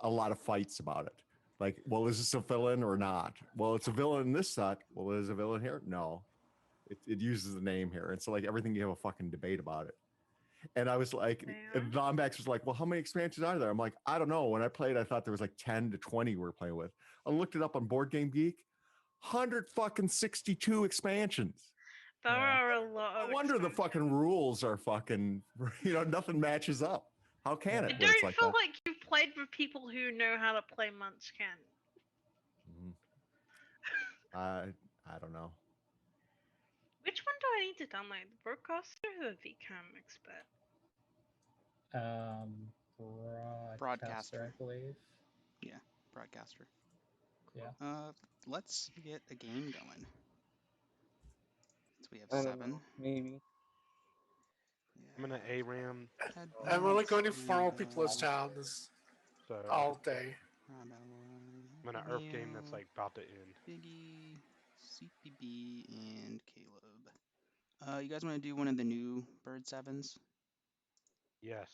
a lot of fights about it. Like, well, is this a villain or not? Well, it's a villain in this set. Well, is a villain here? No. It uses the name here. And so like everything you have a fucking debate about it. And I was like, Nombax was like, well, how many expansions are there? I'm like, I don't know. When I played, I thought there was like 10 to 20 we were playing with. I looked it up on Board Game Geek. 162 expansions. There are a lot of No wonder the fucking rules are fucking, nothing matches up. How can it? I don't feel like you've played with people who know how to play Munchkin. I don't know. Which one do I need to download? The Broadcaster or the VCAM Expert? Broadcaster, I believe. Yeah, Broadcaster. Yeah. Let's get a game going. So we have I don't 7. know, maybe. Yeah. I'm gonna ARAM. I'm only going to farm people's towns all day. I'm gonna Earth game that's like about to end. Biggie, CPB, and Caleb. You guys want to do one of the new Bird 7s? Yes.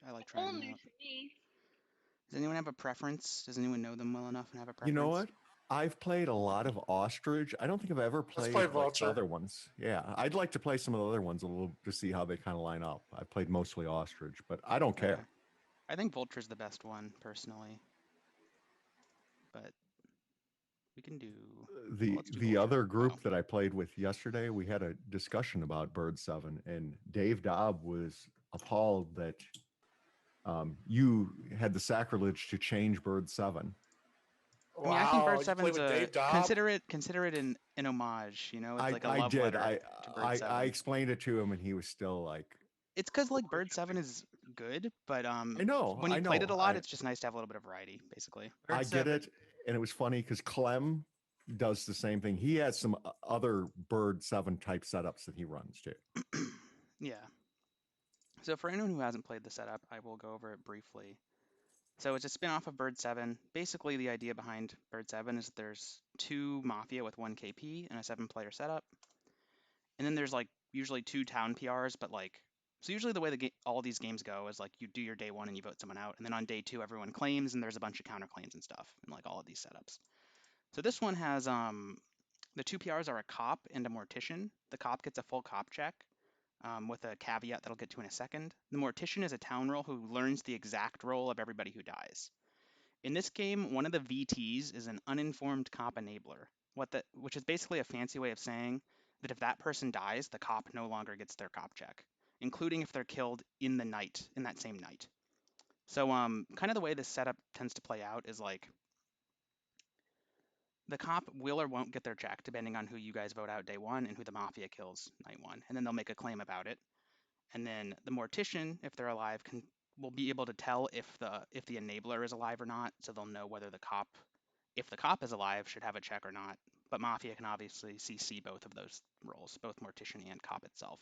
I like trying them out. Me. Does anyone have a preference? Does anyone know them well enough and have a preference? You know what? I've played a lot of Ostrich. I don't think I've ever played Vulture. other ones. Yeah, I'd like to play some of the other ones a little to see how they kind of line up. I've played mostly Ostrich, but I don't care. I think Vulture's the best one, personally. But we can do... The other group that I played with yesterday, we had a discussion about Bird 7, and Dave Dobb was appalled that you had the sacrilege to change Bird 7. I mean, I think Bird 7's consider it an homage, It's like a love letter to Bird 7. I explained it to him, and he was still like... It's because like Bird 7 is good, but I know when you played it a lot, it's just nice to have a little bit of variety, basically. I get it, and it was funny because Clem does the same thing. He has some other Bird 7 type setups that he runs too. Yeah. So for anyone who hasn't played the setup, I will go over it briefly. So it's a spin-off of Bird 7. Basically, the idea behind Bird 7 is that there's 2 Mafia with 1 KP and a 7-player setup. And then there's like usually 2 town PRs, but like... So usually the way all these games go is like you do your day 1 and you vote someone out. And then on day 2, everyone claims and there's a bunch of counterclaims and stuff and like all of these setups. So this one has... the 2 PRs are a cop and a mortician. The cop gets a full cop check. With a caveat that I'll get to in a second. The Mortician is a town role who learns the exact role of everybody who dies. In this game, one of the VTs is an uninformed cop enabler, which is basically a fancy way of saying that if that person dies, the cop no longer gets their cop check, including if they're killed in that same night. So kind of the way this setup tends to play out is like the cop will or won't get their check, depending on who you guys vote out day 1 and who the Mafia kills night 1. And then they'll make a claim about it. And then the Mortician, if they're alive, will be able to tell if the enabler is alive or not. So they'll know whether if the cop is alive, should have a check or not. But Mafia can obviously CC both of those roles, both Mortician and cop itself.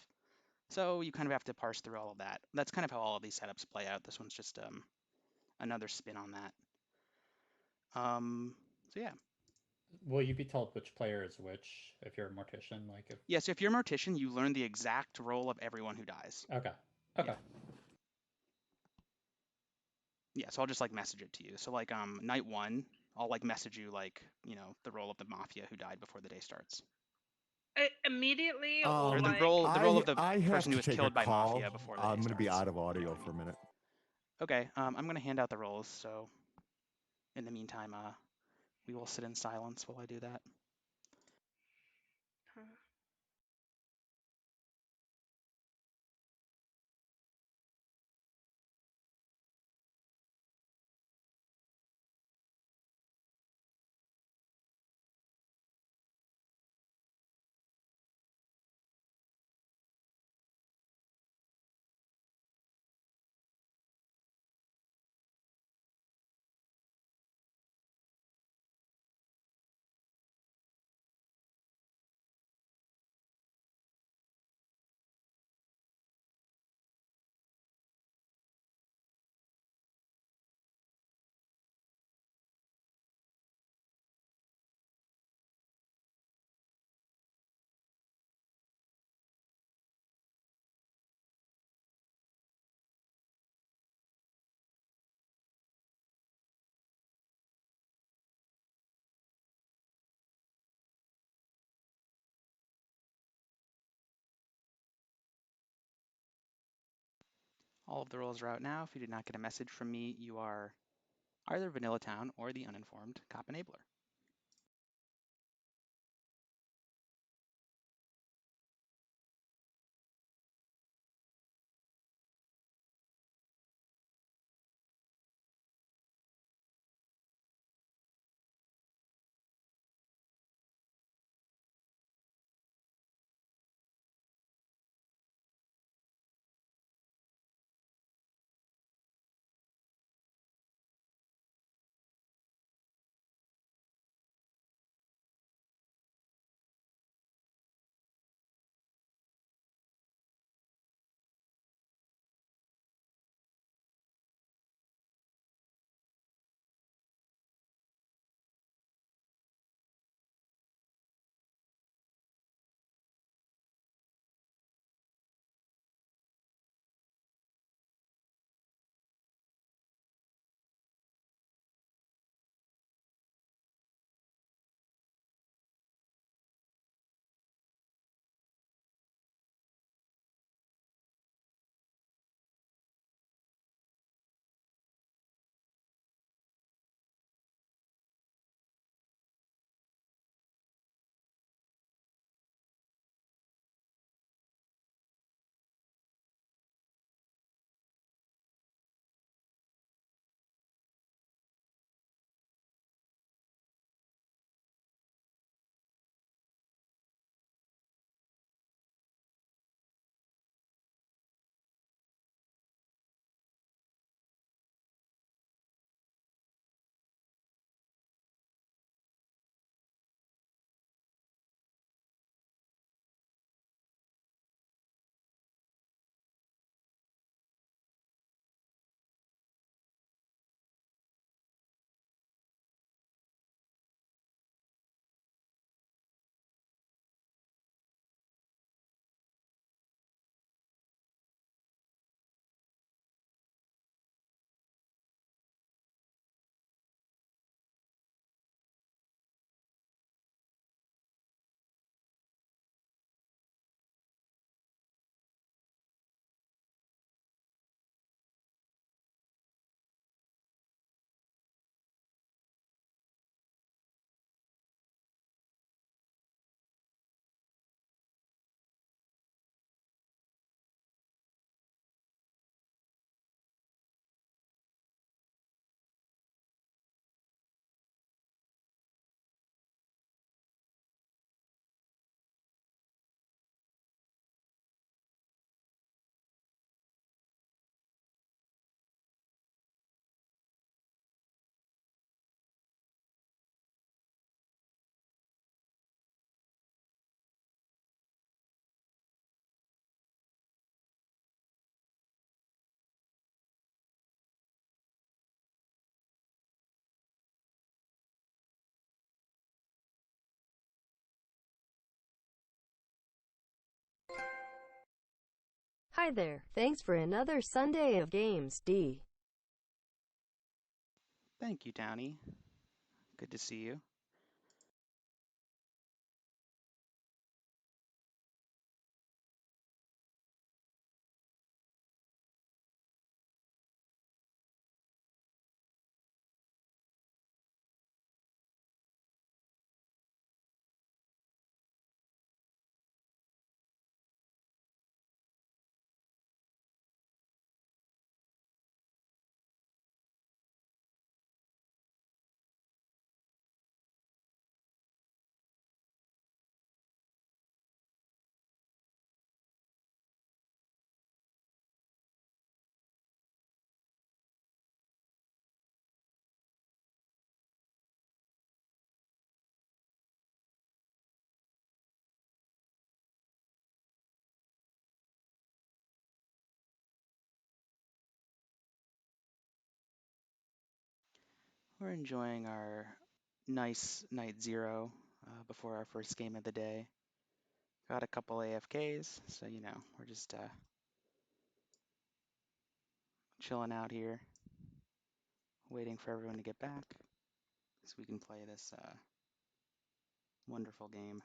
So you kind of have to parse through all of that. That's kind of how all of these setups play out. This one's just another spin on that. So yeah. Will you be told which player is which if you're a Mortician? Yeah, so if you're a Mortician, you learn the exact role of everyone who dies. Okay. Yeah, so I'll just message it to you. So night 1, I'll message you the role of the Mafia who died before the day starts. Immediately, or the role of the person who was killed by Mafia before the day starts. I'm going to be out of audio for a minute. Okay, I'm going to hand out the roles. So in the meantime, we will sit in silence while I do that. All of the rules are out now. If you did not get a message from me, you are either Vanilla Town or the uninformed Cop Enabler. Hi there. Thanks for another Sunday of games, D. Thank you, Townie. Good to see you. We're enjoying our nice night zero before our first game of the day. Got a couple AFKs, so we're just chilling out here, waiting for everyone to get back so we can play this wonderful game.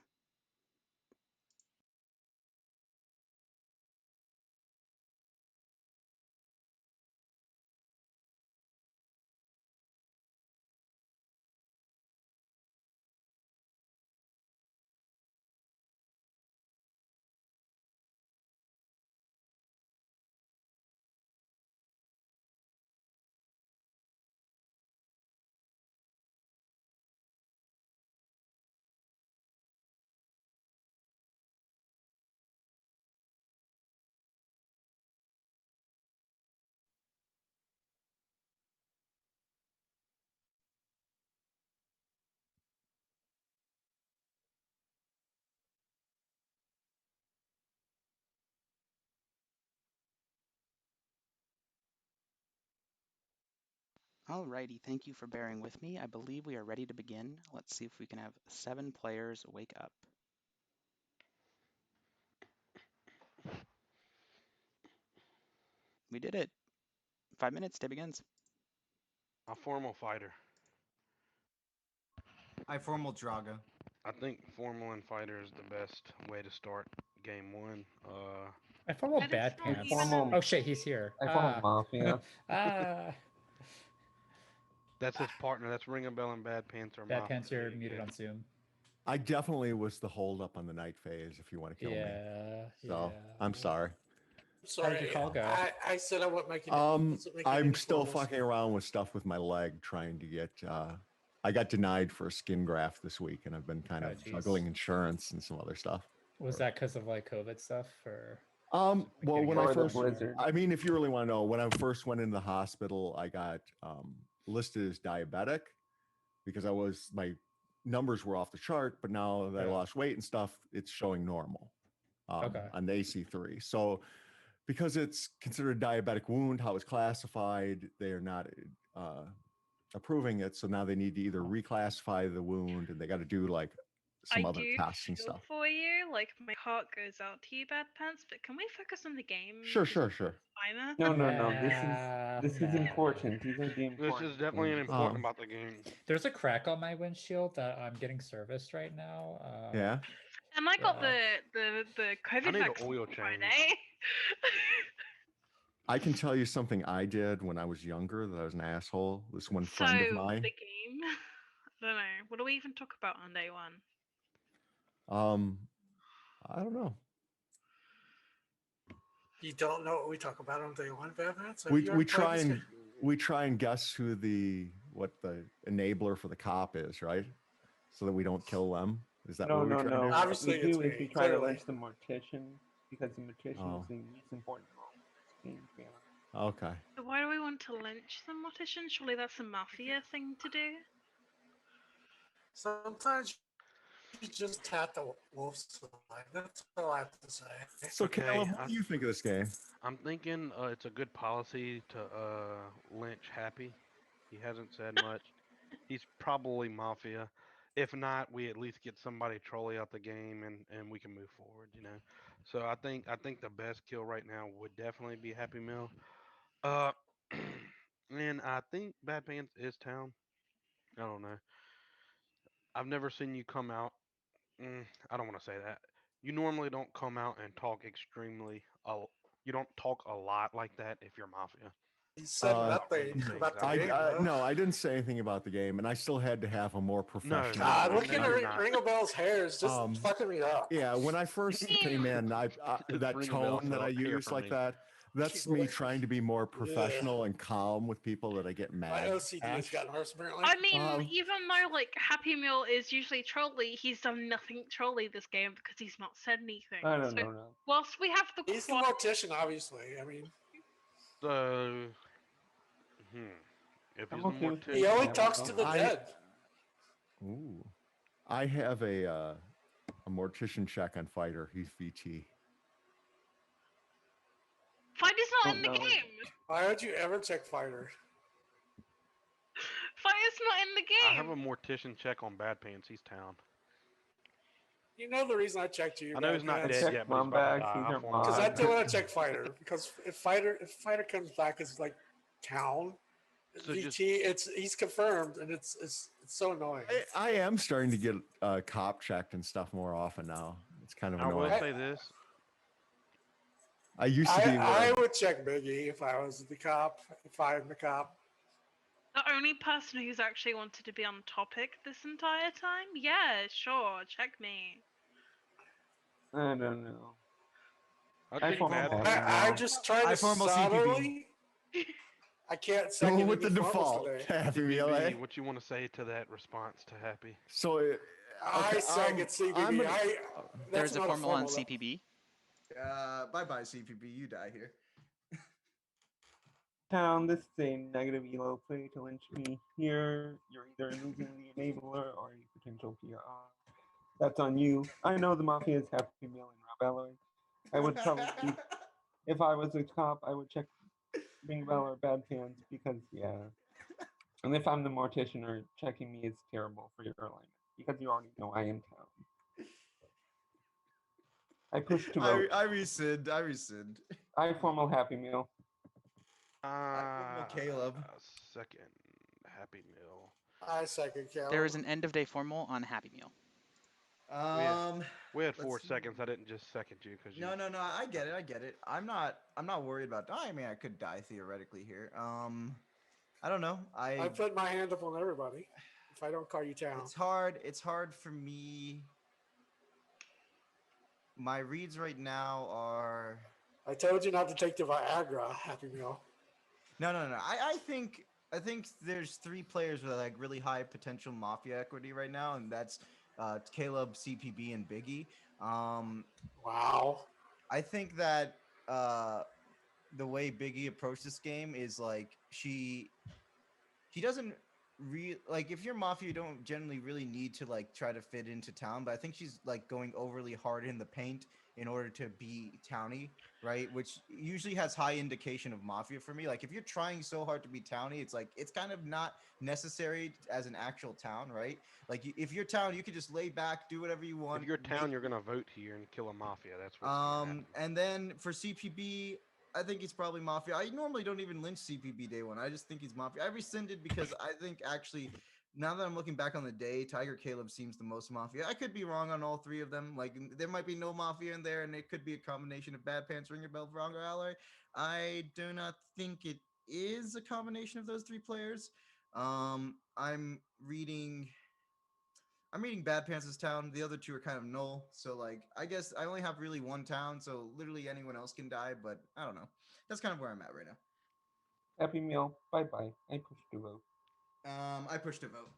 Alrighty, thank you for bearing with me. I believe we are ready to begin. Let's see if we can have 7 players wake up. We did it. 5 minutes, day begins. A formal fighter. I formal Draga. I think formal and fighter is the best way to start game 1. I formal That is bad not pants. even Oh shit, he's here. I formal Mafia. That's his partner. That's Ring a Bell and Bad Pants or Bad Mafia. pants, you're muted on Zoom. I definitely was the hold up on the night phase. If you want to kill me, so I'm sorry. How did your call go? I said I wouldn't make it. I'm still fucking around with stuff with my leg, trying to get. I got denied for a skin graft this week, and I've been kind of juggling insurance and some other stuff. Was that because of like COVID stuff, or? Well, when I first, blizzard. I mean, if you really want to know, when I first went into the hospital, I got listed as diabetic because my numbers were off the chart, but now that I lost weight and stuff, it's showing normal on the AC3. So because it's considered a diabetic wound, how it's classified, they are not approving it. So now they need to either reclassify the wound, and they got to do like some other tests and stuff. For you, like my heart goes out to you, Bad Pants. But can we focus on the game? Sure. Finer? This is important. These are the important. This is definitely an important about the game. There's a crack on my windshield that I'm getting serviced right now. Yeah. And I got the COVID vaccine oil on Friday. I can tell you something I did when I was younger that I was an asshole. This one friend of mine. The game. I don't know. What do we even talk about on day 1? I don't know. You don't know what we talk about on day 1, Batman? So We try and guess who what the enabler for the cop is, right? So that we don't kill them. Is that what we try to do? Obviously, we do it's is me, we try to clearly. lynch the mortician because the mortician is the most important role in this game. Okay. So why do we want to lynch the mortician? Surely that's a mafia thing to do. Sometimes you just have the wolf's side. That's all I have to say. So, Caleb, what do you think of this game? I'm thinking it's a good policy to lynch Happy. He hasn't said much. He's probably Mafia. If not, we at least get somebody trolley out the game and we can move forward, you know. So I think the best kill right now would definitely be Happy Meal. And I think Bad Pants is town. I don't know. I've never seen you come out. I don't want to say that. You normally don't come out and talk extremely. You don't talk a lot like that if you're Mafia. He said nothing about the game. No, I didn't say anything about the game, and I still had to have a more professional. God, looking at Ringo Bell's hair is just fucking me up. Yeah, when I first came in, that tone that I use like that, that's me trying to be more professional and calm with people that I get mad. My OCD has gotten worse, apparently. I mean, even though like Happy Meal is usually trolly, he's done nothing trolly this game because he's not said anything. I don't know. Whilst we have the He's the mortician, obviously. I mean, so if he's the mortician, he only talks to the dead. Ooh, I have a mortician check on Fighter. He's VT. Fighter's not in the game. Why would you ever check Fighter? Fighter's not in the game. I have a mortician check on Bad Pants. He's town. You know the reason I checked you. I know he's not dead yet, but he's about to die. Because I do want to check Fighter. Because if Fighter comes back as like town, so VT, he's confirmed, and it's so annoying. I am starting to get cop checked and stuff more often now. It's kind of annoying. I will say this. I used to be. I would check Biggie if I was the cop. If I'm the cop. The only person who's actually wanted to be on topic this entire time? Yeah, sure. Check me. I don't know. I'm just trying to subtly. I can't say with the default. Happy Meal. What you want to say to that response to Happy? So I sang at CPB. There's a formal on CPB. Bye-bye, CPB. You die here. Town, this is a negative elo play to lynch me here. You're either losing the enabler or a potential PR. That's on you. I know the Mafia is Happy Meal and Rob Alloy. I would probably, if I was a cop, I would check Ring Bell or Bad Pants because, yeah. And if I'm the mortician or checking me is terrible for your alignment because you already know I am town. I push to vote. I rescind. I rescind. I formal Happy Meal. formal Caleb. Second Happy Meal. I second Caleb. There is an end of day formal on Happy Meal. We had 4 let's see. seconds. I didn't just second you because you. No. I get it. I get it. I'm not worried about dying. I mean, I could die theoretically here. I don't know. I put my hand up on everybody. If I don't call you town, It's hard. It's hard for me. My reads right now are. I told you not to take the Viagra. Happy Meal. No. I think there's 3 players with like really high potential Mafia equity right now, and that's Caleb, CPB, and Biggie. Wow. I think that the way Biggie approached this game is like she doesn't like if you're Mafia, you don't generally really need to like try to fit into town, but I think she's like going overly hard in the paint in order to be towny, right? Which usually has high indication of Mafia for me. Like if you're trying so hard to be towny, it's like it's kind of not necessary as an actual town, right? Like if you're town, you can just lay back, do whatever you want. If you're town, you're gonna vote here and kill a Mafia. That's what's gonna happen. And then for CPB, I think he's probably Mafia. I normally don't even lynch CPB day one. I just think he's Mafia. I rescinded because I think actually, now that I'm looking back on the day, Tiger Caleb seems the most Mafia. I could be wrong on all 3 of them. Like there might be no Mafia in there, and it could be a combination of Bad Pants, Ringer Bell, Vronger Alloy. I do not think it is a combination of those 3 players. I'm reading Bad Pants' town. The other 2 are kind of null. So, like, I guess I only have really 1 town. So, literally anyone else can die. But I don't know. That's kind of where I'm at right now. Happy Meal. Bye-bye. I push to vote. I pushed to vote.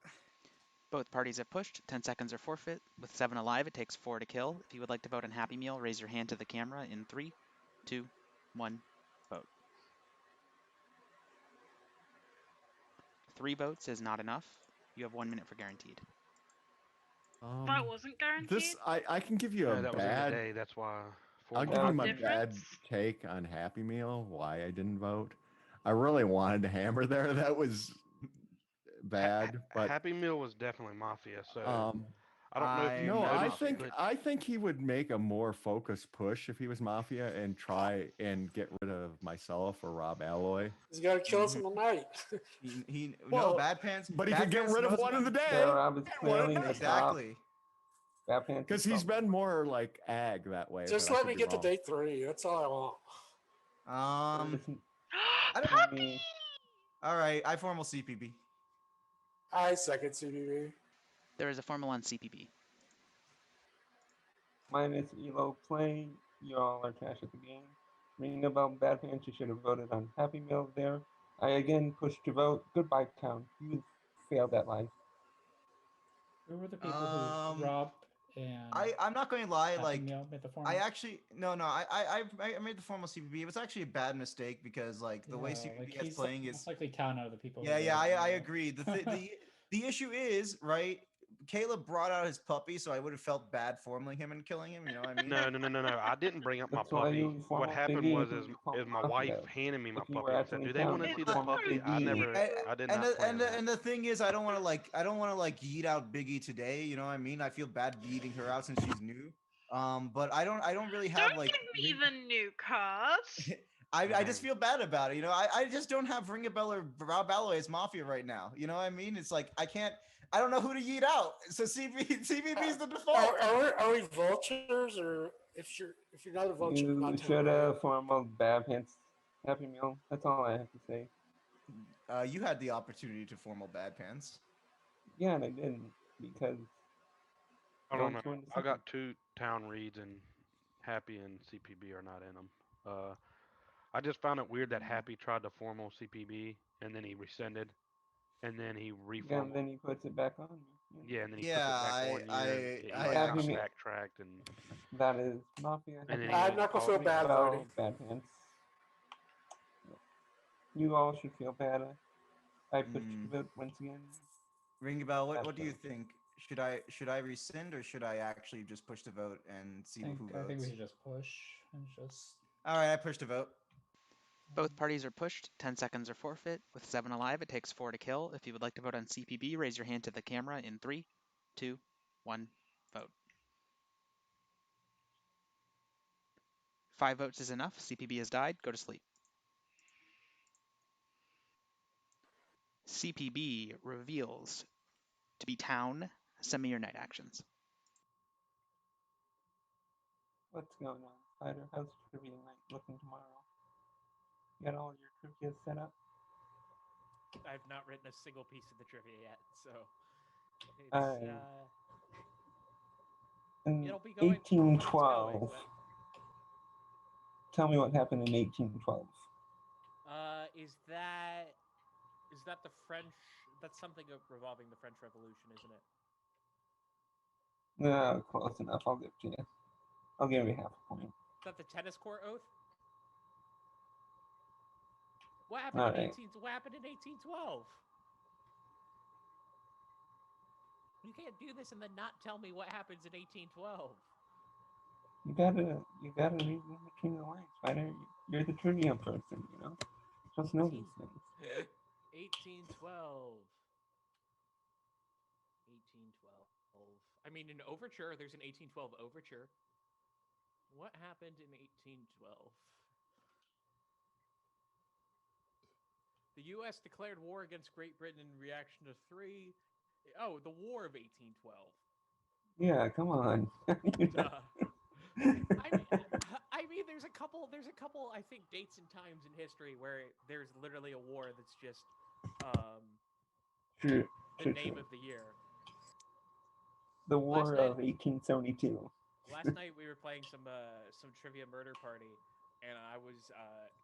Both parties have pushed. 10 seconds are forfeit. With 7 alive, it takes 4 to kill. If you would like to vote on Happy Meal, raise your hand to the camera in 3, 2, 1, vote. 3 votes is not enough. You have 1 minute for guaranteed. That wasn't guaranteed. This I can give you a that was in the bad. day. That's why. I'll give you my bad take on Happy Meal. Why I didn't vote. I really wanted to hammer there. That was bad. But Happy Meal was definitely Mafia. So I don't know if you no, noticed, I think he would make a more focused push if he was Mafia and try and get rid of myself or Rob Alloy. He's got to kill us in the night. No, Bad Pants. But he Bad could get Pants rid of knows one in the day. Yeah, Rob is clearly the exactly. Bad Pants. Because he's been more like ag that way. Just let me get to day 3. That's all I want. I don't. All right, I formal CPB. I second CPB. There is a formal on CPB. Minus Elo play. You all are trash at the game. Reading about Bad Pants, you should have voted on Happy Meal there. I again push to vote. Goodbye, town. You failed at life. Who were the people who Rob and I'm not going to lie. Happy Like Meal made the formal? I actually I made the formal CPB. It was actually a bad mistake because like the way CPB is playing is most likely town out of the people. Yeah, I agree. The issue is right. Caleb brought out his puppy, so I would have felt bad formaling him and killing him. You know what I mean? No. I didn't bring up my That's why puppy. you What formal happened Biggie was if you is my formal wife Mafia. handed me my If you puppy were and said, actually "Do they town, want to it's see the formal puppy?" I Biggie. did not plan that. And the thing is, I don't want to like yeet out Biggie today. You know what I mean? I feel bad yeeting her out since she's new. But I don't really have Don't like. give me the new cards. I just feel bad about it. You know, I just don't have Ring a Bell or Rob Alloy as Mafia right now. You know what I mean? It's like I don't know who to yeet out. So CBB is the default. Are we vultures, or if you're not a vulture, You not should have formal Bad Pants Happy Meal. That's all I have to say. You had the opportunity to formal Bad Pants. Yeah, and I didn't because. I don't know. I got 2 town reads and Happy and CPB are not in them. I just found it weird that Happy tried to formal CPB and then he rescinded, and then he reformed. Yeah, and then he puts it back on. Yeah, and then he puts it back on you. Happy Meal backtracked and. That is Mafia. And then I'm not gonna feel bad about it. Bad Pants. You all should feel bad. I pushed it once again. Ring a Bell. What do you think? Should I rescind or should I actually just push the vote and see who votes? I think we should just push and just. All right, I pushed a vote. Both parties are pushed. 10 seconds or forfeit. With 7 alive, it takes 4 to kill. If you would like to vote on CPB, raise your hand to the camera in 3, 2, 1, vote. 5 votes is enough. CPB has died. Go to sleep. CPB reveals to be town. Send me your night actions. What's going on, Spider? How's trivia night looking tomorrow? You got all your trivia set up? I've not written a single piece of the trivia yet, so it's In it'll be going when it's going, 1812. Tell me what happened in 1812. Is that the French? That's something revolving the French Revolution, isn't it? No, close enough. I'll give it to you. I'll give you half a point. Is that the tennis court oath? What happened What happened in 1812? You can't do this and then not tell me what happens in 1812. You gotta read in between the lines, Spider. You're the trivia person, you know. You're supposed to know these things. 1812. 1812. I mean, in Overture, there's an 1812 Overture. What happened in 1812? The U.S. declared war against Great Britain in reaction to the War of 1812. Yeah, come on. I mean, there's a couple, I think, dates and times in history where there's literally a war that's just the name of the year. The War of 1872. Last night we were playing some Trivia Murder Party, and I was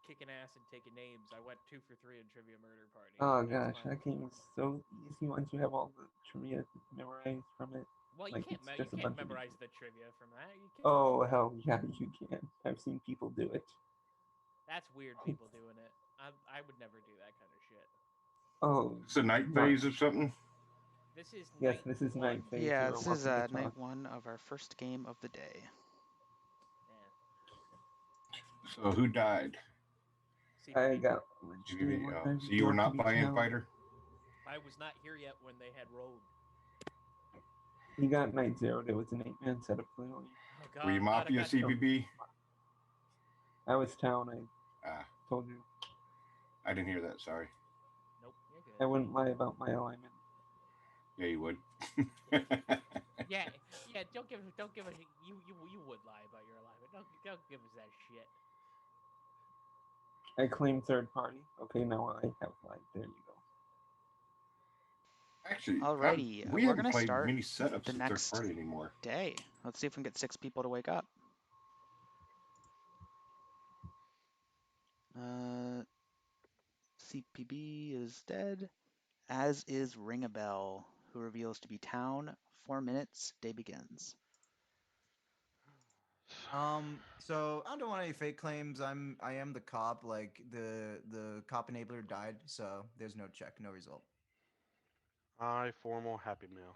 kicking ass and taking names. I went 2 for 3 in Trivia Murder Party. Oh gosh, that game is so easy once you have all the trivia memorized from it. Well, you can't memorize the trivia from that. You can't. Oh hell yeah, you can. I've seen people do it. That's weird. People doing it. I would never do that kind of shit. Oh, it's a night phase or something. This is this is night phase. Yeah, this is night 1 of our first game of the day. So who died? I got. So you were not playing Fighter? I was not here yet when they had rolled. You got night 0. There was an 8-man setup clearly. Oh, God, were you Mafia CPB? I was town. I told you. I didn't hear that. Sorry. Nope, you're good. I wouldn't lie about my alignment. Yeah, you would. yeah. Don't give us. You would lie about your alignment. Don't give us that shit. I claim third party. Okay, now I have lied. There you go. Actually, alrighty, we we're haven't gonna played start many setups the in next third party anymore. day. Let's see if we can get 6 people to wake up. CPB is dead, as is Ring a Bell, who reveals to be town. 4 minutes, day begins. So I don't want any fake claims. I am the cop. Like the cop enabler died, so there's no check, no result. Formal happy meal.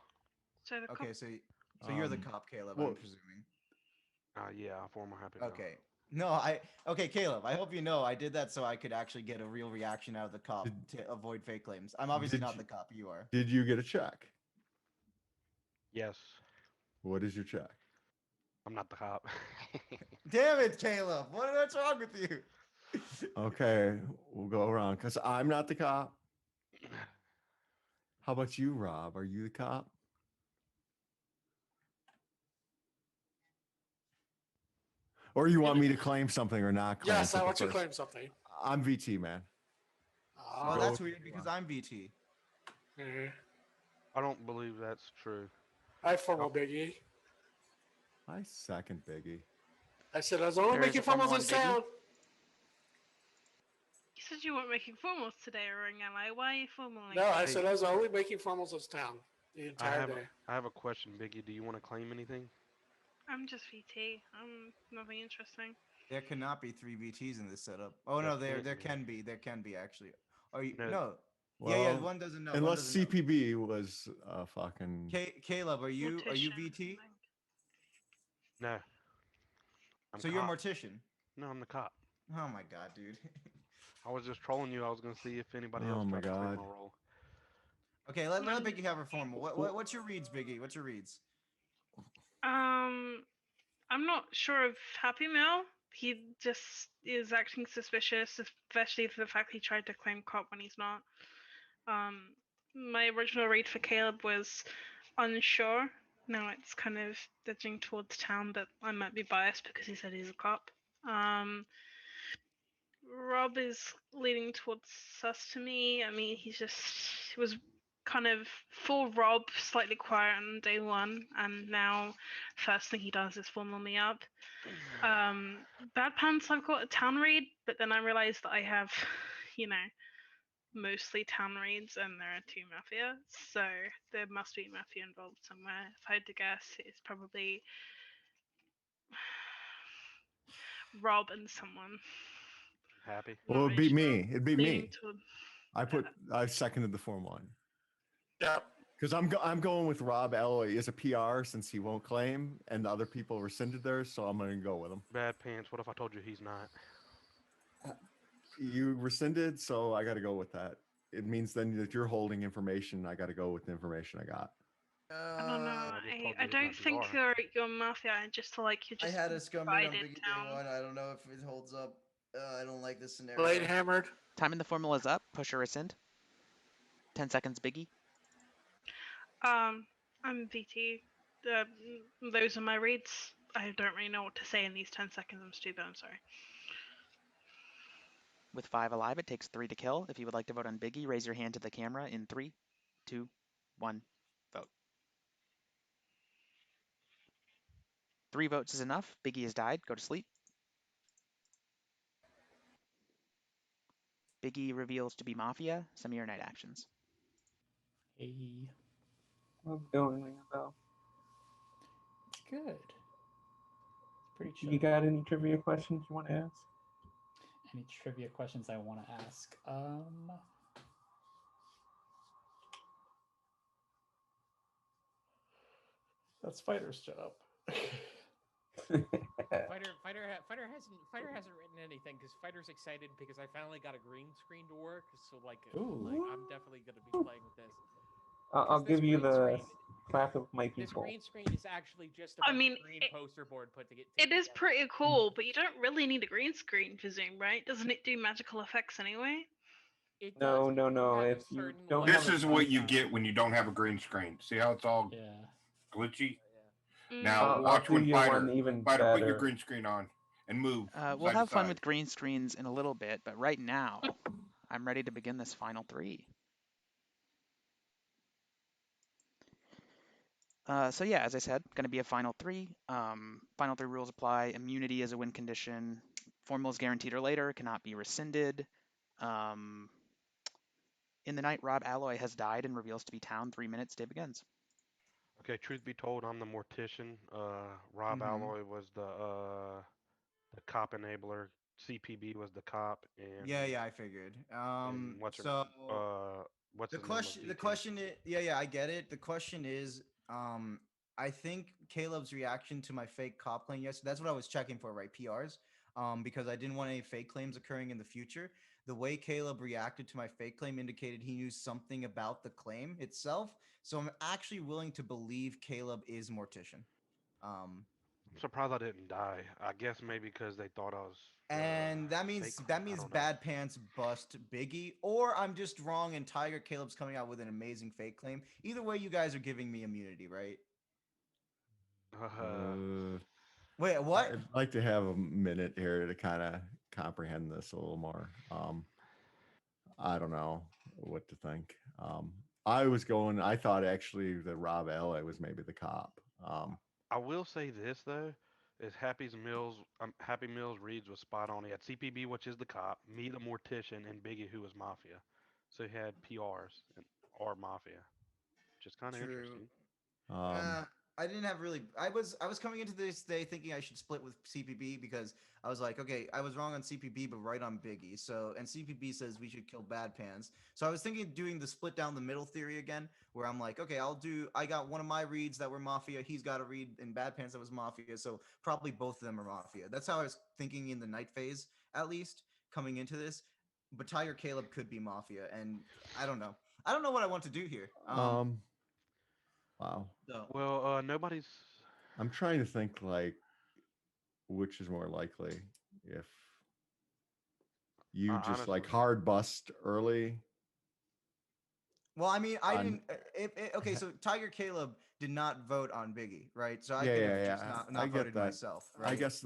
So the okay, so you're the cop, Caleb. I'm presuming. Yeah, formal happy meal. Okay. No, okay, Caleb. I hope you know I did that so I could actually get a real reaction out of the cop to avoid fake claims. I'm obviously not the cop. You are. Did you get a check? Yes. What is your check? I'm not the cop. Damn it, Caleb! What's wrong with you? Okay, we'll go around because I'm not the cop. How about you, Rob? Are you the cop? Or you want me to claim something or not claim Yes, I something want you to first? claim something. I'm VT, man. Well, that's weird because I'm VT. I don't believe that's true. I formal Biggie. I second Biggie. I said I was only making formals this town. You said you weren't making formals today, Ring Ally. Why are you formaling? No, I said I was only making formals this town the entire day. I have a question, Biggie. Do you want to claim anything? I'm just VT. I'm nothing interesting. There cannot be 3 VTs in this setup. Oh no, there can be. There can be actually. Oh no. Well, yeah, one doesn't know. Unless CPB was fucking. Caleb, are you VT? No. So you're a mortician? No, I'm the cop. Oh my god, dude. I was just trolling you. I was gonna see if anybody else Oh my tried to claim god. my role. Okay, let Biggie have her formal. What's your reads, Biggie? What's your reads? I'm not sure of Happy Meal. He just is acting suspicious, especially for the fact he tried to claim cop when he's not. My original read for Caleb was unsure. Now it's kind of edging towards town, but I might be biased because he said he's a cop. Rob is leaning towards sus to me. I mean, he was kind of full Rob, slightly quiet on day one, and now first thing he does is formal me up. Bad Pants, I've got a town read, but then I realized that I have, you know, mostly town reads, and there are 2 Mafia, so there must be Mafia involved somewhere. If I had to guess, it's probably Rob and someone. Happy. Well, it'd be me. It'd be me. Toward... I seconded the Form 1. Yep. Because I'm going with Rob Alloy as a PR since he won't claim, and the other people rescinded theirs, so I'm going to go with him. Bad Pants. What if I told you he's not? You rescinded, so I got to go with that. It means then that you're holding information. I got to go with the information I got. I don't know. I don't think you're Mafia. I just feel like you're just. I had a scum read on divided Biggie down. day 1. I don't know if it holds up. I don't like this scenario. Blade hammered. Time in the formula is up. Push or rescind. 10 seconds, Biggie. I'm VT. Those are my reads. I don't really know what to say in these 10 seconds. I'm stupid. I'm sorry. With 5 alive, it takes 3 to kill. If you would like to vote on Biggie, raise your hand to the camera in 3, 2, 1, vote. 3 votes is enough. Biggie has died. Go to sleep. Biggie reveals to be Mafia. Some of your night actions. Hey. How's it going, Annabelle? It's good. Pretty chill. You got any trivia questions you want to ask? Any trivia questions I want to ask? That's Fighter's job. Fighter hasn't written anything because Fighter's excited because I finally got a green screen to work. So like I'm definitely gonna be playing with this. I'll give you the clap of my This people. green screen is actually just a green poster board put together. It is pretty cool, but you don't really need a green screen for Zoom, right? Doesn't it do magical effects anyway? No. If you don't This have is what you get when you don't have a green screen. See how it's all glitchy? Now watch when Fighter put your green screen on and move. We'll have fun with green screens in a little bit, but right now, I'm ready to begin this final 3. So yeah, as I said, going to be a final 3. Final 3 rules apply. Immunity is a win condition. Formal is guaranteed or later, cannot be rescinded. In the night, Rob Alloy has died and reveals to be town. 3 minutes, day begins. Okay, truth be told, I'm the mortician. Rob Alloy was the cop enabler. CPB was the cop, and Yeah, I figured. what's the the question is, I get it. The question is, I think Caleb's reaction to my fake cop claim yesterday, that's what I was checking for, right? PRs. Because I didn't want any fake claims occurring in the future. The way Caleb reacted to my fake claim indicated he knew something about the claim itself. So I'm actually willing to believe Caleb is Mortician. I'm surprised I didn't die. I guess maybe because they thought I was. And that means Bad Pants bust Biggie, or I'm just wrong and Tiger Caleb's coming out with an amazing fake claim. Either way, you guys are giving me immunity, right? Wait, what? I'd like to have a minute here to kind of comprehend this a little more. I don't know what to think. I thought actually that Rob Alloy was maybe the cop. I will say this though, is Happy Mills reads was spot on. He had CPB, which is the cop, me the mortician, and Biggie, who was Mafia. So he had PRs or Mafia, which is kind of interesting. I didn't have really. I was coming into this day thinking I should split with CPB because I was like, okay, I was wrong on CPB but right on Biggie. So and CPB says we should kill Bad Pants. So I was thinking of doing the split down the middle theory again, where I'm like, okay, I got one of my reads that were Mafia. He's got a read in Bad Pants that was Mafia. So probably both of them are Mafia. That's how I was thinking in the night phase, at least coming into this. but Tiger Caleb could be Mafia, and I don't know. I don't know what I want to do here. Wow. So, well, nobody's. I'm trying to think like which is more likely if you just like honestly, hard bust early. well, I mean, I On- didn't. Okay, so Tiger Caleb did not vote on Biggie, right? So I yeah, could yeah, have just yeah. not I get voted that. myself, right? I guess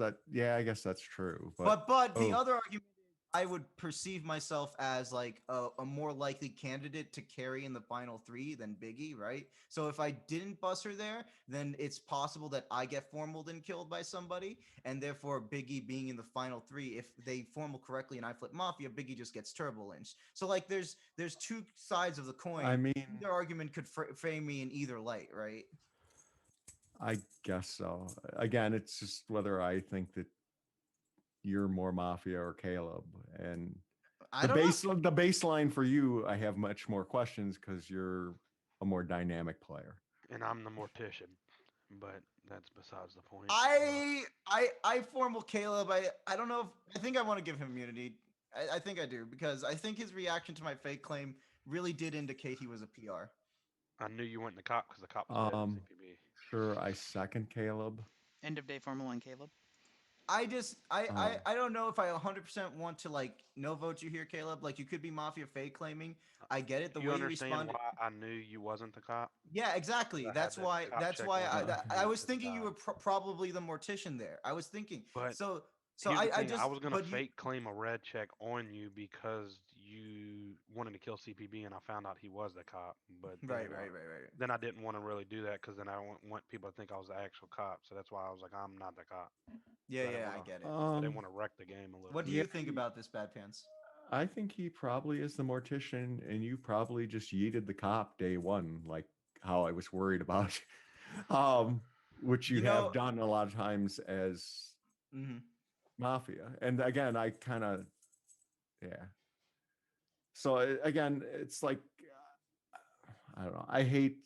that's true. But But the other argument is I would perceive myself as like a more likely candidate to carry in the final three than Biggie, right? So if I didn't bust her there, then it's possible that I get formaled and killed by somebody, and therefore Biggie being in the final three, if they formal correctly and I flip Mafia, Biggie just gets turbo lynched. So like there's two sides of the coin. I mean, either argument could frame me in either light, right? I guess so. Again, it's just whether I think that you're more Mafia or Caleb, and the baseline for you, I have much more questions because you're a more dynamic player, and I'm the mortician, but that's besides the point. I formal Caleb. I don't know if I think I want to give him immunity. I think I do because I think his reaction to my fake claim really did indicate he was a PR. I knew you went in the cop because the cop was dead in CPB. Sure, I second Caleb. End of day formal on Caleb. I don't know if I 100% want to like no vote you here, Caleb. Like you could be Mafia fake claiming. I get it. The way you responded. Why I knew you wasn't the cop? Yeah, exactly. That's why. I was thinking you were probably the mortician there. I was thinking. But so I was gonna fake claim a red check on you because you wanted to kill CPB, and I found out he was the cop. But then, right. Then I didn't want to really do that because then I want people to think I was the actual cop. So that's why I was like, I'm not the cop. Yeah, I get it. I didn't want to wreck the game a little. What do you think about this, Bad Pants? I think he probably is the mortician, and you probably just yeeted the cop day one, like how I was worried about, which you have done a lot of times as Mafia. And again, I kind of, yeah. So again, it's like, I don't know. I hate.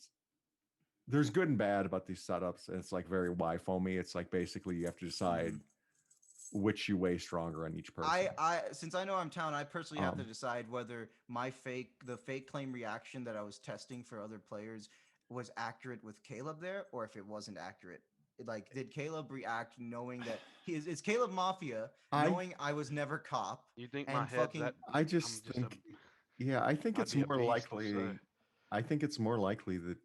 There's good and bad about these setups, and it's like very Y-foamy. It's like basically you have to decide which you weigh stronger on each person. Since I know I'm town, I personally have to decide whether the fake claim reaction that I was testing for other players was accurate with Caleb there, or if it wasn't accurate. Like, did Caleb react knowing that is Caleb Mafia, knowing I was never cop? You think my head's that? I just think, I think it's more likely. I think it's more likely that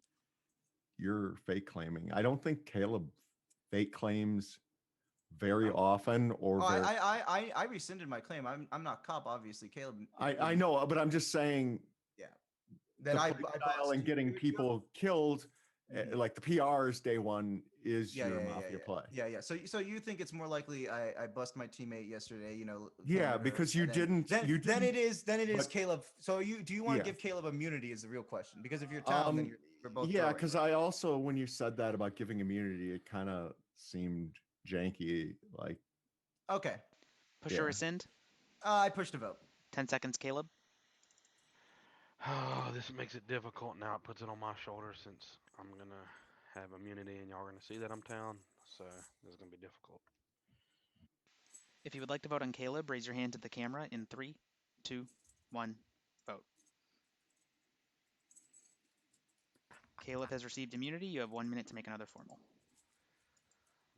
you're fake claiming. I don't think Caleb fake claims very often, or I rescinded my claim. I'm not cop, obviously. Caleb. I know, but I'm just saying. Yeah. That and getting people killed, like the PRs day one is your Mafia play. Yeah. So you think it's more likely I bust my teammate yesterday? Yeah, because you didn't. Then it is Caleb. So do you want to give Caleb immunity? Is the real question. Because if you're town, then you're both. Yeah, because I also, when you said that about giving immunity, it kind of seemed janky. Like, okay, push or rescind. I pushed a vote. 10 seconds, Caleb. Oh, this makes it difficult now. It puts it on my shoulders since I'm gonna have immunity, and y'all are gonna see that I'm town. So this is gonna be difficult. If you would like to vote on Caleb, raise your hand to the camera in 3, 2, 1, vote. Caleb has received immunity. You have 1 minute to make another formal.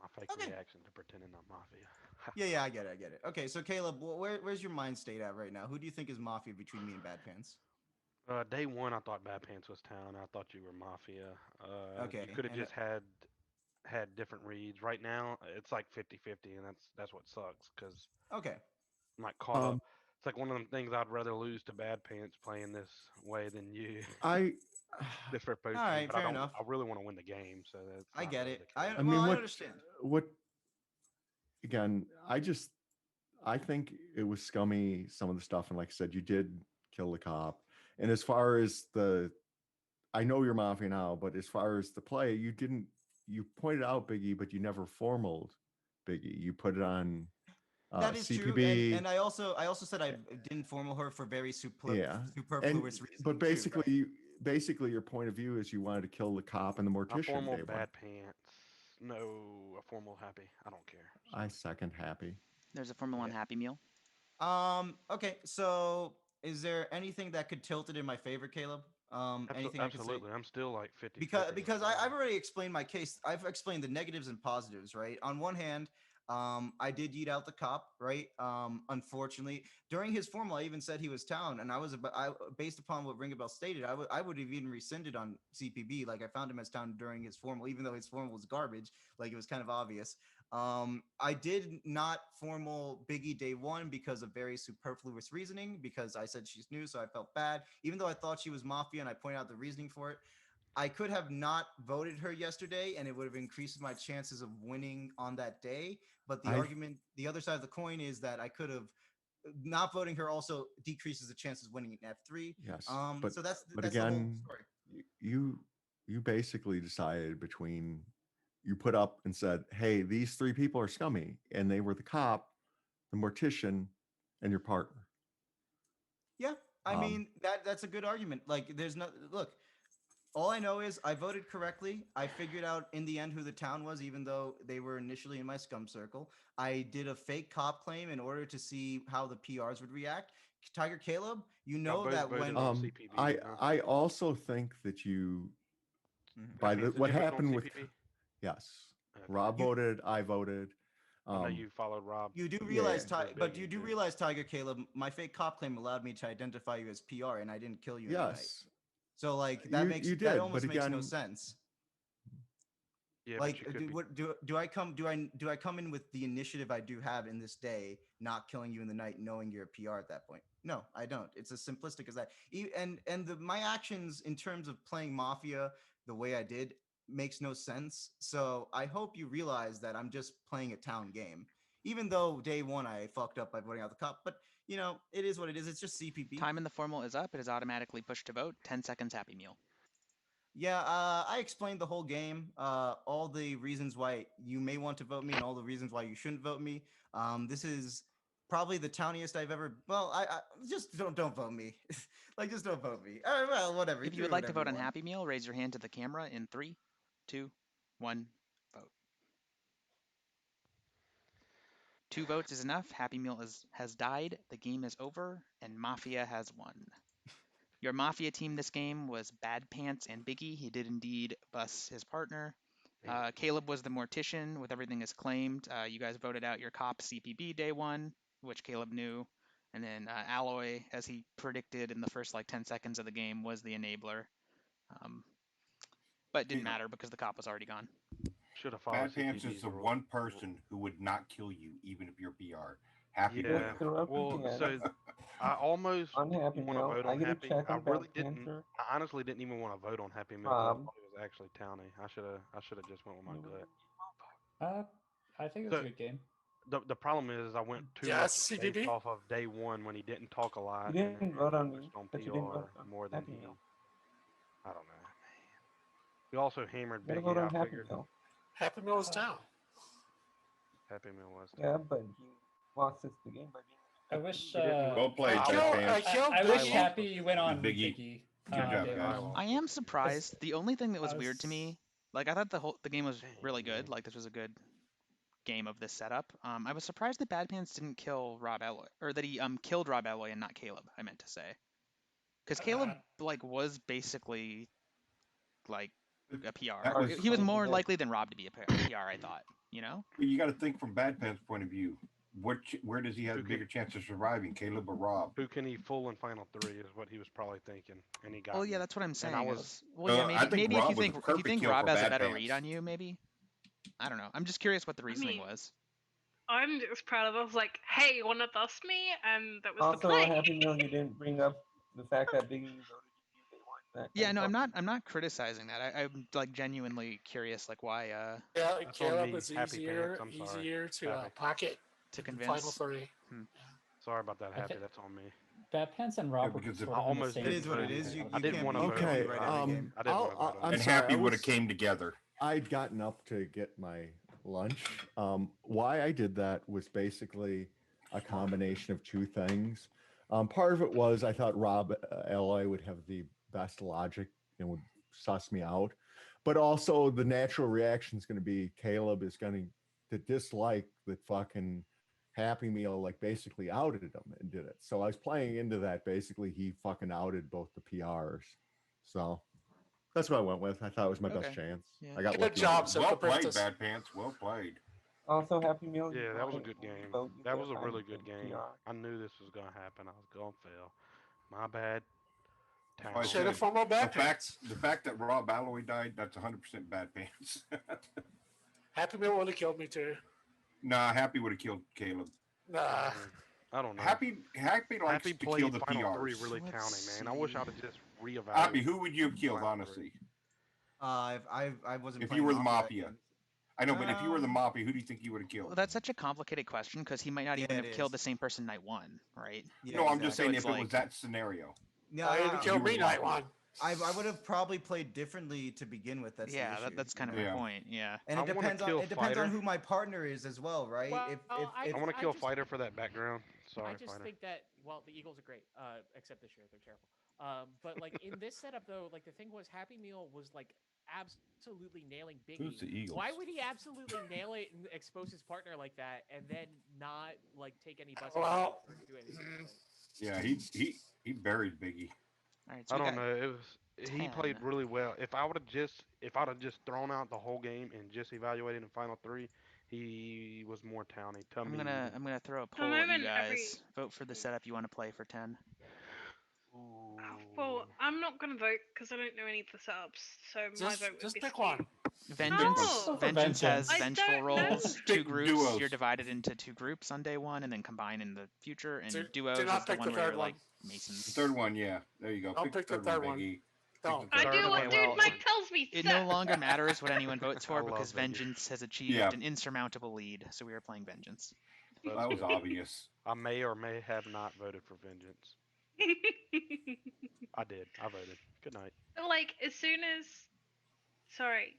My fake reaction to pretending I'm Mafia. Yeah, I get it. Okay, so Caleb, where's your mind state at right now? Who do you think is Mafia between me and Bad Pants? Day one, I thought Bad Pants was town. I thought you were Mafia. Okay. You could have just had different reads. Right now, it's like 50-50, and that's what sucks because I'm like caught up. It's like one of them things I'd rather lose to Bad Pants playing this way than you. All right, fair enough. I really want to win the game, so that's. I get it. I understand. Again, I think it was scummy, some of the stuff, and like I said, you did kill the cop. And as far as I know you're Mafia now, but as far as the play, you pointed out Biggie, but you never formaled Biggie. You put it on that is CPB. True. And I also said I didn't formal her for very superfluous reasons. But basically, your point of view is you wanted to kill the cop and the mortician. A formal Bad Pants. No, a formal Happy. I don't care. I second Happy. There's a formal on Happy Meal. Okay, so is there anything that could tilt it in my favor, Caleb? Anything I could say? Absolutely. I'm still like 50. Because I've already explained my case. I've explained the negatives and positives, right? On one hand, I did yeet out the cop, right? Unfortunately, during his formal, I even said he was town, and based upon what Ringabell stated, I would have even rescinded on CPB. Like I found him as town during his formal, even though his formal was garbage. Like it was kind of obvious. I did not formal Biggie day one because of very superfluous reasoning, because I said she's new, so I felt bad, even though I thought she was Mafia and I pointed out the reasoning for it. I could have not voted her yesterday and it would have increased my chances of winning on that day. But the other side of the coin is that I could have not voting her also decreases the chances of winning in F3. Yes. So that's but that's again, the whole story. You basically decided between, you put up and said, hey, these three people are scummy, and they were the cop, the mortician, and your partner. Yeah, I mean that's a good argument. Like there's no look. All I know is I voted correctly. I figured out in the end who the town was, even though they were initially in my scum circle. I did a fake cop claim in order to see how the PRs would react. Tiger Caleb, you know that when I also think that you by the what happened with yes, okay. Rob voted, I voted. I know you followed Rob. You do realize, but you do realize, Tiger Caleb, my fake cop claim allowed me to identify you as PR, and I didn't kill you. Yes. In the night. So like that that almost makes no sense. Yeah, like do I come in with the initiative I do have in this day, not killing you in the night, knowing you're a PR at that point? No, I don't. It's as simplistic as that. My actions in terms of playing Mafia the way I did makes no sense. So I hope you realize that I'm just playing a town game. Even though day one I fucked up by voting out the cop, but you know, it is what it is. It's just CPB. Time in the formal is up. It is automatically pushed to vote. 10 seconds, Happy Meal. Yeah, I explained the whole game, all the reasons why you may want to vote me and all the reasons why you shouldn't vote me. This is probably the towniest I've ever. Well, I just don't vote me. Like, just don't vote me. Well, whatever. If you would like to vote on Happy Meal, raise your hand to the camera in 3, 2, 1, vote. 2 votes is enough. Happy Meal has died. The game is over, and Mafia has won. Your Mafia team this game was Bad Pants and Biggie. He did indeed bus his partner. Caleb was the mortician with everything as claimed. You guys voted out your cop CPB day one, which Caleb knew. And then Alloy, as he predicted in the first like 10 seconds of the game, was the enabler. But it didn't matter because the cop was already gone. Should have followed. Bad Pants is the one person who would not kill you even if you're PR. Happy yeah. Well, so I almost want to vote on Happy. I really didn't. I honestly didn't even want to vote on Happy Meal. I thought it was actually Townie. I should have just went with my gut. I think it's a good game. The problem is I went too much based off of day one when he didn't talk a lot. You didn't vote on me, but you didn't vote on more than he. I don't know, man. We also hammered Biggie. Vote on Happy Meal. Happy Meal was down. Happy Meal was down. Yeah, but he lost us the game by being. I wish. Well played, I wish Happy went on Biggie. I am surprised. The only thing that was weird to me, like I thought the game was really good. Like this was a good game of this setup. I was surprised that Bad Pants didn't kill Rob Alloy, or that he killed Rob Alloy and not Caleb. I meant to say, because Caleb like was basically like a PR. He was more likely than Rob to be a PR. I thought, you know. You got to think from Bad Pants' point of view. Where does he have a bigger chance of surviving, Caleb or Rob? Who can he fool in final 3 is what he was probably thinking, and he got. Well, yeah, that's what I'm saying. Yeah, maybe if you think Rob has a better read on you, maybe. I don't know. I'm just curious what the reasoning was. I'm just proud of. I was like, "Hey, you want to bust me?" And that was also the play. Also, Happy Meal, you didn't bring up the fact that Biggie voted you. Yeah, no, I'm not criticizing that. I'm like genuinely curious, like why. Yeah, Caleb is easier to pocket to convince. Final 3. Sorry about that, Happy. That's on me. Bad Pants and Rob because I almost it is what it is. I didn't want to vote. Okay, and Happy would have came together. I'd gotten up to get my lunch. Why I did that was basically a combination of 2 things. Part of it was I thought Rob Alloy would have the best logic and would suss me out, but also the natural reaction is going to be Caleb is going to dislike the fucking Happy Meal like basically outed him and did it. So I was playing into that. Basically, he fucking outed both the PRs. So that's what I went with. I thought it was my best chance. Yeah. I got Good lucky. job, Well Silver played, Princess. Bad Pants. Well played. Also, Happy Meal. Yeah, that was a good game. That was a really good game. I knew this was gonna happen. I was gonna fail. My bad. I Should have said, formal Bad Pants. the fact that Rob Alloway died, that's 100% Bad Pants. Happy Meal would have killed me too. Nah, Happy would have killed Caleb. Nah. I don't know. Happy likes to kill the Final PRs. Three really towny, man. I wish I'd have just reevaluated. Happy, who would you have killed, honestly? I wasn't. If you were the Mafia. Mafia. I know, but if you were the Mafia, who do you think you would have killed? Well, that's such a complicated question because he might not even have it killed is. the same person night one, right? Yeah, No, I'm just saying So if it's it was that scenario. Yeah, I would have killed me night one. I would have probably played differently to begin with. That's the issue, that's kind of my point. Yeah, and it depends on who my partner is as well, right? Well, I want to kill Fighter for that background. Sorry, I just Fighter. think that the Eagles are great, except this year they're terrible. But like in this setup though, like the thing was Happy Meal was like absolutely nailing Biggie. Who's the Eagles? Why would he absolutely nail it and expose his partner like that, and then not like take any buses Well, or do anything? Yeah, he buried Biggie. All right, so I don't know. It was he played really well. If I'd have just thrown out the whole game and just evaluated in final three, he was more towny. I'm gonna throw a poll at you guys. Vote for the setup you want to play for 10. Well, I'm not going to vote because I don't know any of the setups. So my vote would just be pick Steve. one. Vengeance has I vengeful don't roles. know. Two groups. Duos. You're divided into 2 groups on day 1 and then combine in the future. And Do duos is not the pick one the where you're third like one. Masons. The third one, yeah. There you go. Don't pick the third one. Biggie. Don't. I do what Okay, well, dude Mike tells me to. It no longer matters what anyone votes for I love because Vengeance. Vengeance has achieved an insurmountable lead. So we are playing Vengeance. That was obvious. I may or may have not voted for Vengeance. I did. I voted. Good night. Like as soon as, sorry,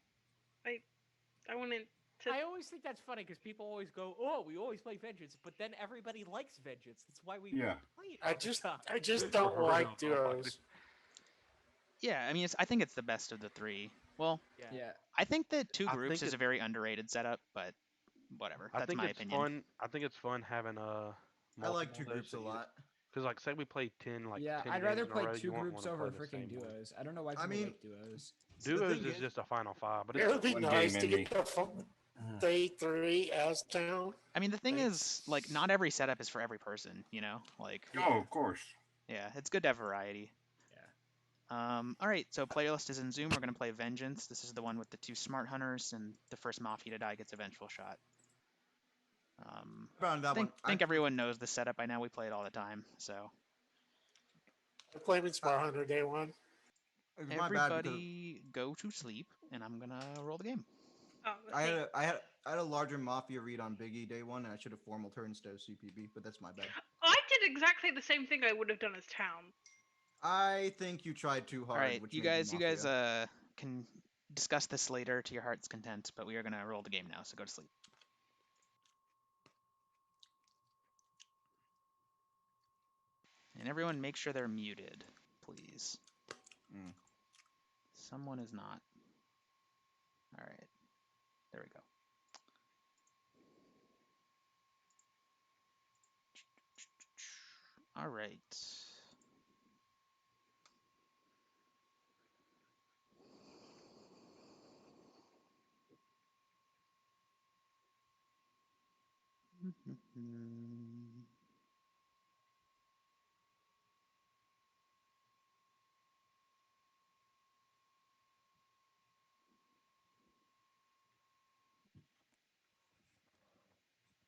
I wanted to. I always think that's funny because people always go, "Oh, we always play Vengeance," but then everybody likes Vengeance. That's why we play it. I just don't like duos. Yeah, I mean, I think it's the best of the 3. Well, yeah. I think that 2 I groups think is a very underrated setup, but whatever. I That's think my it's opinion. fun. I think it's fun having I like 2 groups a lot. Because like say we play 10 yeah, 10 I'd rather games in a play row, 2 you won't groups wanna over play the freaking same one. duos. I don't know why people like duos. Duos is just a final 5, but It it's would be one nice game to in get the day 3 as town. I mean, the thing is, like, not every setup is for every person, you know? Like, Oh, of course. yeah, it's good to have variety. All right, so playlist is in Zoom. We're going to play Vengeance. This is the one with the 2 Smart Hunters, and the first Mafia to die gets a vengeful shot. I think everyone knows the setup by now. We play it all the time, so. I played with Smart Hunter day 1. Everybody go to sleep, and I'm going to roll the game. Oh, I had a larger Mafia read on Biggie day 1, and I should have formal turned instead of CPB, but that's my bad. I did exactly the same thing I would have done as town. I think you tried too hard. All right, which you made guys Mafia. can discuss this later to your heart's content, but we are going to roll the game now, so go to sleep. And everyone make sure they're muted, please. Someone is not. All right, there we go. All right.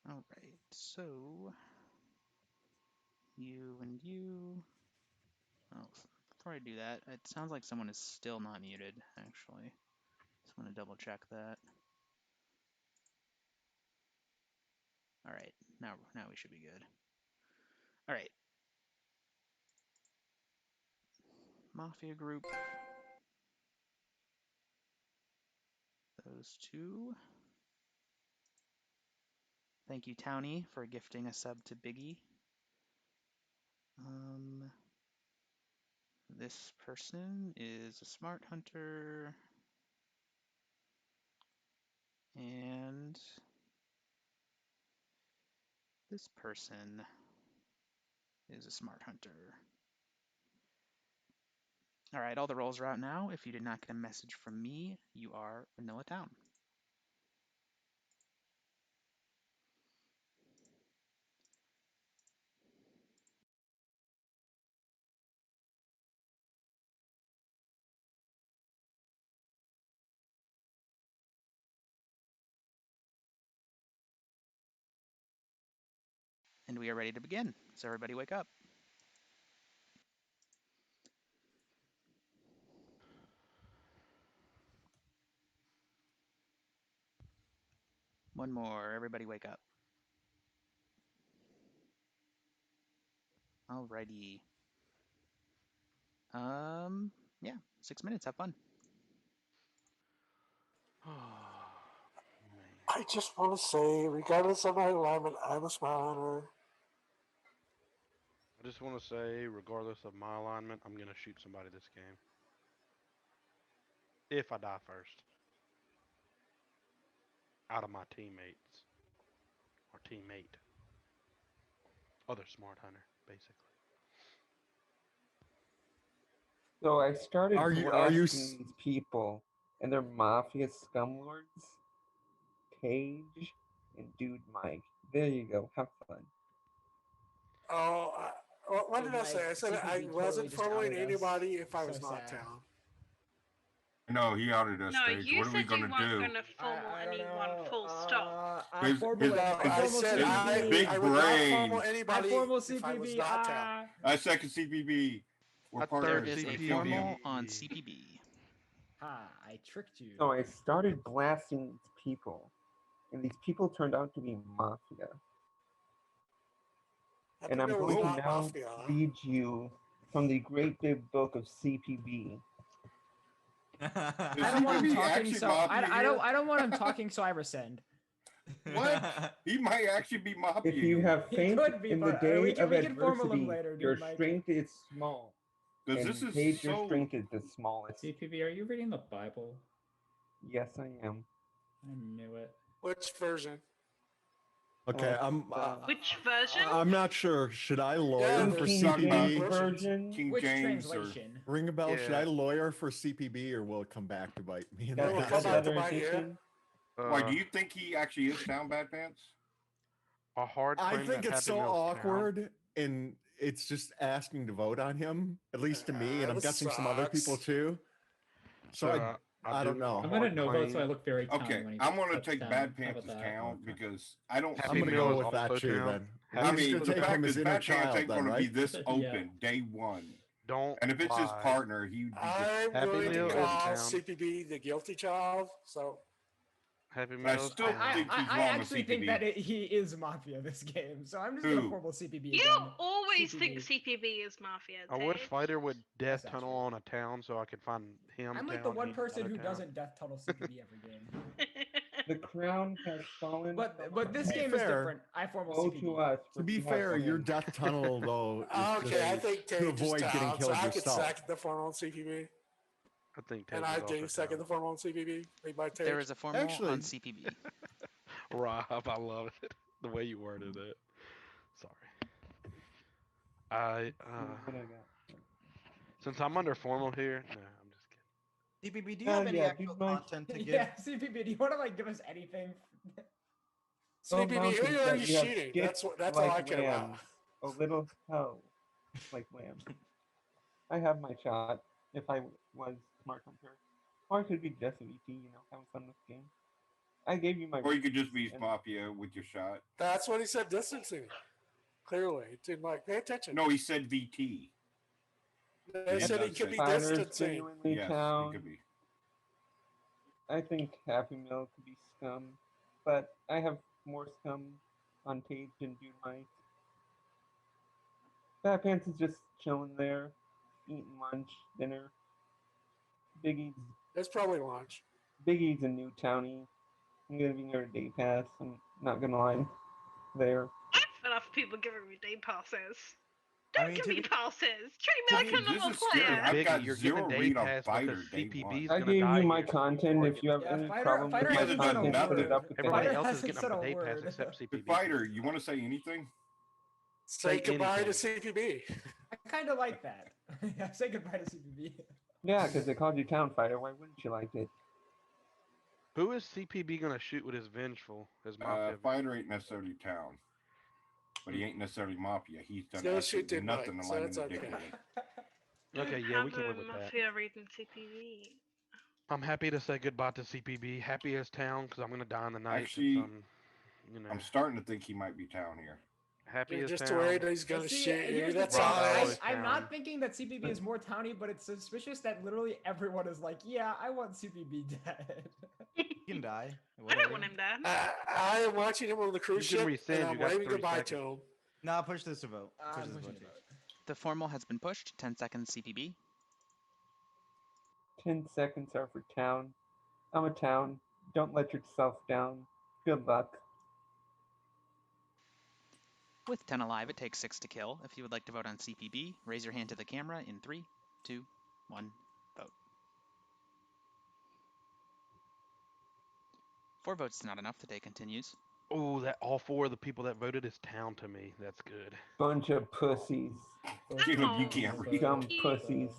All right, so you and you. Oh, before I do that, it sounds like someone is still not muted, actually. Just want to double check that. All right, now we should be good. All right. Mafia group. Those 2. Thank you, Townie, for gifting a sub to Biggie. This person is a Smart Hunter. And This person is a smart hunter. All right, all the roles are out now. If you did not get a message from me, you are Vanilla Town. And we are ready to begin. So everybody wake up. One more. Everybody wake up. Alrighty. Yeah, 6 minutes. Have fun. I just want to say, regardless of my alignment, I'm a smile hunter. I just want to say, regardless of my alignment, I'm going to shoot somebody this game. If I die first. Out of my teammates. Or teammate. Other smart hunter, basically. So I started blasting these people, and they're Mafia scumlords. Paige and Dude Mike. There you go. Have fun. Oh, what did I say? I said I wasn't following anybody if I was not town. No, he outed us. No, Stage. you What are we said you gonna weren't do? going to follow anyone full stop. I said big I would not brain. follow anybody if I was not town. I second CPB. We're There partners. is a formal on CPB. I tricked you. So I started blasting these people, and these people turned out to be Mafia. And I'm going to now read you from the great big book of CPB. I don't want him talking, so I don't want him talking, so I rescind. What? He might actually be Mafia. If you have faith in the day of adversity, later, your strength is small. And this is Paige, your strength is the smallest. CPB, are you reading the Bible? Yes, I am. I knew it. Which version? Okay, Which version? I'm not sure. Should I lawyer for CPB? Version? King Which James translation? Ring a bell. Yeah. Should I lawyer for CPB or will it come back to bite me? In the Will ass? come back to bite you. Why, do you think he actually is down Bad Pants? A hard I claim think that it's so Happy Meal's awkward, and it's just asking to vote on him, at least to me, and I'm this guessing some other sucks. people too. So I don't know. I'm gonna no vote, so I look very Okay, when he I'm gonna steps take down. Bad How Pants about as that? count because I don't. Happy I'm gonna Meal go is with that also too. down. Then I we're just mean, gonna the take fact him as is, inner Bad Pants child, ain't then, gonna be right? this open Yeah. day one. Don't And if it's his lie. partner, he'd be just. I'm Happy willing to Meal is call down. CPB the guilty child. So Happy But I Meal's still down. think he's I wrong with actually think CPB. that he is Mafia this game, so I'm just Who? gonna formal CPB You again. always CPB. think CPB is Mafia. I wish Tate. Fighter would death That's tunnel on a town so I could find him. I'm like the one person who doesn't death tunnel CPB every game. The crown has fallen. But this game is different. I formal Woe CPB. to us. To be fair, your death tunnel though is okay, just I think to Tate avoid just getting town, so killed I could yourself. second the formal CPB. I think And I do second the formal CPB. Made by Tate. There is a formal Actually- on CPB. Rob, I love it. The way you worded it. Sorry. Since I'm under formal here, no, I'm just kidding. CPB, do you have any actual content to give? Yeah, CPB, do you want to like give us anything? CPB, who are you shooting? That's all I care about. lambs, a little toe, like lamb. I have my shot if I was Smart Hunter. Or I could be just a VT, having fun with the game. I gave you my. Or you could just be Mafia with your shot. That's what he said, distancing. Clearly. It didn't pay attention. No, he said VT. They said he could be distancing. Yes, town. he could be. I think Happy Meal could be scum, but I have more scum on Paige than Dude Mike. Bad Pants is just chilling there, eating lunch, dinner. Biggie's. It's probably lunch. Biggie's a new townie. I'm gonna be near a day pass. I'm not gonna lie. There. Enough people giving me day passes. Don't give me passes. Treat me like a normal player. I've got you're zero giving read day on pass Fighter because day one. CPB's I gonna gave die you my here content. before If you have any problem with Fighter my hasn't done content, put it nothing. up with Everybody that. else is getting a day pass except CPB. Fighter, you want to say anything? Say goodbye to CPB. I kind of like that. Yeah, say goodbye to CPB. Yeah, because they called you Town Fighter. Why wouldn't you like it? Who is CPB gonna shoot with his vengeful? His Mafia? Fighter ain't necessarily Town, but he ain't necessarily Mafia. He's done Still shoot absolutely Dude nothing Mike, to so line that's in the okay. dick with it. Okay, yeah, we can live with that. Mafia reading CPV. I'm happy to say goodbye to CPB. Happy as Town because I'm gonna die in the night. Actually, since I'm starting to think he might be Town here. Happy You're as just Town. worried that he's gonna See, shoot you. here's the That's thing. all. I'm not thinking that CPB is more towny, but it's suspicious that literally everyone is like, yeah, I want CPB dead. He can die. I don't want him dead. I am watching him on the cruise You ship, can rescind, and I'm you got waving 3 goodbye seconds. to him. Nah, push this to vote. Push I'm this pushing vote. The formal has been pushed. 10 seconds CPB. 10 seconds are for Town. I'm a Town. Don't let yourself down. Good luck. With 10 alive, it takes 6 to kill. If you would like to vote on CPB, raise your hand to the camera in 3, 2, 1, vote. 4 votes is not enough. The day continues. Oh, that all 4 of the people that voted is Town to me. That's good. Bunch of pussies. You can't read. Dumb pussies.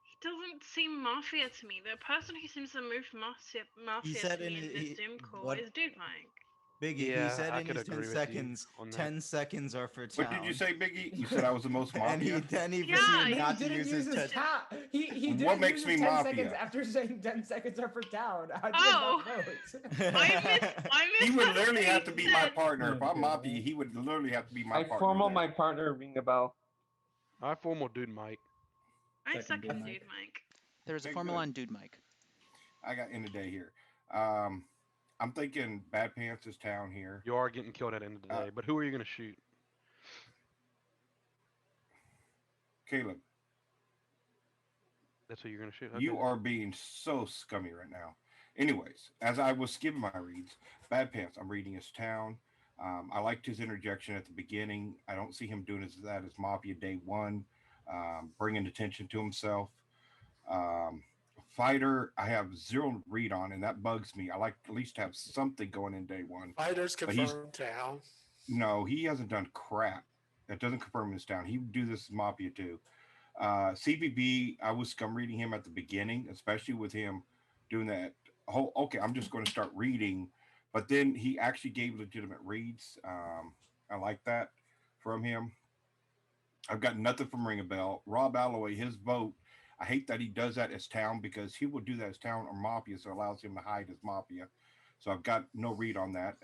He doesn't seem Mafia to me. The person who seems the most Mafia said to me in in his- this Doom call what- is Dude Mike. Biggie, Yeah, he said I in could his 10 agree with you seconds, on that. 10 seconds are for Town. What did you say, Biggie? You said I was the most And Mafia? then he Yeah, proceeded he not to didn't use his 10. He What didn't makes use me his 10 Mafia? seconds after saying 10 seconds are for Town. How do Oh. you not vote? I He missed would that literally have to he be my said- partner. If I'm Mafia, he would literally have to be my I partner. formal there. my partner ring a bell. I formal Dude Mike. I Second second Dude Dude Mike. Mike. There's a Okay, formal good. on Dude Mike. I got end of day here. I'm thinking Bad Pants is Town here. You are getting killed at the end of the day, but who are you gonna shoot? Caleb, That's who you're gonna shoot. you Okay. are being so scummy right now. Anyways, as I was skipping my reads, Bad Pants, I'm reading as Town. I liked his interjection at the beginning. I don't see him doing that as Mafia day one, bringing attention to himself. Fighter, I have zero read on, and that bugs me. I like to at least have something going in day one. Fighters But he's- confirmed Town. No, he hasn't done crap. That doesn't confirm his Town. He would do this as Mafia too. CVB, I was scum reading him at the beginning, especially with him doing that whole, okay, I'm just going to start reading. But then he actually gave legitimate reads. I like that from him. I've got nothing from Ring a Bell. Rob Alloway, his vote, I hate that he does that as Town because he will do that as Town or Mafia, so it allows him to hide as Mafia. So I've got no read on that.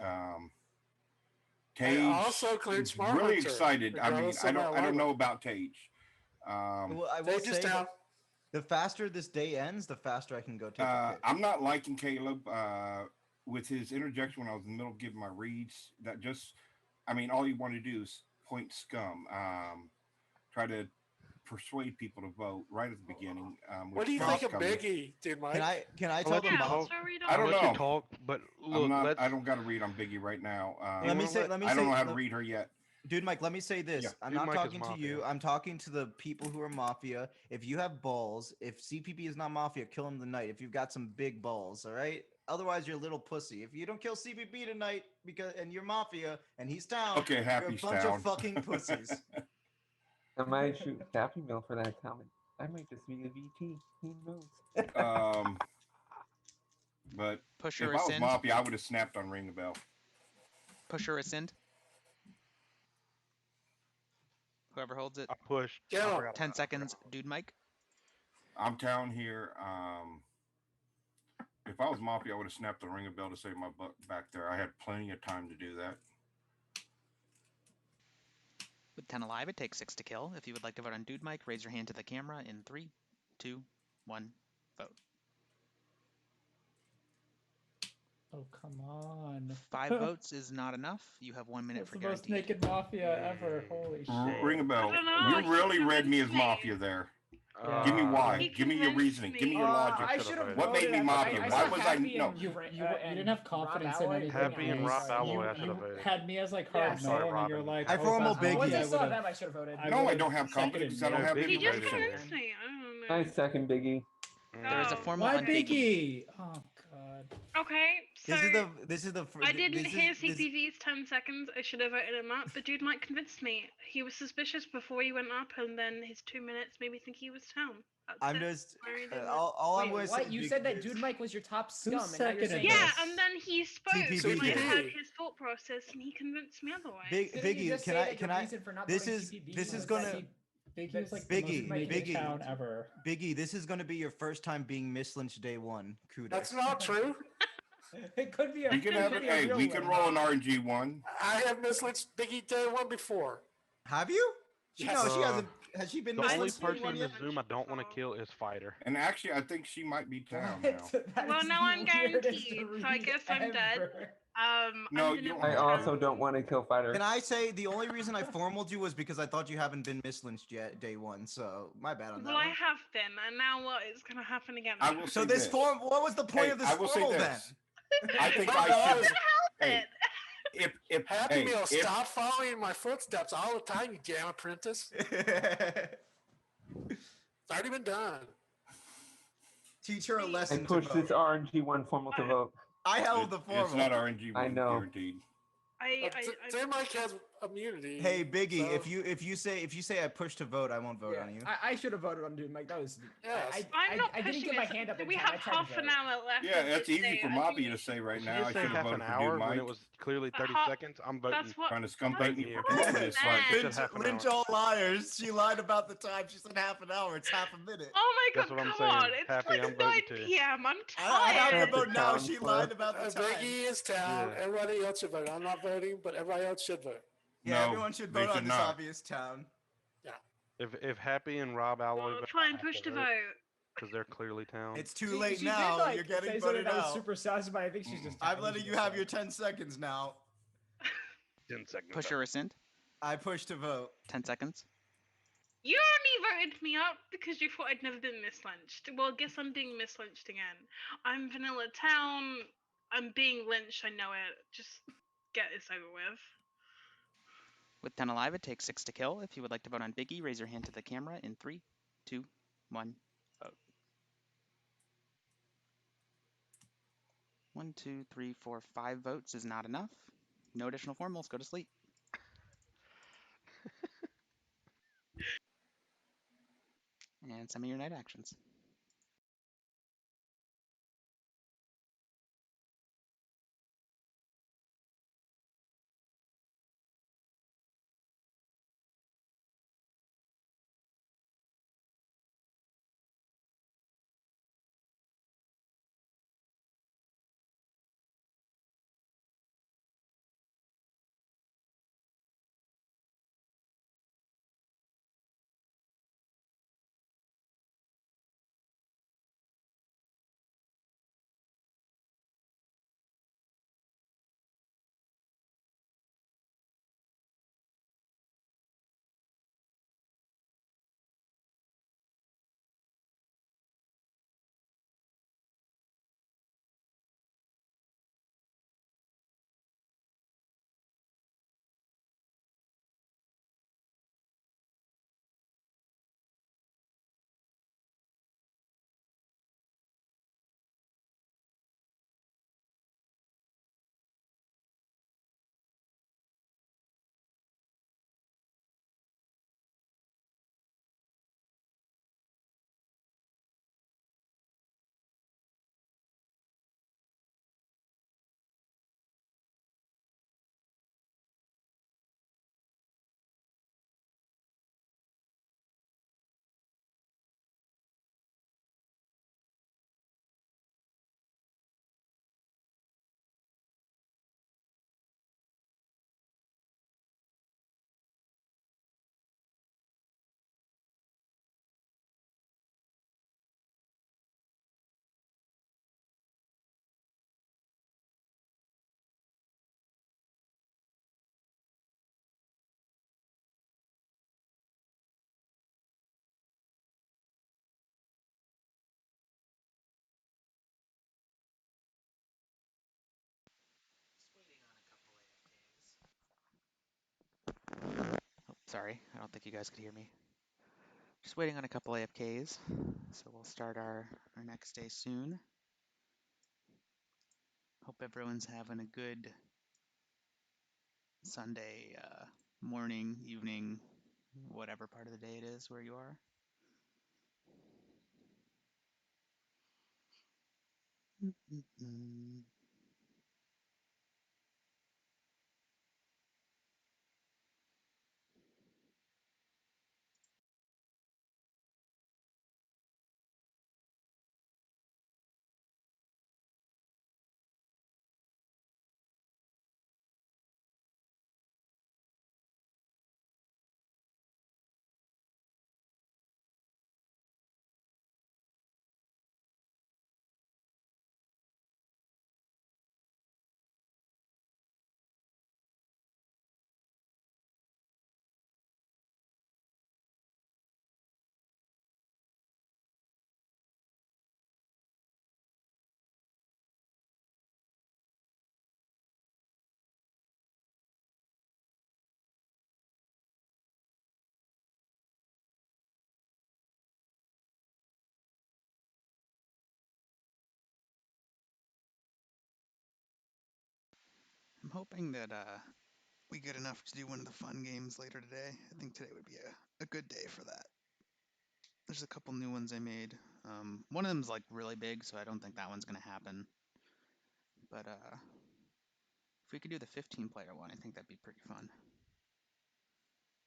Tage also claimed is Smart really Hunter, excited. I mean, regardless I of don't marijuana. know about Tage. Well, I will Tage is say Town. the faster this day ends, the faster I can go take a pick. I'm not liking Caleb with his interjection when I was in the middle of giving my reads. That just, I mean, all you want to do is point scum. Try to persuade people to vote right at the beginning. What do you think of Biggie, dude, Mike? Can I I'll tell let them you about? talk. I don't I'll let know. you talk, but look, I don't got to read on Biggie right now. Let me say. I don't know how to read her yet. Dude, Mike, let me say this. Yeah. I'm Dude not Mike is talking to Mafia. you. I'm talking to the people who are Mafia. If you have balls, if CPB is not Mafia, kill him tonight. If you've got some big balls, all right? Otherwise, you're a little pussy. If you don't kill CPB tonight and you're Mafia and he's Town, Okay, you're a Happy's bunch Town. of fucking pussies. I might shoot Happy Meal for that comment. I might just be a VT. Who knows? But Push if or I was rescind? Mafia, I would have snapped on Ring the Bell. Push or rescind? Whoever holds it. I pushed. Yeah. I forgot 10 about it. seconds, Dude Mike. I'm Town here. If I was Mafia, I would have snapped the Ring a Bell to save my butt back there. I had plenty of time to do that. With 10 alive, it takes 6 to kill. If you would like to vote on Dude Mike, raise your hand to the camera in 3, 2, 1, vote. Oh, come on. 5 votes is not enough. You have 1 minute That's for the most guaranteed. naked mafia ever. Holy shit. Ring a Bell. I don't know, You he's really so read me as insane. Mafia there. Give me why. He Give me your convinced reasoning. Give me me. your logic. I should have What made me Mafia? Why saw was I Happy no? and You didn't have confidence in anything. Happy and Rob you, Alloy, I should have you voted. had me as like Yeah, hard sorry, no, and you're Robin. like, I formal that's Mafia, Biggie. Once I saw would've- them, I should have voted. I No, I would've don't have seconded confidence because I don't no. have Biggie any He just voted reason. convinced me. I don't know. I second Biggie. There is a Oh, formal Why on Biggie. Biggie? Oh god. Okay, so This is the I didn't this hear is, this- CPV's 10 seconds. I should have voted him up. The dude might convinced me. He was suspicious before he went up, and then his 2 minutes made me think he was town. That's I'm it. just Mary didn't. all I'm Wait, going to what? say. You Big- said that Dude Mike was your top scum, and now you're seconded saying Yeah, this? and then he spoke, TPV and I did. heard his thought process, and he convinced me otherwise. Big Didn't you Biggie, just can say I that can your I? reason for not This voting is TPB this is was gonna that Biggie was like Biggie, the most Biggie. town ever. Biggie. This is going to be your first time being mislynched day one. Kudos. That's not true. It could be a. We can it have could it. be a Hey, real we can one. roll an RNG one. I have mislynched Biggie day one before. Have you? Yes. No, she hasn't. Has she been The only mislynched day person one in yet? this Zoom I don't want to kill is Fighter. And actually, I think she might be town now. That Well, is now the I'm weirdest guaranteed, so I read guess I'm dead. ever. No, I'm you don't I have also don't want to kill Fighter. Can I say the only reason I formaled you was because I thought you haven't been mislynched yet day one. So my bad on that. Well, I one. have been, and now what is going to happen again? I will So say this this. form. What was the point Hey, of this I will say formal this. then? I think Oh, I God. should. Hey, if Happy hey, Meal, if, stop following in my footsteps all the time, you damn apprentice. It's already been done. Teach her a I lesson. To pushed this vote. RNG one formal to vote. I held the formal. it's not RNG I one, know. guaranteed. J Mike has immunity. Hey Biggie, so- if you say I push to vote, I won't vote on you. I should have voted on Dude Mike. That was. Yes. I'm not I didn't pushing get my it. hand up. in We time. I have tried to half an vote. hour left. Yeah, of that's this easy day. for I Moppy think to say right She now. I just should said have half voted an for hour Dude when Mike. it was clearly 30 How- seconds. I'm voting. That's what. Trying to scum that's bait me what- for that's this what fight. I said. Lynch- half an Lynch hour. all liars. She lied about the time. She said half an hour. It's half a minute. Oh my That's god, what I'm come on. saying. It's Happy, like I'm 9 voting too. p.m. I'm I have tired. to vote now. Town She clerk. lied about the time. Biggie is town. Yeah. Everybody else should vote. I'm not voting, but everybody else should vote. Yeah, No, everyone should they vote on should this not. obvious town. If Happy and Rob Alloy Well, fine, push to vote. because they're clearly town. It's too She- late she now. Did, like, You're getting say something voted that was out. super sus, but I think she's just. I'm letting you have your 10 seconds now. 10 seconds. Push or rescind. I push to vote. 10 seconds. You only voted me up because you thought I'd never been mislynched. Well, I guess I'm being mislynched again. I'm Vanilla Town. I'm being lynched. I know it. Just get this over with. With 10 alive, it takes 6 to kill. If you would like to vote on Biggie, raise your hand to the camera in 3, 2, 1, vote. 1, 2, 3, 4, 5 votes is not enough. No additional formals. Go to sleep. And some of your night actions. Sorry, I don't think you guys could hear me. Just waiting on a couple AFKs, so we'll start our next day soon. Hope everyone's having a good Sunday morning, evening, whatever part of the day it is where you are. I'm hoping that we get enough to do one of the fun games later today. I think today would be a good day for that. There's a couple new ones I made. One of them's like really big, so I don't think that one's gonna happen. But if we could do the 15-player one, I think that'd be pretty fun.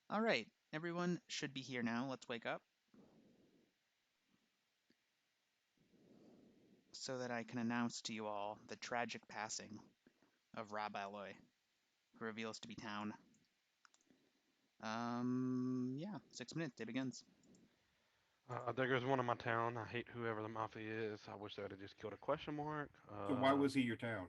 All right, everyone should be here now. Let's wake up so that I can announce to you all the tragic passing of Rob Alloy, who reveals to be Town. Yeah, 6 minutes, day begins. There goes one in my town. I hate whoever the Mafia is. I wish they would have just killed a question mark. So why was he your town?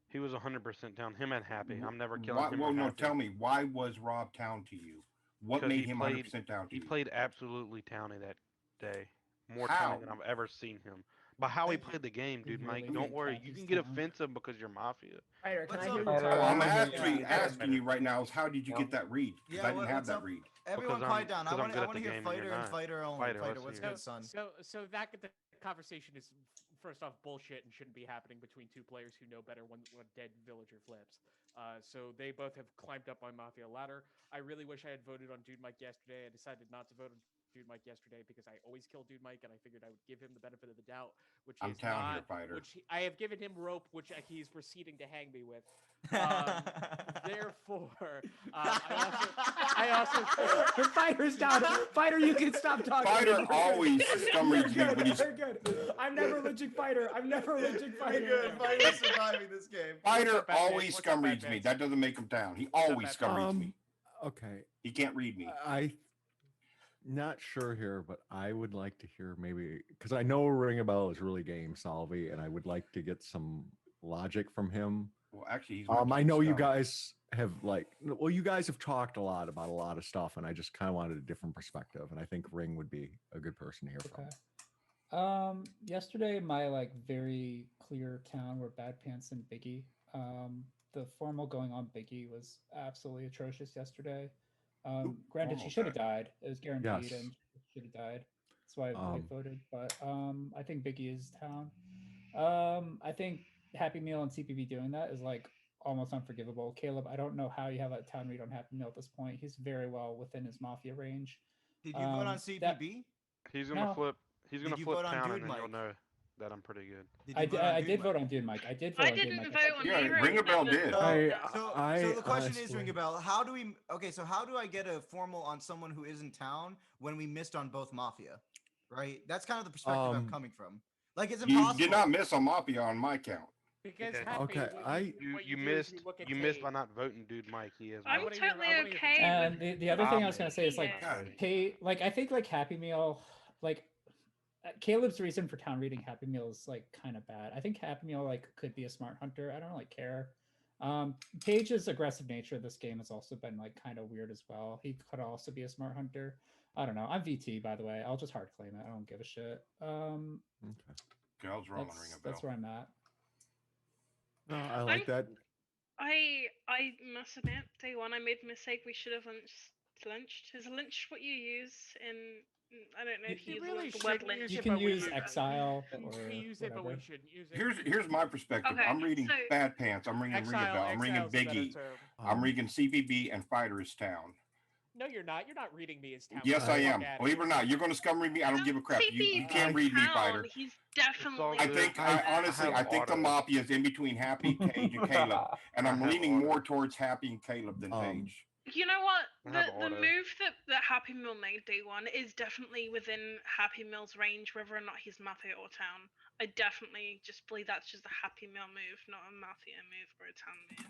He was 100% down. Him and Happy. I'm never killing Why, him well, or no, Happy. tell me, why was Rob town to you? What made him 100% down to you? He played absolutely towny that day. More How? towny than I've ever seen him. By how he played the game, dude, Mike. Don't worry. You can get offensive because you're Mafia. Fighter, can I What's hear up? you talk? Well, I'm Yeah. actually asking you right now is how did you get that read? Because I didn't have what's that up? read. Everyone Because quiet down. I I'm want good at to the hear game and you're Fighter and not. Fighter only. Fighter, Fighter, let's what's hear good, it. son? So that the conversation is first off bullshit and shouldn't be happening between two players who know better when a dead villager flips. So they both have climbed up my Mafia ladder. I really wish I had voted on Dude Mike yesterday. I decided not to vote on Dude Mike yesterday because I always kill Dude Mike, and I figured I would give him the benefit of the doubt, which I'm is town not here, Fighter. which I have given him rope, which he's proceeding to hang me with. Therefore, I also Fighter's down. Fighter, you can stop talking. Fighter always scum reads me when he's. You're good. I'm never lynching Fighter. I'm never lynching Fighter. Good. Fighter's surviving this game. Fighter Batman? always What's scum up, reads me. Batman? That doesn't make him down. He always scum reads me. Okay. He can't read me. I not sure here, but I would like to hear maybe because I know Ring a Bell is really game solvy, and I would like to get some logic from him. Well, actually, he's. I know you guys have you guys have talked a lot about a lot of stuff, and I just kind of wanted a different perspective, and I think Ring would be a good person to hear from. Yesterday my very clear town were Bad Pants and Biggie. The formal going on Biggie was absolutely atrocious yesterday. Granted, she should have died. It was guaranteed, and she should have died. That's why I voted. But I think Biggie is town. I think Happy Meal and CPB doing that is almost unforgivable. Caleb, I don't know how you have a town read on Happy Meal at this point. He's very well within his Mafia range. Did you vote on CPB? He's gonna flip. He's gonna flip town, and then Mike? you'll know that I'm pretty good. I did vote on Dude Mike. I did vote on Dude Mike. I didn't vote on Yeah, Ring a Bell did. So the question is, Ring a Bell, how do we? Okay, so how do I get a formal on someone who is in town when we missed on both Mafia? Right. That's kind of the perspective I'm coming from. It's impossible. You did not miss on Mafia on my count. Because you missed by not voting Dude Mike. He is. I'm totally okay. And the other thing I was gonna say is I think Happy Meal Caleb's reason for town reading Happy Meal is kind of bad. I think Happy Meal could be a smart hunter. I don't really care. Paige's aggressive nature of this game has also been kind of weird as well. He could also be a smart hunter. I don't know. I'm VT, by the way. I'll just hard claim it. I don't give a shit. Okay. Girls rolling Ring a Bell. That's where I'm at. No, I like that. I must admit, day one, I made the mistake. We should have lynched lynched. Is lynched what you use in? I don't know if you You use really the word shouldn't lynch. use You it, can but we use use it. exile We or use it, but whatever. we shouldn't use it. Here's my perspective. Okay, I'm reading so Bad Pants. I'm reading Exile, Ringabel. I'm reading exile's a better Biggie. term. I'm reading CVB and Fighter is Town. No, you're not. You're not reading me as town. Yes, I am. Get Believe it or not, you're going to scum read me. I don't give a crap. You can't read me, Fighter. He's definitely. I think honestly, I think the Mafia is in between Happy, Cage, and Caleb, and I'm leaning more towards Happy and Caleb than Cage. You know what? I have The auto. move that Happy Meal made day one is definitely within Happy Meal's range, whether or not he's Mafia or Town. I definitely just believe that's just a Happy Meal move, not a Mafia move or a Town move.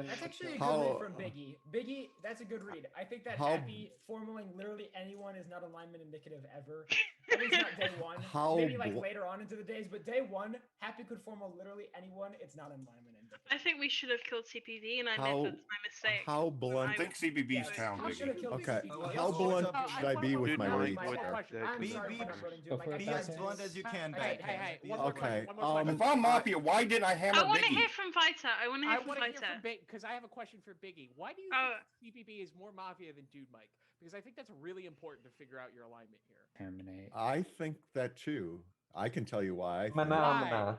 That's actually a good read from Biggie. Biggie, that's a good read. I think that Happy formaling literally anyone is not alignment indicative ever. At least not day one. Maybe like later on into the days, but day one, Happy could formal literally anyone. It's not alignment indicative. I think we should have killed CPV, and I admit that's my mistake. How blunt? I think CBB's Town. Okay. How blunt should I be with my read there? Be as blunt as you can, Bad Pants. Okay. If I'm Mafia, why didn't I hammer I want to Biggie? hear from Vita. I want to hear from Vita. Because I have a question for Biggie. Why do you think CPB is more Mafia than Dude Mike? Because I think that's really important to figure out your alignment here. Terminate. I think that too. I can tell you why. Why?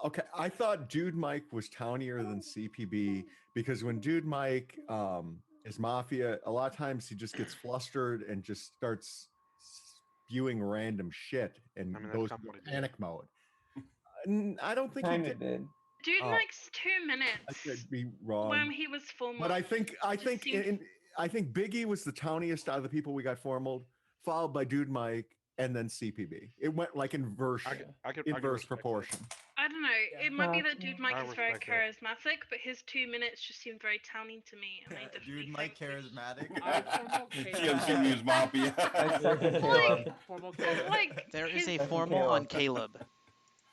Okay. I thought Dude Mike was townier than CPB because when Dude Mike is Mafia, a lot of times he just gets flustered and just starts spewing random shit and goes into panic mode. I don't think he did. Dude Mike's 2 minutes. I could be wrong. When he was formal. But I think Biggie was the towniest out of the people we got formaled, followed by Dude Mike, and then CPB. It went like inverse proportion. I don't know. It might be that Dude Mike is very charismatic, but his 2 minutes just seemed very towny to me. And I Dude Mike charismatic. TMC is Mafia. There is a formal on Caleb.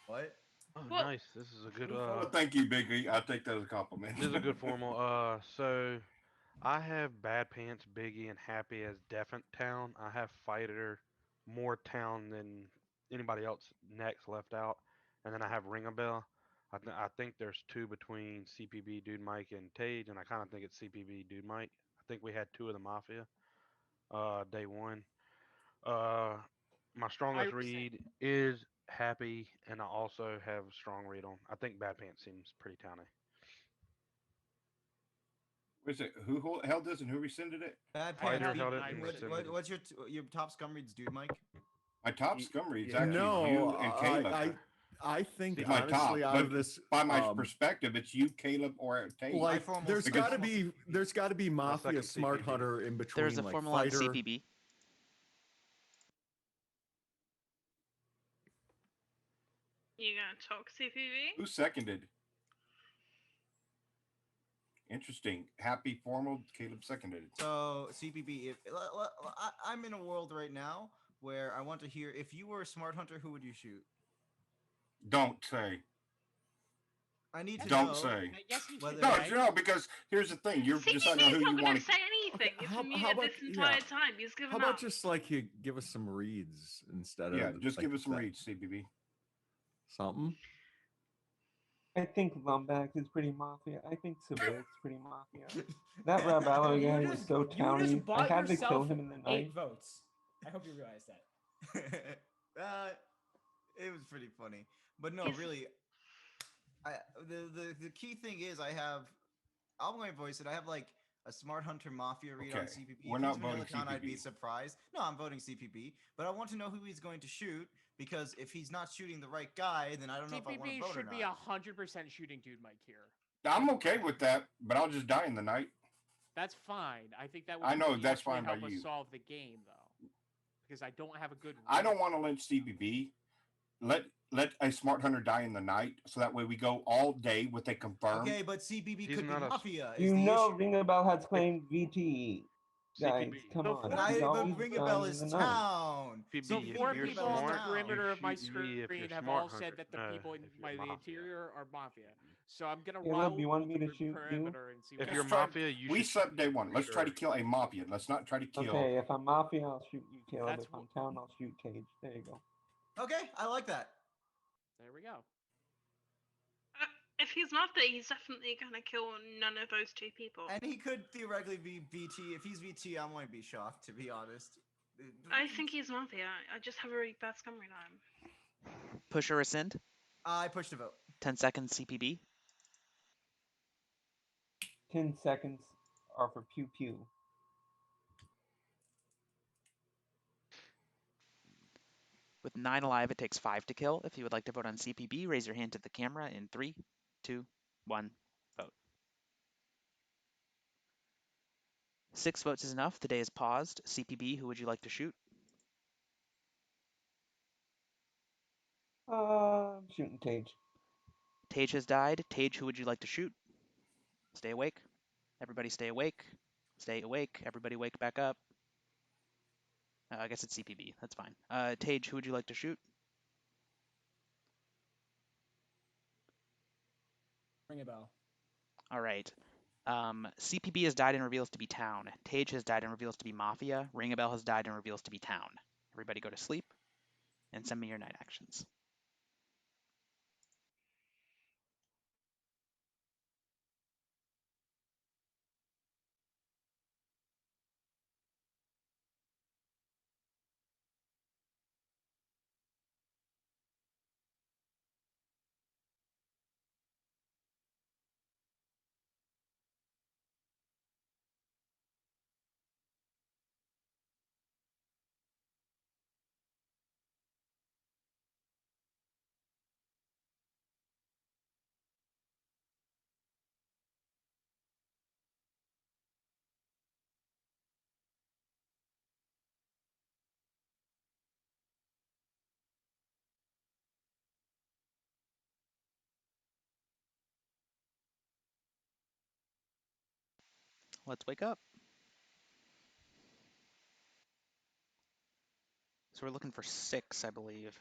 What? Oh, nice. This is a good. Thank you, Biggie. I take that as a compliment. This is a good formal. So I have Bad Pants, Biggie, and Happy as definite town. I have Fighter more town than anybody else next left out, and then I have Ringabel. I think there's two between CPB, Dude Mike, and Tage, and I kind of think it's CPB, Dude Mike. I think we had two of the Mafia day one. My strongest read is Happy, and I also have a strong read on. I think Bad Pants seems pretty towny. What's it? Who held this and who rescinded it? Bad Fighter Pants. held it and rescinded What's your top scum reads, Dude Mike? My top scum reads actually you and Caleb. I think It's my honestly top, out of but this, by my perspective, it's you, Caleb, or Tate. like there's got to be Mafia Smart Hunter in between. There's a like formula on Fighter. CPB. You gonna talk CPV? Who seconded? Interesting. Happy formal. Caleb seconded it. So CPB, I'm in a world right now where I want to hear, if you were a Smart Hunter, who would you shoot? Don't say. I need to Don't know. say. Yes, you should. No, because here's the thing. You're deciding on who you want to. Say anything. He's been muted this entire time. He's given How up. about just like you give us some reads instead of Just like, give us some reads, CBB. Something. I think Lumbax is pretty Mafia. I think Civilic's pretty Mafia. That Raballo guy was so towny. I had to kill him in the night. 8 votes. I hope you realize that. It was pretty funny, but no, really. The key thing is I'll go voice it. I have like a Smart Hunter Mafia read on CPB. We're not voting CPB. I'd be surprised. No, I'm voting CPB, but I want to know who he's going to shoot, because if he's not shooting the right guy, then I don't know if I want to vote or not. CPB should be 100% shooting Dude Mike here. I'm okay with that, but I'll just die in the night. That's fine. I think that would I know that's fine by help us you. solve the game though, because I don't have a good. I don't want to lynch CBB. Let a Smart Hunter die in the night, so that way we go all day with a confirmed. Okay, but CBB could be Mafia. You know, Ringabel has claimed VTE. Guys, come on. But Ringabel is town. So 4 people on the perimeter of my screen have all said that the people in my interior are Mafia. So I'm gonna roll you want me to shoot perimeter and see. If you're Mafia, we slept day one. Let's try to kill a Mafia. Let's not try to kill. Okay, if I'm Mafia, I'll shoot you, Caleb. If I'm town, I'll shoot Cage. There you go. Okay, I like that. There we go. If he's Mafia, he's definitely gonna kill none of those two people. And he could theoretically be VT. If he's VT, I might be shocked, to be honest. I think he's Mafia. I just have a really bad summary on him. Push or rescind? I pushed a vote. 10 seconds CPB. 10 seconds are for pew pew. With 9 alive, it takes 5 to kill. If you would like to vote on CPB, raise your hand to the camera in 3, 2, 1, vote. 6 votes is enough. The day is paused. CPB, who would you like to shoot? I'm shooting Tage. Tage has died. Tage, who would you like to shoot? Stay awake. Everybody stay awake. Stay awake. Everybody wake back up. I guess it's CPB. That's fine. Tage, who would you like to shoot? Ring a bell. All right. CPB has died and reveals to be Town. Tage has died and reveals to be Mafia. Ring a Bell has died and reveals to be Town. Everybody go to sleep and send me your night actions. Let's wake up. So we're looking for 6, I believe.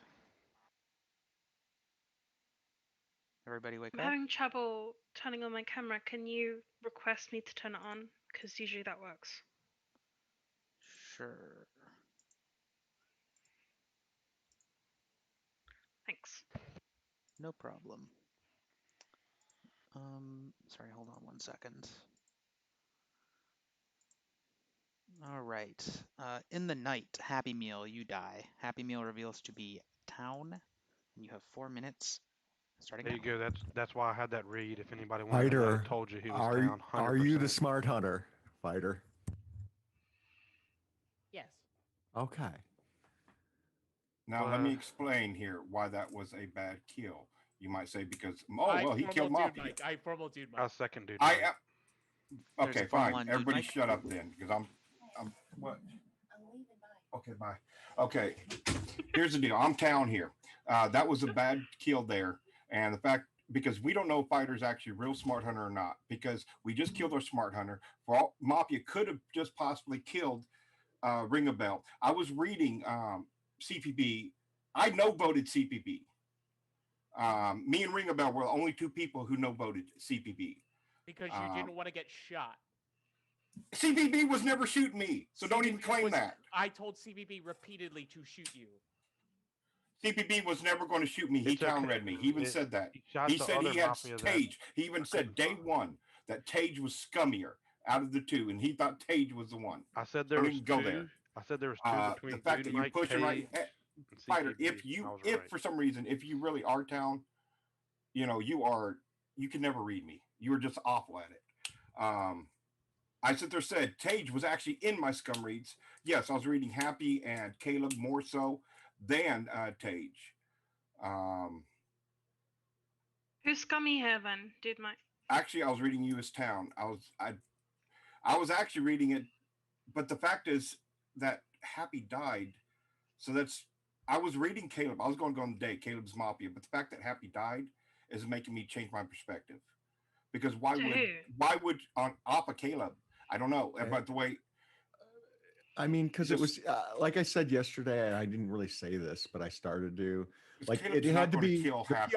Everybody wake I'm up. having trouble turning on my camera. Can you request me to turn it on? Because usually that works. Sure. Thanks. No problem. Sorry, hold on 1 second. All right. In the night, Happy Meal, you die. Happy Meal reveals to be Town, and you have 4 minutes. Starting There now. you go. That's why I had that read. If anybody wanted to know, Fighter, I told you he was down 100%. are you the smart hunter, Fighter? Yes. Okay. Now let me explain here why that was a bad kill. You might say because he killed Mafia. I formal dude Mike. I second dude. Okay, fine. Everybody shut up then, because I'm what? Okay, bye. Okay, here's the deal. I'm Town here. That was a bad kill there, and the fact because we don't know if Fighter's actually real smart hunter or not, because we just killed our smart hunter. For all, Mafia could have just possibly killed Ring a Bell. I was reading CPB. I no voted CPB. Me and Ring a Bell were the only 2 people who no voted CPB. Because you didn't want to get shot. CPB was never shooting me, so don't even claim that. I told CPB repeatedly to shoot you. CPB was never going to shoot me. He Town read me. He even said that. He said he had Tage. He even said day 1 that Tage was scummier out of the 2, and he thought Tage was the one. I said there was 2. Go there. I said there was 2 between the fact that you're Mike, pushing Tage, Fighter. If for some reason, if you really are Town, you can never read me. You were just awful at it. I sit there said Tage was actually in my scum reads. Yes, I was reading Happy and Caleb more so than Tage. Who's scummy here then, dude Mike? Actually, I was reading you as Town. I was actually reading it, but the fact is that Happy died. So I was reading Caleb. I was going to go on the day Caleb's Mafia, but the fact that Happy died is making me change my perspective. Because why would on off of Caleb? I don't know. But the way I mean, because it was like I said yesterday, and I didn't really say this, but I started to like Caleb's it had not to gonna be kill the Happy.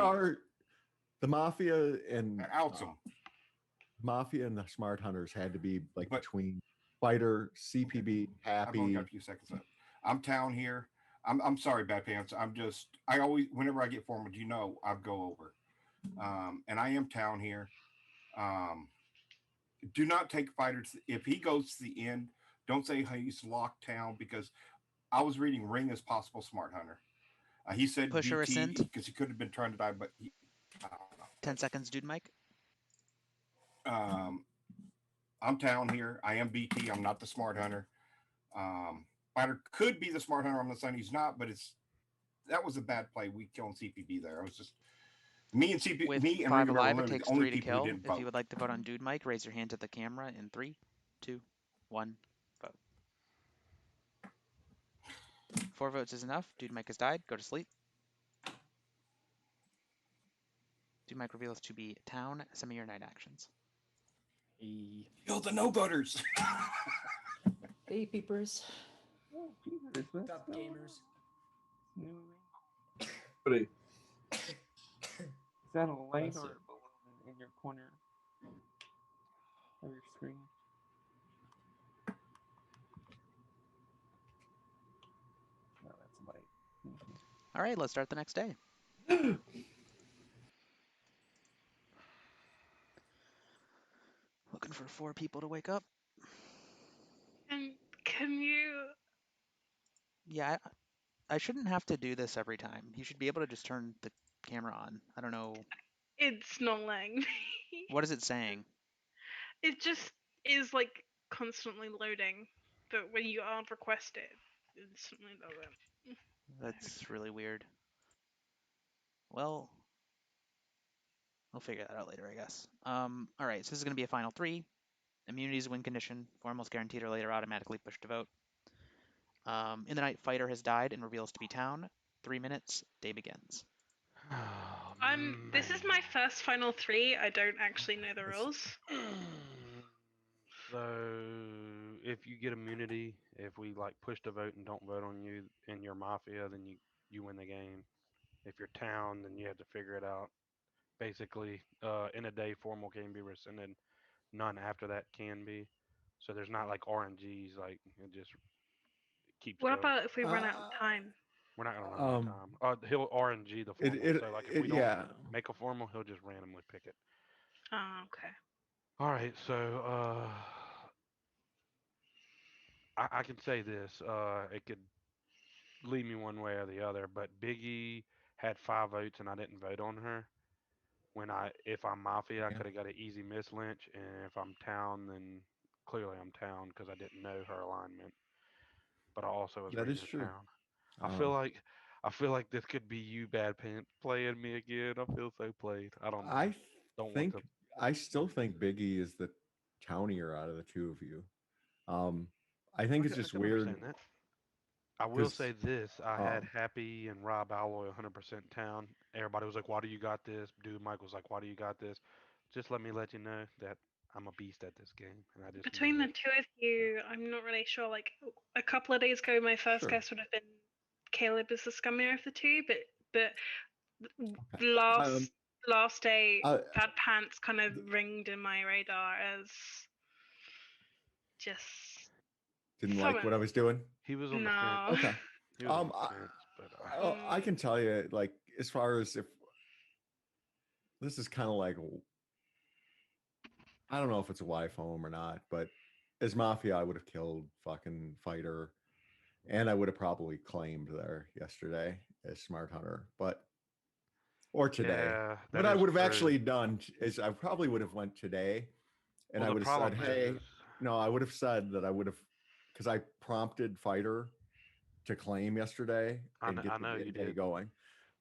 the Mafia and Mafia and the Smart Hunters had to be like between Fighter, CPB, Happy. I've only got a few seconds left. I'm Town here. I'm sorry, Bad Pants. I always whenever I get formal, I go over. And I am town here. Do not take fighters. If he goes to the end, don't say he's locked town because I was reading Ring as possible smart hunter. He said Push or BT rescind? because he could have been trying to die, but he, I don't know. 10 seconds, dude, Mike. I'm town here. I am BT. I'm not the smart hunter. Fighter could be the smart hunter. I'm not saying he's not, but that was a bad play. We killed CPB there. I was just me and CP, With me and 5 Ring alive, were it literally takes the only 3 to people who kill. didn't If vote. you would like to vote on Dude Mike, raise your hand to the camera in 3, 2, 1, vote. 4 votes is enough. Dude Mike has died. Go to sleep. Dude Mike reveals to be town. Some of your night actions. Kill the no voters. Hey, peepers. Oh, Jesus, What's up, gamers? Is that a light or a balloon in your corner of your screen? No, that's a light. All right, let's start the next day. Looking for 4 people to wake up. Can you? Yeah, I shouldn't have to do this every time. You should be able to just turn the camera on. I don't know. It's not letting me. What is it saying? It just is like constantly loading, but when you aren't requested, it instantly doesn't. That's really weird. Well, we'll figure that out later, I guess. All right, so this is going to be a final 3. Immunities win condition. Formals guaranteed or later automatically pushed to vote. In the night, fighter has died and reveals to be town. 3 minutes. Day begins. This is my first final 3. I don't actually know the rules. So if you get immunity, if we like push to vote and don't vote on you and you're Mafia, then you win the game. If you're town, then you have to figure it out. Basically, in a day, formal can be rescinded. None after that can be. So there's not like RNGs. Like it just keeps What going. about if we run out of time? We're not gonna run out of time. He'll RNG the formal. So like if we don't make a formal, he'll just randomly pick it. Oh, okay. All right, so I can say this. It could lead me one way or the other, but Biggie had 5 votes and I didn't vote on her. If I'm Mafia, I could have got an easy miss lynch, and if I'm town, then clearly I'm town because I didn't know her alignment. But I also was reading the town. I feel like this could be you, Bad Pants, playing me again. I feel so played. I don't know. I still think Biggie is the townier out of the two of you. I think it's just weird. I will say this: I had Happy and Rob Alloy 100% town. Everybody was like, "Why do you got this?" Dude, Mike was like, "Why do you got this?" Just let me let you know that I'm a beast at this game, and I just between the two of you, I'm not really sure. Like a couple of days ago, my first guess would have been Caleb is the scummier of the two, but last day, Bad Pants kind of ringed in my radar as just didn't like what I was doing. He was on the fence. Okay. He was on the fence, but I can tell you, like, as far as if this is kind of like, I don't know if it's a wife home or not, but as Mafia, I would have killed fucking Fighter, and I would have probably claimed there yesterday as Smart Hunter, or today. Yeah, what I would have actually done is I probably would have went today, and I would have said, "Hey, no," I would have said that I would have, because I prompted Fighter to claim yesterday and get the day going.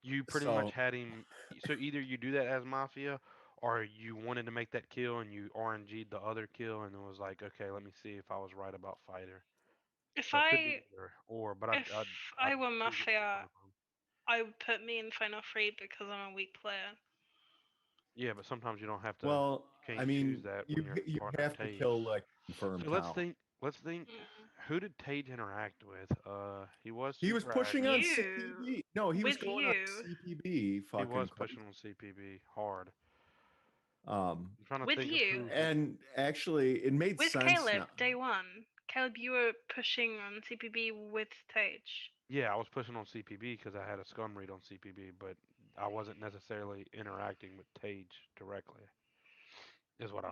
You pretty much had him. So either you do that as Mafia, or you wanted to make that kill and you RNG'd the other kill, and it was like, okay, let me see if I was right about Fighter. If so I were Mafia, I would put me in final 3 because I'm a weak player. Yeah, but sometimes you don't have to. Well, I mean, choose that you have to kill like confirmed. So let's think. Who did Tage interact with? He was pushing on CPB. No, he was going on CPB. He was pushing on CPB hard. I'm trying to with think you, and actually, it made with sense. Caleb, now. day 1. Caleb, you were pushing on CPB with Tage. Yeah, I was pushing on CPB because I had a scum read on CPB, but I wasn't necessarily interacting with Tage directly. Is what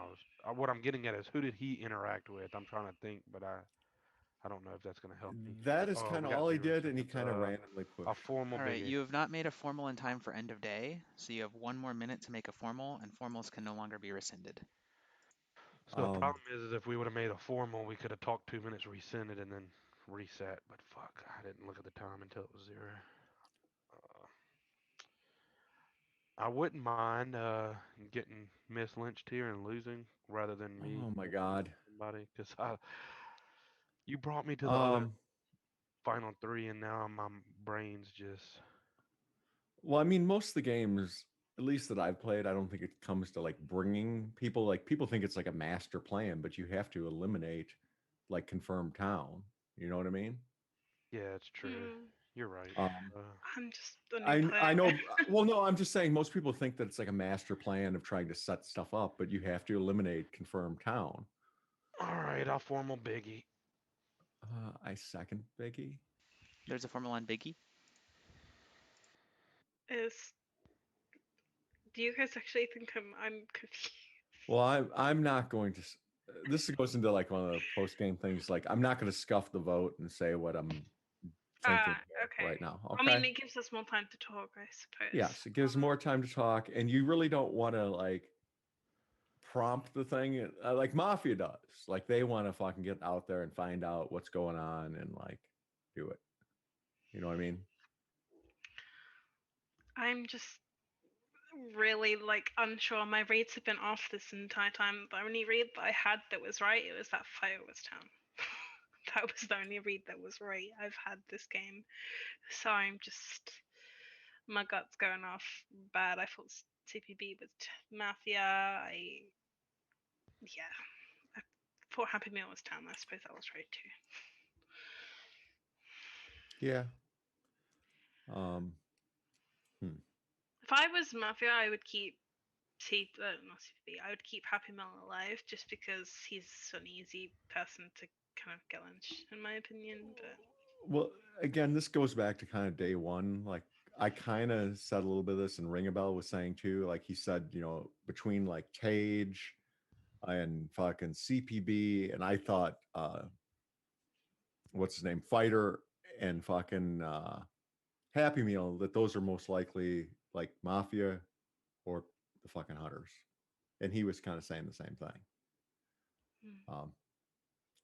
I'm getting at is who did he interact with? I'm trying to think, but I don't know if that's going to help me. That is Oh, kind we of got all he 0 did, and he seconds. kind of randomly A pushed. formal All right, biggie. you have not made a formal in time for end of day, so you have 1 more minute to make a formal, and formals can no longer be rescinded. So the problem is if we would have made a formal, we could have talked 2 minutes, rescinded, and then reset. But fuck, I didn't look at the time until it was 0. I wouldn't mind getting mislynched here and losing rather than me. Oh my god. Somebody, because you brought me to the other final 3, and now my brain's just. Well, I mean, most of the games, at least that I've played, I don't think it comes to like bringing people. Like people think it's like a master plan, but you have to eliminate like confirmed town. You know what I mean? Yeah, it's true. You're right. I'm just a new player. I know. Well, no, I'm just saying most people think that it's like a master plan of trying to set stuff up, but you have to eliminate confirmed town. All right, I'll formal biggie. I second biggie. There's a formal on biggie. Do you guys actually think I'm confused? Well, I'm not going to. This goes into like one of the post game things. Like I'm not going to scuff the vote and say what I'm thinking right now. Okay. I mean, it gives us more time to talk, I suppose. Yes, it gives more time to talk, and you really don't want to like prompt the thing like Mafia does. Like they want to fucking get out there and find out what's going on and like do it. You know what I mean? I'm just really like unsure. My reads have been off this entire time. The only read that I had that was right, it was that Fireworks Town. That was the only read that was right I've had this game. So I'm just, my gut's going off bad. I thought CPB was Mafia. I thought Happy Meal was Town. I suppose that was right too. Yeah. If I was Mafia, I would keep not CPB. I would keep Happy Meal alive just because he's an easy person to kind of get lynched, in my opinion. But well, again, this goes back to kind of day one. Like I kind of said a little bit of this, and Ring a Bell was saying too. Like he said, you know, between like Tage and fucking CPB, and I thought, what's his name, Fighter and fucking Happy Meal, that those are most likely like Mafia or the fucking Hunters. And he was kind of saying the same thing.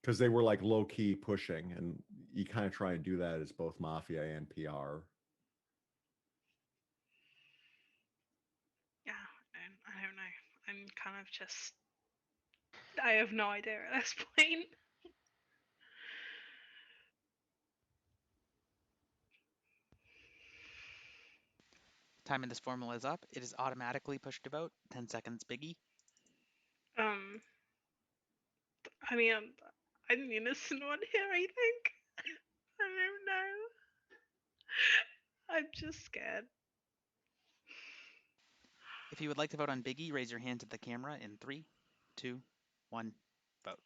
Because they were like low key pushing, and you kind of try and do that as both Mafia and PR. Yeah, I don't know. I'm kind of just, I have no idea at this point. Time in this formal is up. It is automatically pushed to vote. 10 seconds, biggie. I mean, I'm the innocent one here, I think. I don't know. I'm just scared. If you would like to vote on biggie, raise your hand to the camera in 3, 2, 1, vote.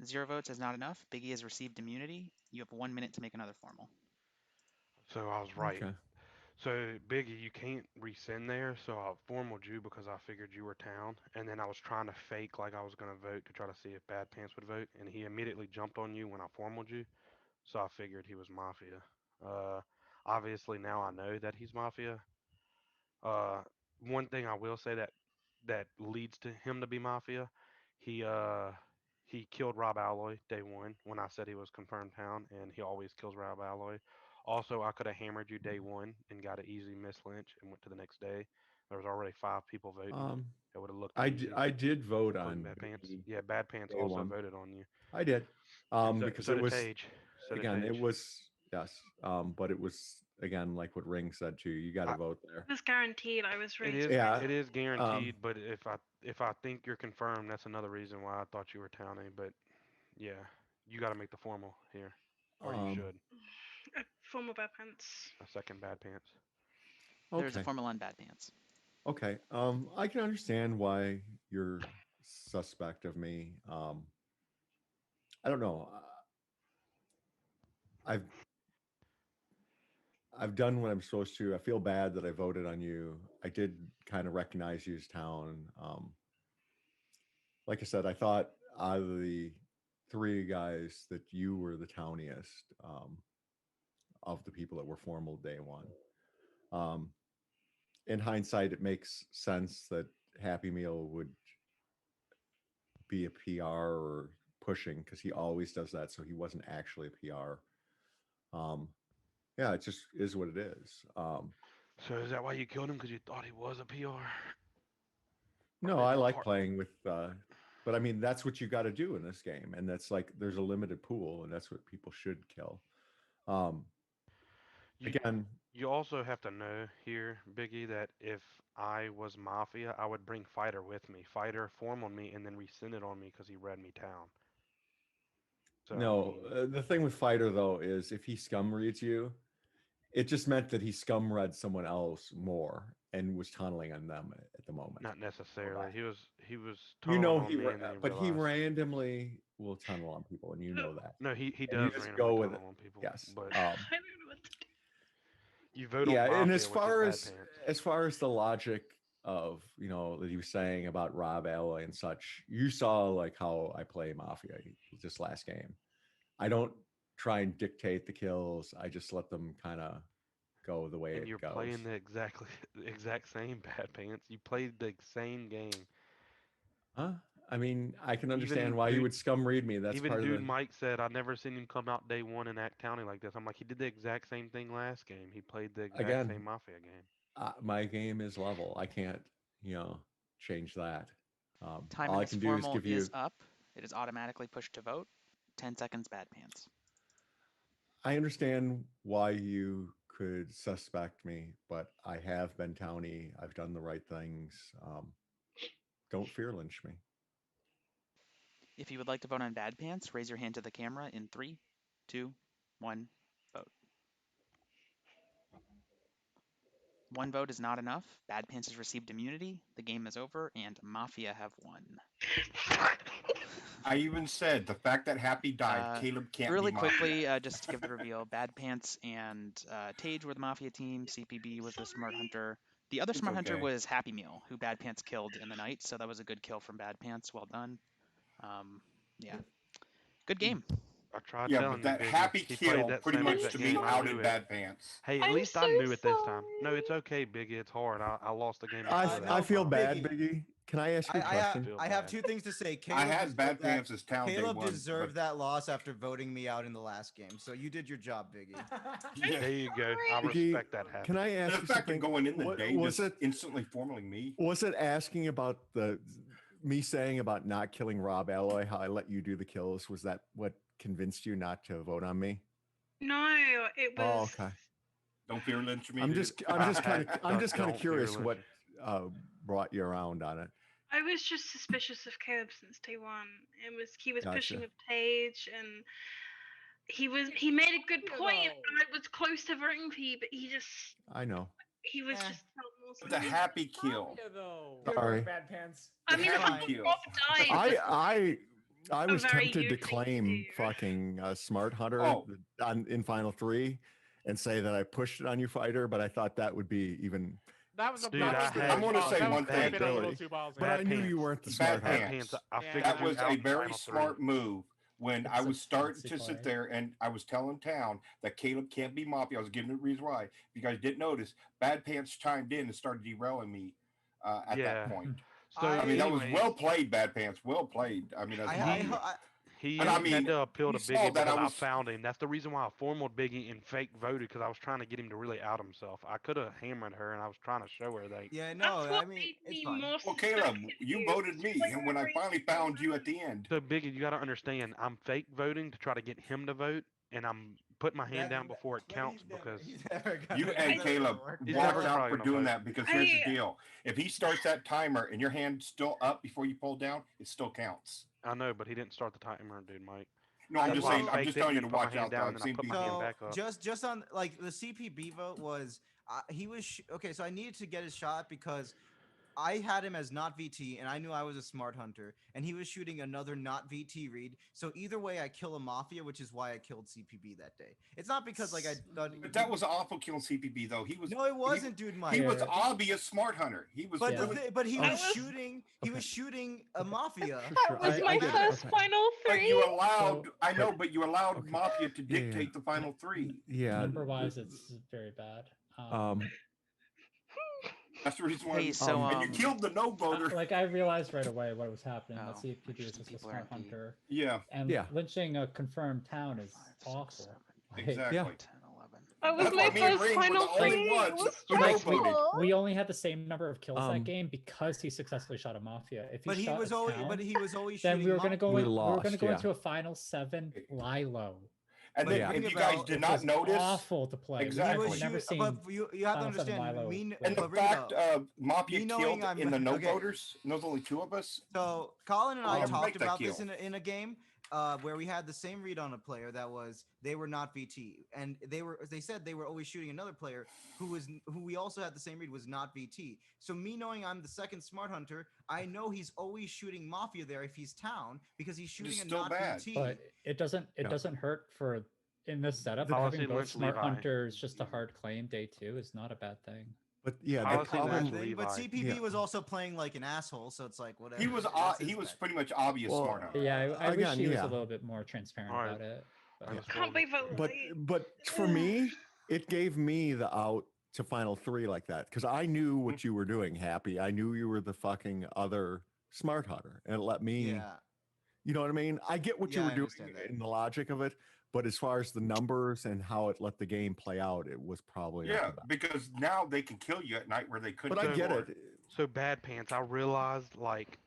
0 votes is not enough. Biggie has received immunity. You have 1 minute to make another formal. So I was right. Okay. So Biggie, you can't rescind there. So I formaled you because I figured you were town, and then I was trying to fake like I was gonna vote to try to see if Bad Pants would vote, and he immediately jumped on you when I formaled you. So I figured he was Mafia. Obviously now I know that he's Mafia. One thing I will say that leads to him to be Mafia, he killed Rob Alloy day 1 when I said he was confirmed town, and he always kills Rob Alloy. Also, I could have hammered you day 1 and got an easy miss lynch and went to the next day. There was already 5 people voting. It would have looked easy. I did vote on Bad Pants. Yeah, Bad Pants day also 1. voted on you. I did. Because so it did was Tage. So again, did it Tage. was yes. But it was again like what Ring said too. You got to vote there. It was guaranteed. I was It really is. Yeah, It is guaranteed. But if I think you're confirmed, that's another reason why I thought you were townie. But yeah, you got to make the formal here, or you should. Formal Bad Pants. A second Bad Pants. There's a formal on Bad Pants. Okay. I can understand why you're suspect of me. I don't know. I've I've done what I'm supposed to. I feel bad that I voted on you. I did kind of recognize you as town. Like I said, I thought out of the 3 guys that you were the towniest of the people that were formal day 1. In hindsight, it makes sense that Happy Meal would be a PR or pushing because he always does that. So he wasn't actually a PR. Yeah, it just is what it is. So is that why you killed him? Because you thought he was a PR? No, I like playing with, but I mean, that's what you got to do in this game. And that's like, there's a limited pool and that's what people should kill. Again, you also have to know here, Biggie, that if I was Mafia, I would bring Fighter with me. Fighter form on me and then rescind it on me because he read me town. So, no, the thing with Fighter though is if he scum reads you, it just meant that he scum read someone else more and was tunneling on them at the moment. Not necessarily. He was You tunneling know, on me, and then but he realized. randomly will tunnel on people, and you know that. No, he And does you just randomly go with tunnel it. on people. Yes. But I don't know what to do. You vote on Mafia, and as far as the logic of that he was saying about Rob Alloy and such, you saw like how I play Mafia this last game. I don't try and dictate the kills. I just let them kind of go the way it goes. And you're playing the exact same Bad Pants. You played the same game. Huh? I mean, I can understand why you would scum read me. That's part of the. Mike said, "I've never seen him come out day 1 and act towny like this." I'm like, he did the exact same thing last game. He played the exact same Mafia game. My game is level. I can't, change that. Time all in I this can do is formal give you. is up. It is automatically pushed to vote. 10 seconds, Bad Pants. I understand why you could suspect me, but I have been towny. I've done the right things. Don't fear lynch me. If you would like to vote on Bad Pants, raise your hand to the camera in 3, 2, 1, vote. 1 vote is not enough. Bad Pants has received immunity. The game is over, and Mafia have won. I even said the fact that Happy died, Caleb can't really be Mafia. quickly, just to give the reveal, Bad Pants and Tage were the Mafia team. CPB was the Smart Hunter. The other Smart Hunter was Happy Meal, who Bad Pants killed in the night, so that was a good kill from Bad Pants. Well done. Yeah. Good game. I tried yeah, telling but that you, Happy he kill played that pretty same much exact to me game. I outed knew Bad it. Pants. Hey, at least I knew it this time. No, it's okay, Biggie. It's hard. I lost the game. I feel bad, Biggie. Can I ask you a question? I have 2 things to say. Caleb I had Bad Pants as town day Caleb 1, deserved that loss after voting me out in the last game. So you did your job, Biggie. There you go. I Biggie, respect that. Happy. Can I ask you something? Going in the day, was just it instantly formaling me? Was it asking about me saying about not killing Rob Alloy? How I let you do the kills? Was that what convinced you not to vote on me? No, it was. Oh, okay. Don't fear lynch me. I'm just kind of curious what brought you around on it. I was just suspicious of Caleb since day 1. He was pushing a Tage, and he made a good point. And I was close to voting for you, but he just. I know. He was just. The Happy kill. Sorry. Bad Pants. I mean, Rob died. I was tempted to claim fucking Smart Hunter in Final 3 and say that I pushed it on you, Fighter, but I thought that would be even. That was a Dude, I'm going to say one thing. But I knew you weren't the Smart Hunter. That was a very smart move. When I was starting to sit there and I was telling town that Caleb can't be Mafia, I was giving the reason why. If you guys didn't notice, Bad Pants chimed in and started derailing me at that point. So I mean, that was well played, Bad Pants. Well played. I mean, he had to appeal to Biggie because I found him. That's the reason why I formaled Biggie and fake voted, because I was trying to get him to really out himself. I could have hammered her, and I was trying to show her that. Yeah, no, I mean, it's fine. Well, Caleb, you voted me, and when I finally found you at the end. So, Biggie, you got to understand, I'm fake voting to try to get him to vote, and I'm putting my hand down before it counts because you and Caleb watch out for doing that, because here's the deal: if he starts that timer and your hand's still up before you pull down, it still counts. I know, but he didn't start the timer, dude, Mike. No, I'm just saying. I'm just telling you to watch out. Just on like the CPB vote was he was okay. So I needed to get his shot because I had him as not VT, and I knew I was a smart hunter, and he was shooting another not VT read. So either way, I kill a Mafia, which is why I killed CPB that day. It's not because like I thought. But that was awful killing CPB though. He was. No, it wasn't, dude. Mike. He was obvious smart hunter. He was. But really, but he was shooting. He was shooting a Mafia. That was my first final three. But you allowed. I know, but you allowed Mafia to dictate the final three. Yeah. Number-wise, it's very bad. That's the reason why. Hey, so, and you killed the no voter. Like I realized right away what was happening. That CPD is just a smart hunter. Yeah. And lynching a confirmed town is awful. Exactly. Yeah. That was my first final three. It was stressful. We only had the same number of kills that game because he successfully shot a Mafia. If he shot a town, he was always then shooting. we were going to go. We were going to go yeah. into a final 7 Lilo. And then, if you guys did not notice, awful to play. Exactly. We've never seen. But you have to understand. And the fact Mafia killed in the no voters, and there's only 2 of us. So Colin and I talked about kill. this in a game where we had the same read on a player that was they were not VT, and they said they were always shooting another player who we also had the same read was not VT. So me knowing I'm the second smart hunter, I know he's always shooting Mafia there if he's town because he's shooting a not VT. But it doesn't hurt for in this setup. Having both smart hunters just a hard claim day 2 is not a bad thing. But yeah, the problem. But CPB was also playing like an asshole, so it's like whatever. He was pretty much obvious smart hunter. Yeah, I wish he was a little bit more transparent about it. But for me, it gave me the out to final 3 like that because I knew what you were doing, Happy. I knew you were the fucking other smart hunter, and it let me. Yeah. You know what I mean? I get what you were doing in the logic of it, but as far as the numbers and how it let the game play out, it was probably because now they can kill you at night where they couldn't. But I get it. So Bad Pants, I realized like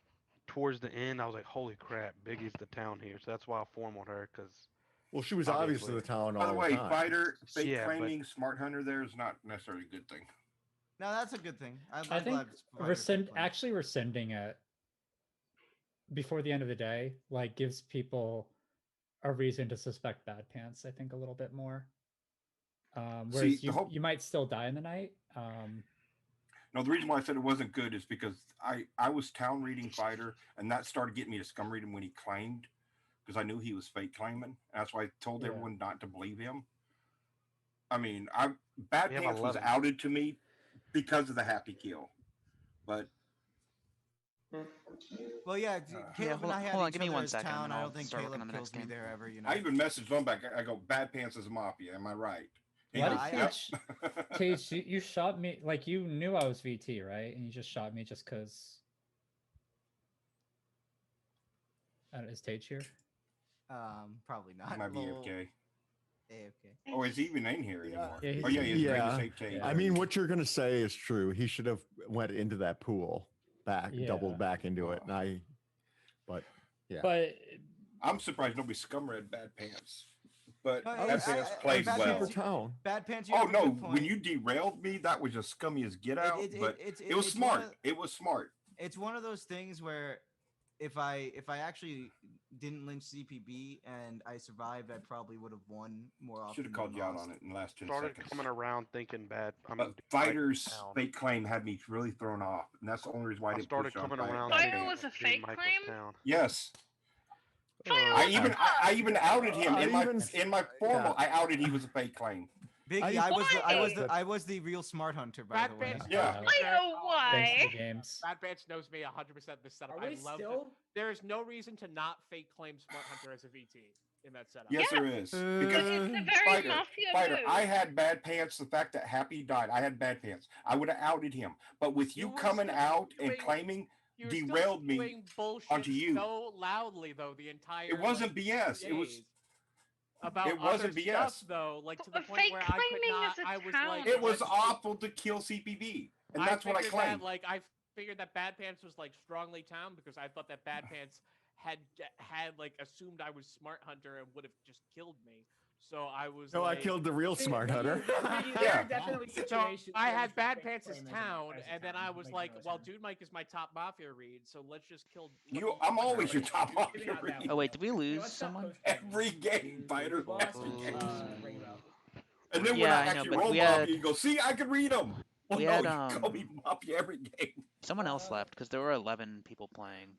towards the end, I was like, "Holy crap, Biggie's the town here." So that's why I formed her because. Well, she was obviously the town all By the way, time. fighter fake claiming smart hunter there is not necessarily a good thing. No, that's a good thing. I think rescinding it before the end of the day like gives people a reason to suspect Bad Pants, I think, a little bit more. Whereas you might still die in the night. No, the reason why I said it wasn't good is because I was town reading fighter, and that started getting me to scum read him when he claimed, because I knew he was fake claiming. That's why I told everyone not to believe him. I mean, Bad Pants was outed to me because of the happy kill, but. Well, yeah, Caleb and I had hold on, each give me other one as second, town. and I I'll don't think start Caleb working on the kills next me game. there ever. You know. I even messaged one back. I go, Bad Pants is Mafia. Am I right? Tage, you shot me like you knew I was VT, right? And you just shot me just because. Is Tage here? Probably not. He might be AFK. AFK. Oh, is he even in here anymore? Yeah, he's I mean, what you're gonna say is true. He should have went into that pool doubled back into it, and but I'm surprised nobody scum read Bad Pants. But Bad Pants plays well. Bad Pants. Oh no! When you derailed me, that was just scummy as get out. But it was smart. It was smart. It's one of those things where if I actually didn't lynch CPB and I survived, I probably would have won more often. Should have called you out on it in the last 10 Started seconds. coming around thinking bad. Fighters fake claim had me really thrown off, and that's the only reason why I didn't started push coming on around. Fire was a fake claim. Yes. I even outed him in my formal. I outed he was a fake claim. Biggie, I was the real smart hunter, by the way. Yeah. Why? Bad Pants knows me 100% this setup. Are we I love still? it. There is no reason to not fake claim Smart Hunter as a VT in that setup. Yes, there is. Because it's a very Mafia move. I had Bad Pants. The fact that Happy died, I had Bad Pants. I would have outed him. But with you coming out and claiming, derailed me onto you. So loudly though the entire. It wasn't BS. It was. About it wasn't other BS stuff, though, like to the point where I could not. I was like, it was awful to kill CPB, and that's what I claimed. I figured that Bad Pants was like strongly town because I thought that Bad Pants had like assumed I was Smart Hunter and would have just killed me. So I was. No, I killed the real Smart Hunter. Yeah. So I had Bad Pants as town, and then I was like, "Well, Dude Mike is my top Mafia read, so let's just kill." I'm always your top Mafia read. Oh wait, did we lose someone? Every game, fighter. And then when Yeah, I I know, actually but roll we had- Mafia, you go, "See, I can read them." Well, we no, had, you call me Mafia every game. Someone else left because there were 11 people playing,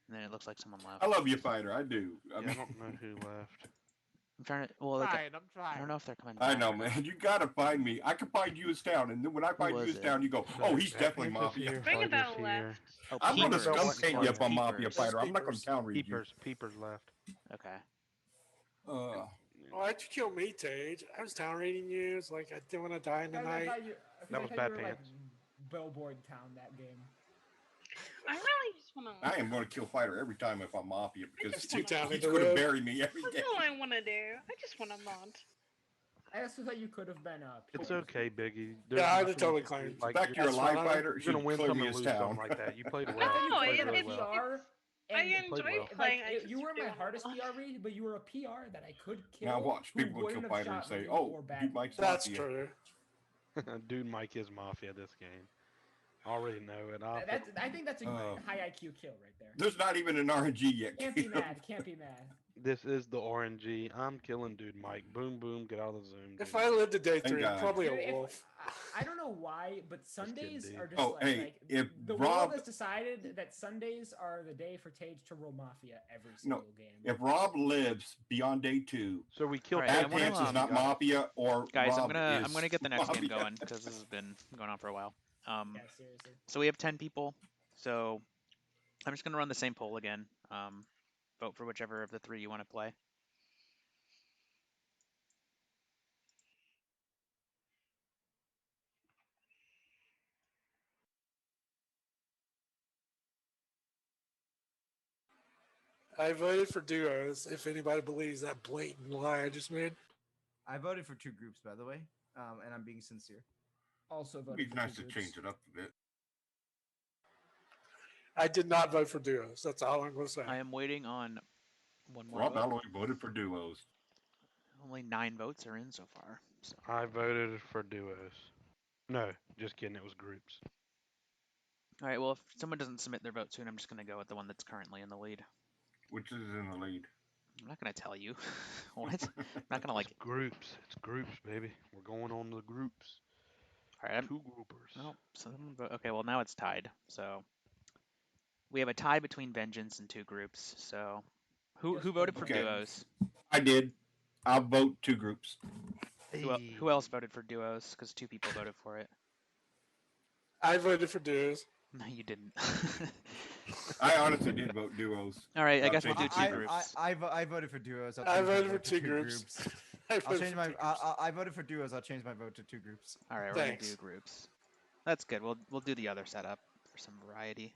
and then it looks like someone left. I love you, fighter. I do. I don't know who left. I'm trying to. Well, like, I'm trying. I don't know if they're coming back. I know, man. You gotta find me. I can find you as town, and then when I find you as town, you go, "Oh, he's definitely Mafia." Bring about left. Oh, I'm gonna Peepers. scum paint you up on Mafia, Peepers. fighter. I'm not gonna counter you. Peepers left. Okay. Why'd you kill me, Tage? I was town raiding you. It's like I didn't want to die in the Guys, night. That was bad pants. Billboard town that game. I really just want to. I am going to kill fighter every time if I'm Mafia because too he's talented going to bury me every That's day. all I want to do. I just want to mod. I also thought you could have been It's okay, Biggie. Yeah, I'd have totally claimed. The fact you're a live fighter, You're gonna win clear some me and as lose some town. like that. You played well. No, you played it- really it's- well. I enjoy playing. you were my hardest PR read, but you were a PR that I could kill. Now watch, who people will kill wouldn't have fighter and shot say, me "Oh, or bad dude, Mike's That's Mafia." true. Dude, Mike is Mafia this game. I already know it. I think that's a high IQ kill right there. There's not even an RNG yet. Can't be mad. Can't be mad. This is the RNG. I'm killing Dude Mike. Boom, boom. Get out of the Zoom. If I lived to day Thank 3, God. probably Dude, a wolf. I don't know why, but Sundays dude. are just Oh, hey, if the Rob- world has decided that Sundays are the day for Tage to roll Mafia every No, single game. if Rob lives beyond day 2, So we killed Alright, I Bad wanna, Pants is not um, Mafia, or Guys, Rob I'm is gonna get the next game Mafia. going because this has been going on for a while. Yeah, seriously. So we have 10 people. So I'm just gonna run the same poll again. Vote for whichever of the 3 you want to play. I voted for duos, if anybody believes that blatant lie I just made. I voted for 2 groups, by the way, and I'm being sincere. Also It'd voted be for nice two to groups. change it up a bit. I did not vote for duos. That's all I'm going to say. I am waiting on one more Rob vote. Alloy voted for duos. Only 9 votes are in so far. So. I voted for duos. No, just kidding. It was groups. All right. Well, if someone doesn't submit their vote soon, I'm just gonna go with the one that's currently in the lead. Which is in the lead? I'm not gonna tell you. What? I'm not gonna like. It's groups. It's groups, baby. We're going on the groups. All right. 2 groupers. Oh, okay. Well, now it's tied. So we have a tie between Vengeance and 2 groups. So who voted for Okay. duos? I did. I'll vote 2 groups. Who else voted for duos? Because 2 people voted for it. I voted for duos. No, you didn't. I honestly did vote duos. All right. I I'll guess we'll change do it to 2 groups. I voted for duos. I voted for 2 groups. I'll change my. I voted for duos. I'll change my vote to 2 groups. All right, we're gonna Thanks. do groups. That's good. We'll do the other setup for some variety.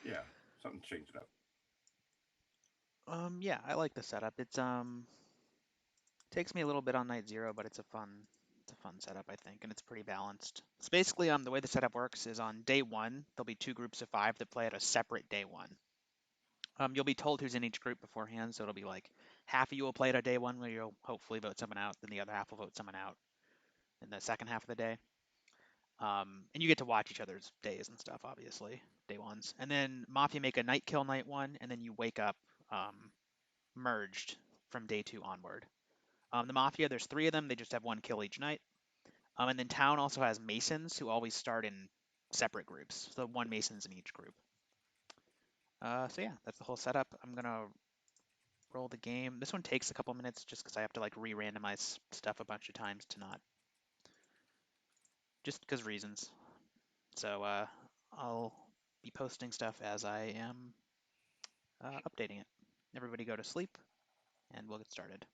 Yeah, something to change it up. Yeah, I like the setup. It's takes me a little bit on night 0, but it's a fun setup, I think, and it's pretty balanced. It's basically the way the setup works is on day 1 there'll be 2 groups of 5 that play at a separate day 1. You'll be told who's in each group beforehand, so it'll be like half of you will play at a day 1 where you'll hopefully vote someone out, then the other half will vote someone out in the second half of the day. And you get to watch each other's days and stuff, obviously, day 1s. And then Mafia make a night kill night 1, and then you wake up merged from day 2 onward. The Mafia, there's 3 of them. They just have 1 kill each night. And then Town also has Masons who always start in separate groups. So 1 Mason's in each group. So yeah, that's the whole setup. I'm going to roll the game. This one takes a couple minutes just because I have to like re-randomize stuff a bunch of times to not. Just because reasons. So I'll be posting stuff as I am updating it. Everybody go to sleep, and we'll get started.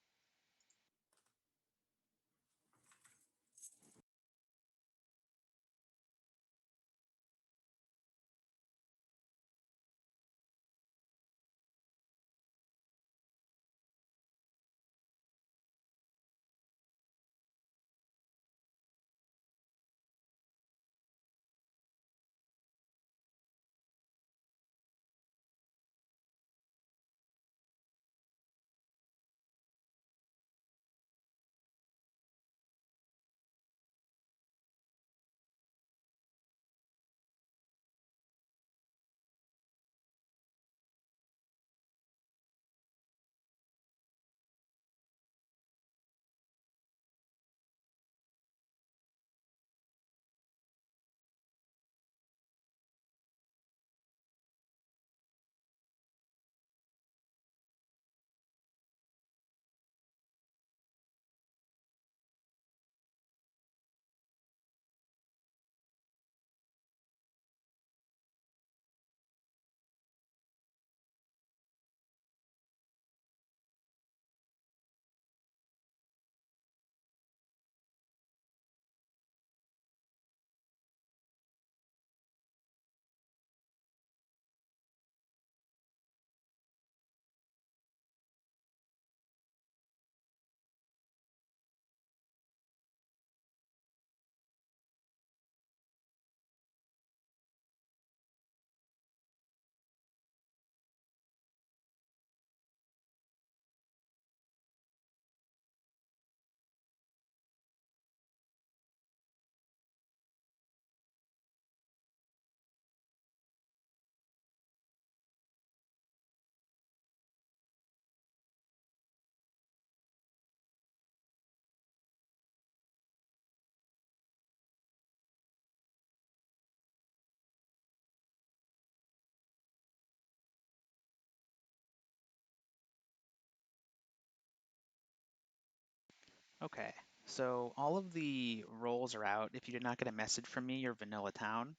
Okay, so all of the roles are out. If you did not get a message from me, you're Vanilla Town.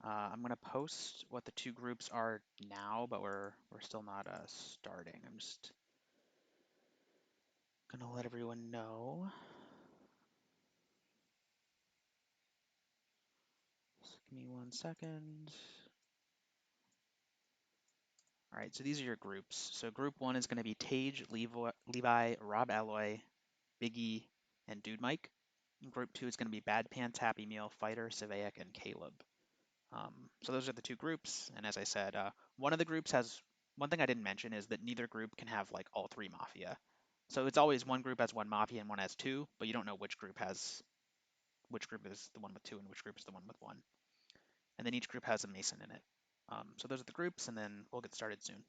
I'm gonna post what the two groups are now, but we're still not starting. I'm just gonna let everyone know. Just give me 1 second. All right, so these are your groups. So group 1 is going to be Tage, Levi, Rob Alloy, Biggie, and Dude Mike. And group 2 is going to be Bad Pants, Happy Meal, Fighter, Savaic, and Caleb. So those are the two groups. And as I said, one of the groups has, one thing I didn't mention is that neither group can have like all 3 Mafia. So it's always one group has 1 Mafia and one has 2, but you don't know which group is the one with 2 and which group is the one with 1. And then each group has a Mason in it. So those are the groups, and then we'll get started soon.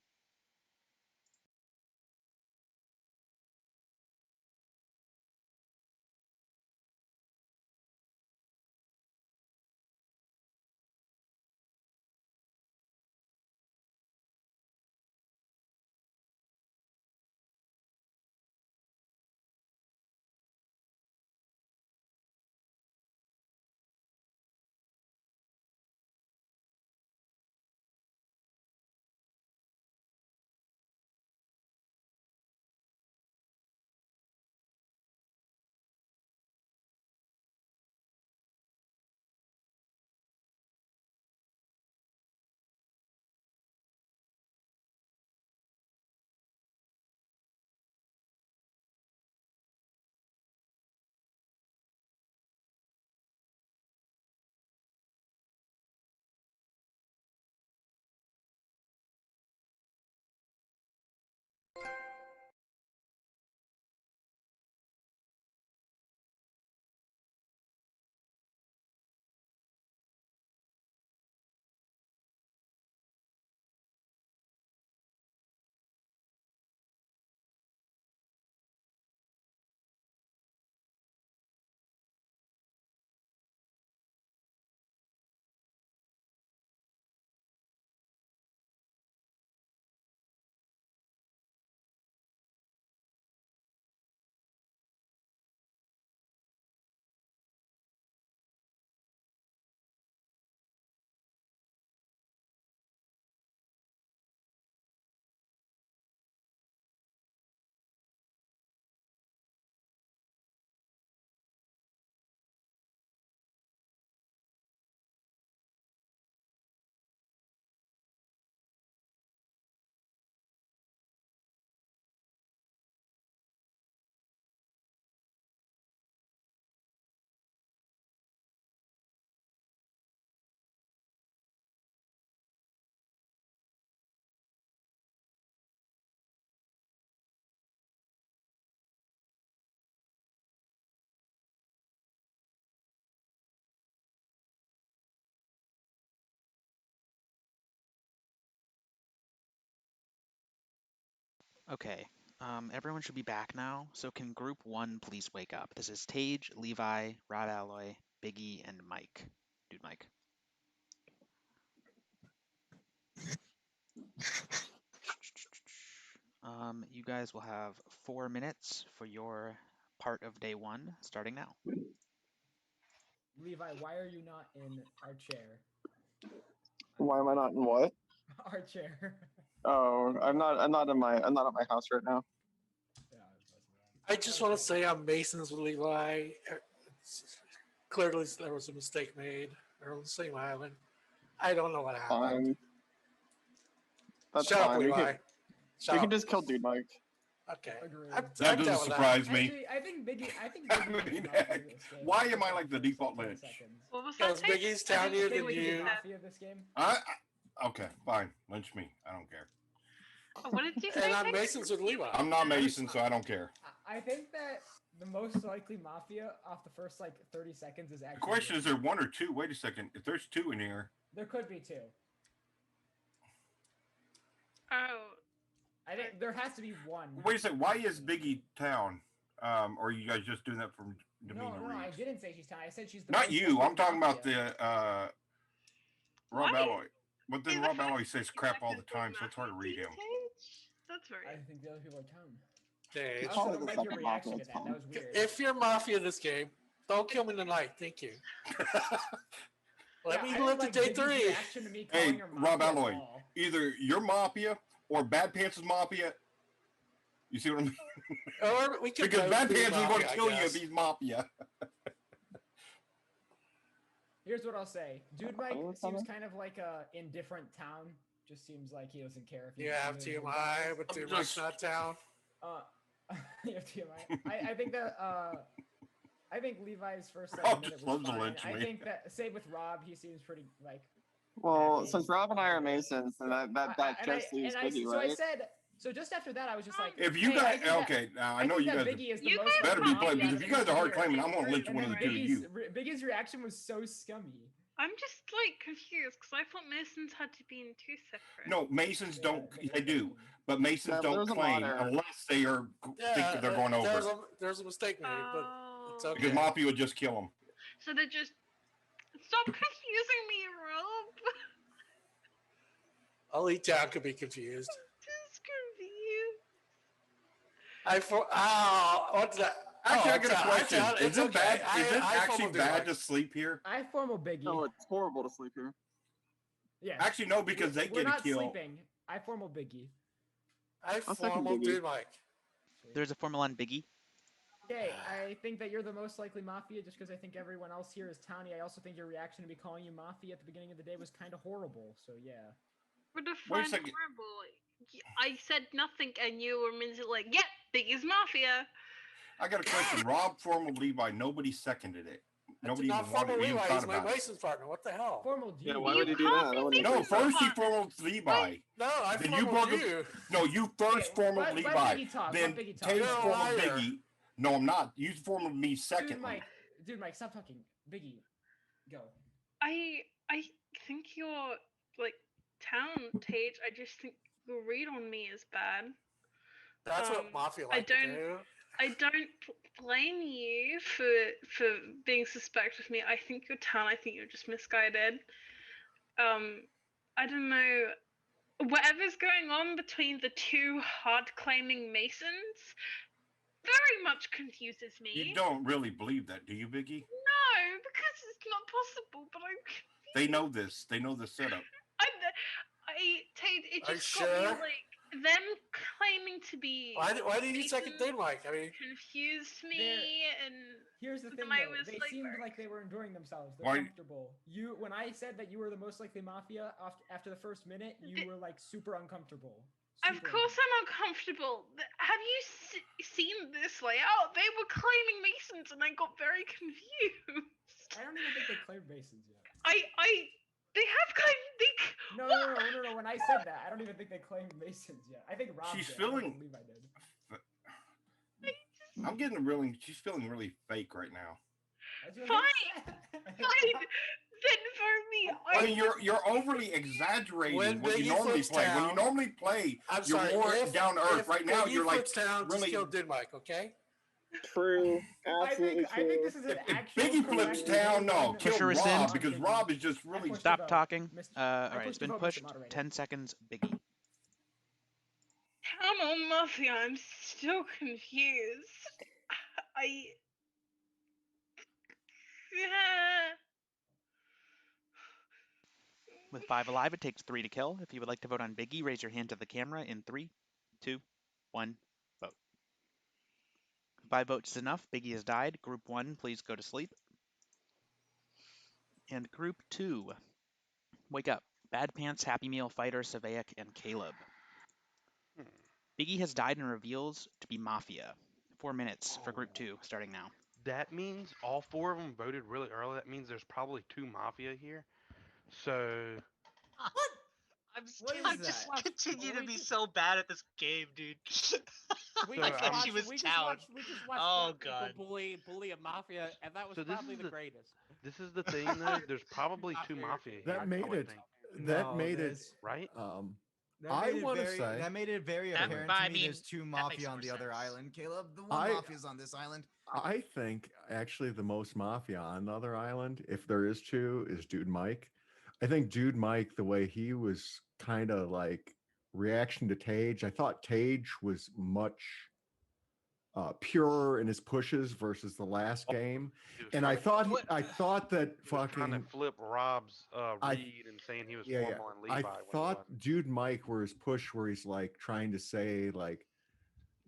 Okay, everyone should be back now. So can group 1 please wake up? This is Tage, Levi, Rob Alloy, Biggie, and Mike. Dude Mike. You guys will have 4 minutes for your part of day 1, starting now. Levi, why are you not in our chair? Why am I not in what? Our chair. Oh, I'm not at my house right now. I just want to say I'm Masons with Levi. Clearly, there was a mistake made. They're on the same island. I don't know what happened. That's Shut fine. up, Levi. You can just kill Dude Mike. Okay. That doesn't surprise me. Actually, I think Biggie. Why am I like the default lynch? What was that? Because Biggie's townier than you. This game. Okay, fine. Lynch me. I don't care. What did you say? And I'm Masons with Levi. I'm not Mason, so I don't care. I think that the most likely Mafia off the first like 30 seconds is actually. The question is there 1 or 2? Wait a second. If there's 2 in here. There could be 2. Oh. I think there has to be 1. Wait a second. Why is Biggie town? Or are you guys just doing that from demeanor No, I reads? didn't say she's town. I said she's the Not most you. likely I'm talking Mafia. about the Rob Alloy. But then Rob Alloy says crap all the time, so it's hard to read him. That's very. I think the other people are town. Stage. I also don't like your reaction to that. That was weird. If you're Mafia this game, don't kill me tonight. Thank you. Let me live to day 3. Reaction to me calling Hey, her Rob Mafia at Alloy, all. either you're Mafia or Bad Pants is Mafia. You see what I mean? Or we can because Bad be Pants is going to Mafia, I kill you if guess. he's Mafia. Here's what I'll say. Dude Mike seems kind of like a indifferent town. Just seems like he doesn't care if You have TMI, but Dude Mike's not town. You have TMI. I think that I think Levi's first Oh, minute just was loves to fine. lynch I me. think that same with Rob, he seems pretty like. Well, since Rob and I are Masons, then that just leaves Biggie, So right? I said. So just after that, I was just like, If you hey, guys, I think okay, now I know think you that guys Biggie is the most better be Mafia playing because out if of you guys are hard here. claiming, I'm going to lynch one of the two of you. Biggie's reaction was so scummy. I'm just like confused because I thought Masons had to be in 2 separate. No, Masons don't. They do, but Masons No, don't there's a claim modder. unless they are think that they're going over. There's a mistake made, but it's okay. Because Mafia would just kill them. So they're just stop confusing me, Rob. Elite Town could be confused. Just confused. What's that? Actually, I got a question. Is It's it okay. bad? Is it I actually fumbled bad it. to sleep here? I formal Biggie. No, it's horrible to sleep here. Yeah. Actually, no, because they We're get a not kill. sleeping. I formal Biggie. I second formal Biggie. Dude Mike. There's a formal on Biggie. Okay, I think that you're the most likely Mafia just because I think everyone else here is Townie. I also think your reaction to me calling you Mafia at the beginning of the day was kind of horrible. So yeah. But Wait a define second. horrible. I said nothing and you were immediately like, yeah, Biggie's Mafia. I got a question. Rob formal Levi. Nobody seconded it. Nobody Not even wanted. formal Even Levi. thought He's my about it. Masons partner. What the hell? Formal Yeah, why would he do that? That wouldn't No, make first he sense. formal Levi. No, I Then you formal broke you. No, you first Okay, formal let Levi. Biggie talk, Then let Biggie talk. Tate's You're a formal liar. Biggie. No, I'm not. You formal me second. Dude, Mike, stop talking. Biggie, go. I think your like town Tage. I just think your read on me is bad. That's what Mafia like to do. I don't blame you for being suspect of me. I think you're town. I think you're just misguided. I don't know. Whatever's going on between the two hard-claiming Masons very much confuses me. You don't really believe that, do you, Biggie? No, because it's not possible. But I'm confused. They know this. They know the setup. It Are you just got me sure? like them claiming to be. Why did you second Dude Mike? I mean, confused me and. Here's the thing, I though. was They like, seemed like they were enjoying themselves. They're Why- comfortable. When I said that you were the most likely Mafia after the first minute, you were like super uncomfortable. Of course, I'm uncomfortable. Have you seen this layout? They were claiming Masons, and I got very confused. I don't even think they claimed Masons yet. They have claimed. No. When I said that, I don't even think they claimed Masons yet. I think Rob She's did. feeling- I don't believe I did. I'm getting really. She's feeling really fake right now. Fine. Then for me, I mean, you're overly exaggerating When what you Biggie normally flips play. When you town- normally play, I'm you're sorry. more if, down to earth. if Right now, Biggie you're like flips town, just really. kill Dude Mike, okay? True. Absolutely I think this is an If actual Biggie flips correct town, no, reason. kill Push a Rob rescind. because Rob is just really. pushed Stop the vote. talking. I All right, pushed it's the been vote, Mr. pushed. Moderator. 10 seconds, Biggie. Town on Mafia, I'm still confused. Yeah. With 5 alive, it takes 3 to kill. If you would like to vote on Biggie, raise your hand to the camera in 3, 2, 1, vote. 5 votes is enough. Biggie has died. Group 1, please go to sleep. And Group 2, wake up. Bad Pants, Happy Meal, Fighter, Savaic, and Caleb. Biggie has died and reveals to be Mafia. 4 minutes for Group 2, starting now. That means all 4 of them voted really early. That means there's probably 2 Mafia here. So What is just that? continue to be so bad at this game, dude. We So just I'm- watched, she was we just town. watched, we just watched Oh, four people God. bully a Mafia, and that was So this probably is the the- greatest. this is the thing, though. There's probably 2 Mafia here. That I made would it. think. That No, made it. there's- Right? I want to say that made it very That- apparent but to I me. mean, There's 2 that Mafia makes on more the other sense. island. Caleb, the one I- Mafia's on this island. I think actually the most Mafia on the other island, if there is 2, is Dude Mike. I think Dude Mike, the way he was kind of like reaction to Tage, I thought Tage was much purer in his pushes versus the last game, and I thought that trying to fucking flip Rob's read and saying he was formal and Levi. I when he thought wasn't. Dude Mike where his push where he's like trying to say like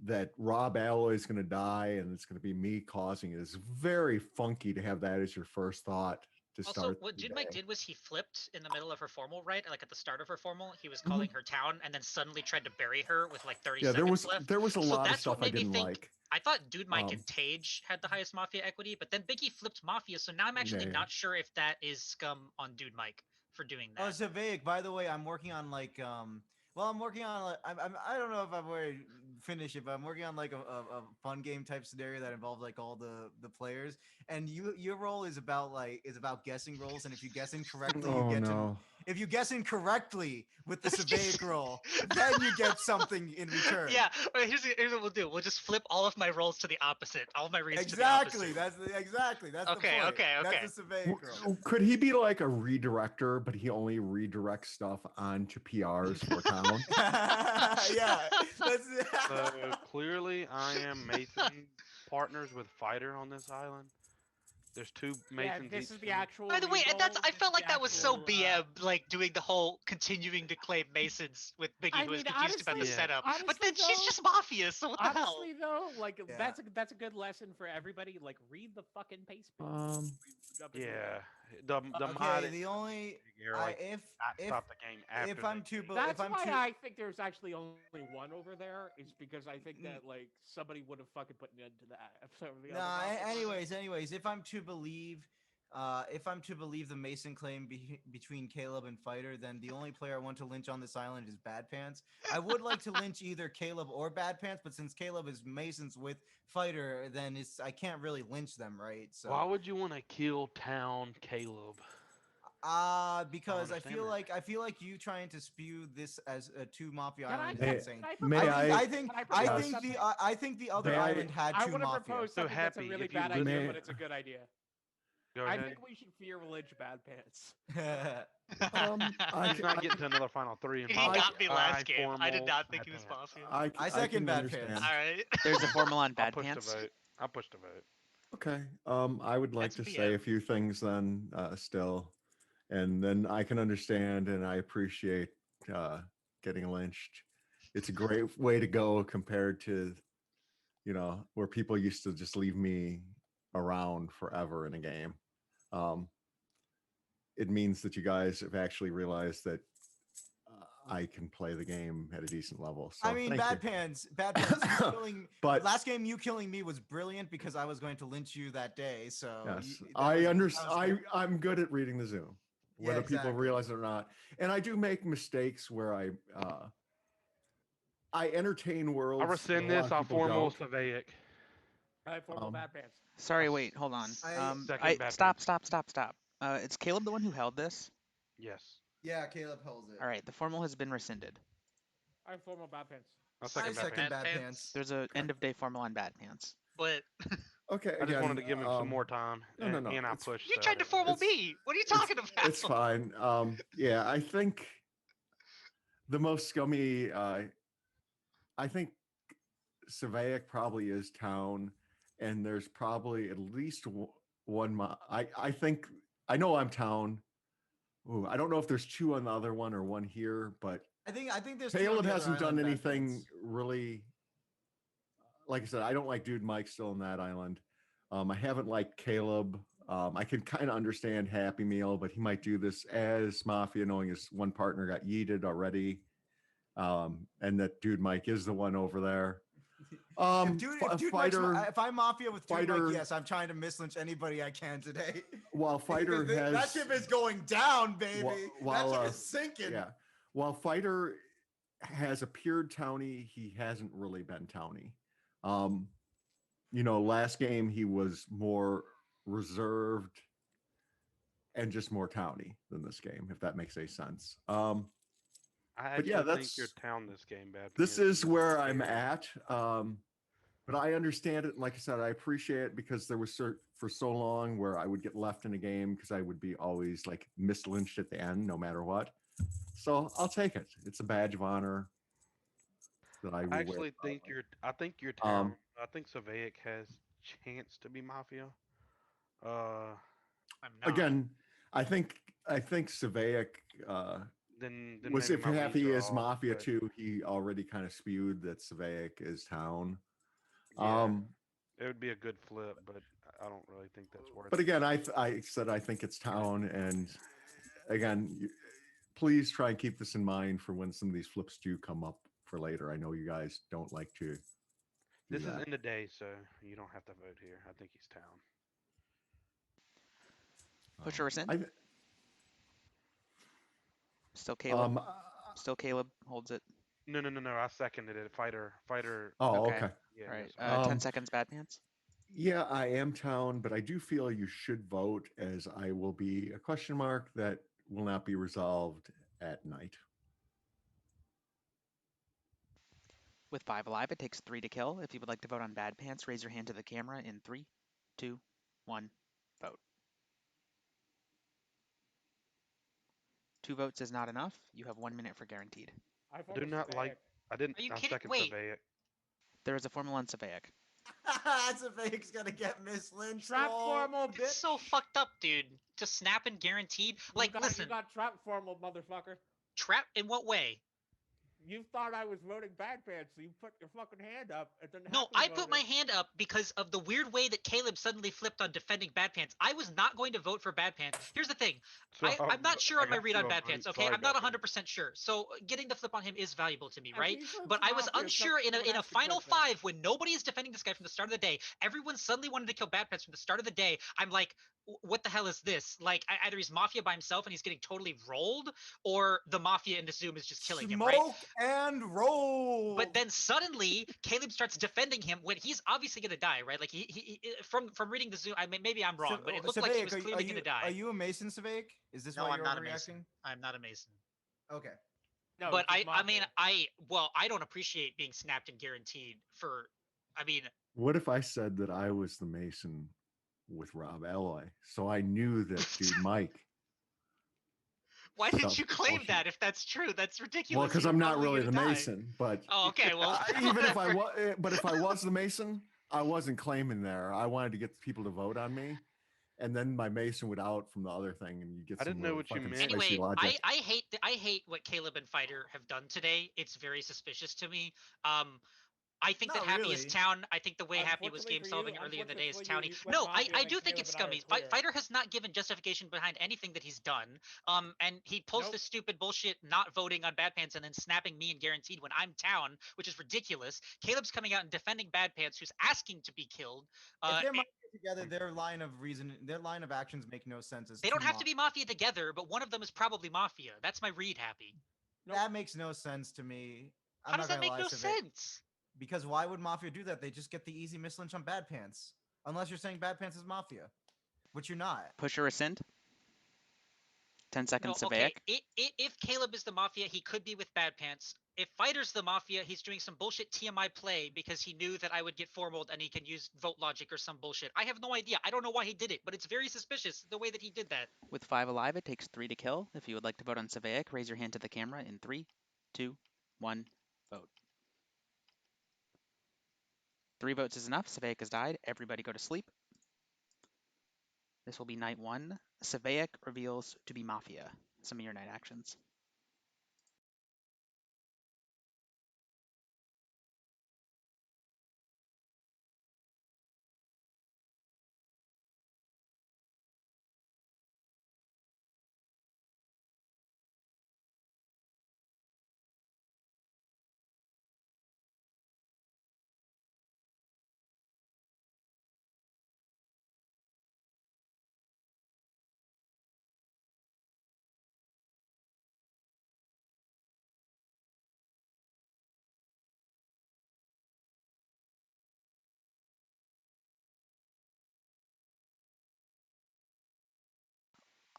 that Rob Alloy is going to die and it's going to be me causing it is very funky to have that as your first thought to Also, start. what Dude Mike did was he flipped in the middle of her formal, right? Like at the start of her formal, he was Mm-hmm. calling her town and then suddenly tried to bury her with like 30 Yeah, seconds left. there was a lot of that's what stuff I made me didn't think. like. I thought Dude Mike and Tage had the highest Mafia equity, but then Biggie flipped Mafia, so now I'm actually not sure if that is scum on Dude Mike for doing that. Oh, Zavaic, by the way, I'm working on like I'm working on like I don't know if I've already finished it, but I'm working on like a fun game type scenario that involves like all the players, and your role is about guessing rolls, and if you guess incorrectly, if you guess incorrectly with the Zavaic roll, then you get something in return. Yeah, here's what we'll do. We'll just flip all of my rolls to the opposite. All of my reads exactly. to the opposite. That's the point. Okay. That's the Zavaic roll. Could he be like a redirector, but he only redirects stuff onto PRs for town? Yeah. So clearly, I am Mason partners with Fighter on this island. There's two Masons. Yeah, this is the actual. By the way, I felt like that was so BM, like doing the whole continuing to claim Masons with Biggie, who was confused about the setup. But then she's just Mafia, so what the hell? Honestly, though, like that's a good lesson for everybody. Like, read the fucking pace. Yeah. The okay. The only stop the game after if I'm too that's why I think there's actually only one over there is because I think that like somebody would have fucking put an end to that. Anyways, if I'm to believe the Mason claim between Caleb and Fighter, then the only player I want to lynch on this island is Bad Pants. I would like to lynch either Caleb or Bad Pants, but since Caleb is Masons with Fighter, then I can't really lynch them, right? So why would you want to kill Town Caleb? Because I feel like you trying to spew this as a two Mafia island is insane. I think the other island had two Mafia. I want to propose something that's a really bad idea, but it's a good idea. I think we should fear lynch Bad Pants. He's not getting to another final three. He got me last game. I did not think he was Mafia. I second Bad Pants. All right. There's a formal on Bad Pants. I pushed a vote. Okay. I would like to say a few things then still. And then I can understand and I appreciate getting lynched. It's a great way to go compared to, where people used to just leave me around forever in a game. It means that you guys have actually realized that I can play the game at a decent level. So I mean, Bad Pants killing. But last game, you killing me was brilliant because I was going to lynch you that day. So yes, I understand. I'm good at reading the Zoom, whether people realize it or not. And I do make mistakes where I entertain worlds. I'll rescind this. I'll formal Savaic. I formal Bad Pants. Sorry, wait, hold on. Stop. It's Caleb the one who held this? Yes. Yeah, Caleb holds it. All right, the formal has been rescinded. I formal Bad Pants. I'll second Bad Pants. There's an end of day formal on Bad Pants. But okay, I just wanted to give him some more time. No. And I pushed. You tried to formal me. What are you talking about? It's fine. Yeah, I think the most scummy. I think Savaic probably is town, and there's probably at least one. I think I know I'm town. Ooh, I don't know if there's two on the other one or one here, but I think there's Caleb hasn't done anything really. Like I said, I don't like Dude Mike still on that island. I haven't liked Caleb. I can kind of understand Happy Meal, but he might do this as Mafia, knowing his one partner got yeeted already, and that Dude Mike is the one over there. If I'm Mafia with Dude Mike, yes, I'm trying to mislynch anybody I can today. While Fighter has that ship is going down, baby. That ship is sinking. Yeah. While Fighter has appeared towny, he hasn't really been towny. Last game he was more reserved and just more towny than this game, if that makes any sense. I actually think you're town this game, Bad. This is where I'm at. But I understand it. And like I said, I appreciate it because there was for so long where I would get left in a game because I would be always like mislynched at the end, no matter what. So I'll take it. It's a badge of honor that I actually think you're town. I think Savaic has chance to be Mafia. I'm not. Again, I think Savaic then was, maybe if my Happy reads are is off, Mafia but too, he already kind of spewed that Savaic is Town. yeah, it would be a good flip, but I don't really think that's worth But it. again, I said I think it's Town, and again, please try and keep this in mind for when some of these flips do come up for later. I know you guys don't like to. This is in the day, so you don't have to vote here. I think he's Town. Push or rescind? I, Still Caleb. Still Caleb holds it. No. I seconded it. Fighter. Oh, okay. Yeah. All right. 10 seconds. Bad pants. Yeah, I am Town, but I do feel you should vote, as I will be a question mark that will not be resolved at night. With 5 alive, it takes 3 to kill. If you would like to vote on Bad Pants, raise your hand to the camera in 3, 2, 1, vote. 2 votes is not enough. You have 1 minute for guaranteed. I do not like. I didn't. Are you I kidding? second Wait. Savaic. There is a formula on Savaic. Savaic's gonna get Miss Lynch. Trap formal, bitch. It's so fucked up, dude. To snap and guaranteed. Like, listen. You got trap formal, motherfucker. Trap in what way? You thought I was voting Bad Pants, so you put your fucking hand up. No, I put my hand up because of the weird way that Caleb suddenly flipped on defending Bad Pants. I was not going to vote for Bad Pants. Here's the thing. So I'm not sure on my read on you Bad a Pants, vote. okay? Sorry, I'm not Bad 100% sure. So getting the flip on him is valuable to me, If right? he flips But I was Mafia, unsure in someone a has to final click that. 5 when nobody is defending this guy from the start of the day. Everyone suddenly wanted to kill Bad Pants from the start of the day. I'm like, what the hell is this? Like, either he's Mafia by himself and he's getting totally rolled, or the Mafia in the Zoom is just killing him, right? Smoke and roll. But then suddenly Caleb starts defending him when he's obviously gonna die, right? Like he from reading the Zoom, I mean, maybe I'm wrong, but it looked like he was clearly gonna die. Are you a Mason, Savaic? Is this No, why I'm you're not a overreacting? Mason. I'm not a Mason. Okay. No, But it's I mean, Mafia. I don't appreciate being snapped and guaranteed for. I mean, What if I said that I was the Mason with Rob Alloy? So I knew that dude Mike. why did you claim that if that's true? That's ridiculous. Well, because You're I'm not probably really the gonna die. Mason, but Oh, okay. Well, even if I was, but if I was the Mason, I wasn't claiming there. I wanted to get people to vote on me, and then my Mason would out from the other thing, and you get. I some didn't know really what you fucking meant. spicy Anyway, logic. I hate what Caleb and Fighter have done today. It's very suspicious to me. I think Not that Happy really. is Town. I think the way Happy was Unfortunately game for solving you- earlier in the day is unfortunately Towny. for you, you No, went Mafia, I and do then think Caleb it's and I are scummy. clear. Fighter has not given justification behind anything that he's done. And he pulls Nope. this stupid bullshit not voting on Bad Pants and then snapping me and Guaranteed when I'm Town, which is ridiculous. Caleb's coming out and defending Bad Pants, who's asking to be killed. If they're Mafia together, their line of actions make no sense. As They don't two have to be Mafia together, but one of them is probably Mafia. That's my read, Happy. That makes no sense to me. How does that make no sense? Because why would Mafia do that? They just get the easy Miss Lynch on Bad Pants. Unless you're saying Bad Pants is Mafia, which you're not. Push or rescind? 10 seconds, No, Savaic. okay. If Caleb is the Mafia, he could be with Bad Pants. If Fighter's the Mafia, he's doing some bullshit TMI play because he knew that I would get formaled and he can use vote logic or some bullshit. I have no idea. I don't know why he did it, but it's very suspicious the way that he did that. With 5 alive, it takes 3 to kill. If you would like to vote on Savaic, raise your hand to the camera in 3, 2, 1, vote. 3 votes is enough. Savaic has died. Everybody go to sleep. This will be night 1. Savaic reveals to be Mafia. Some of your night actions.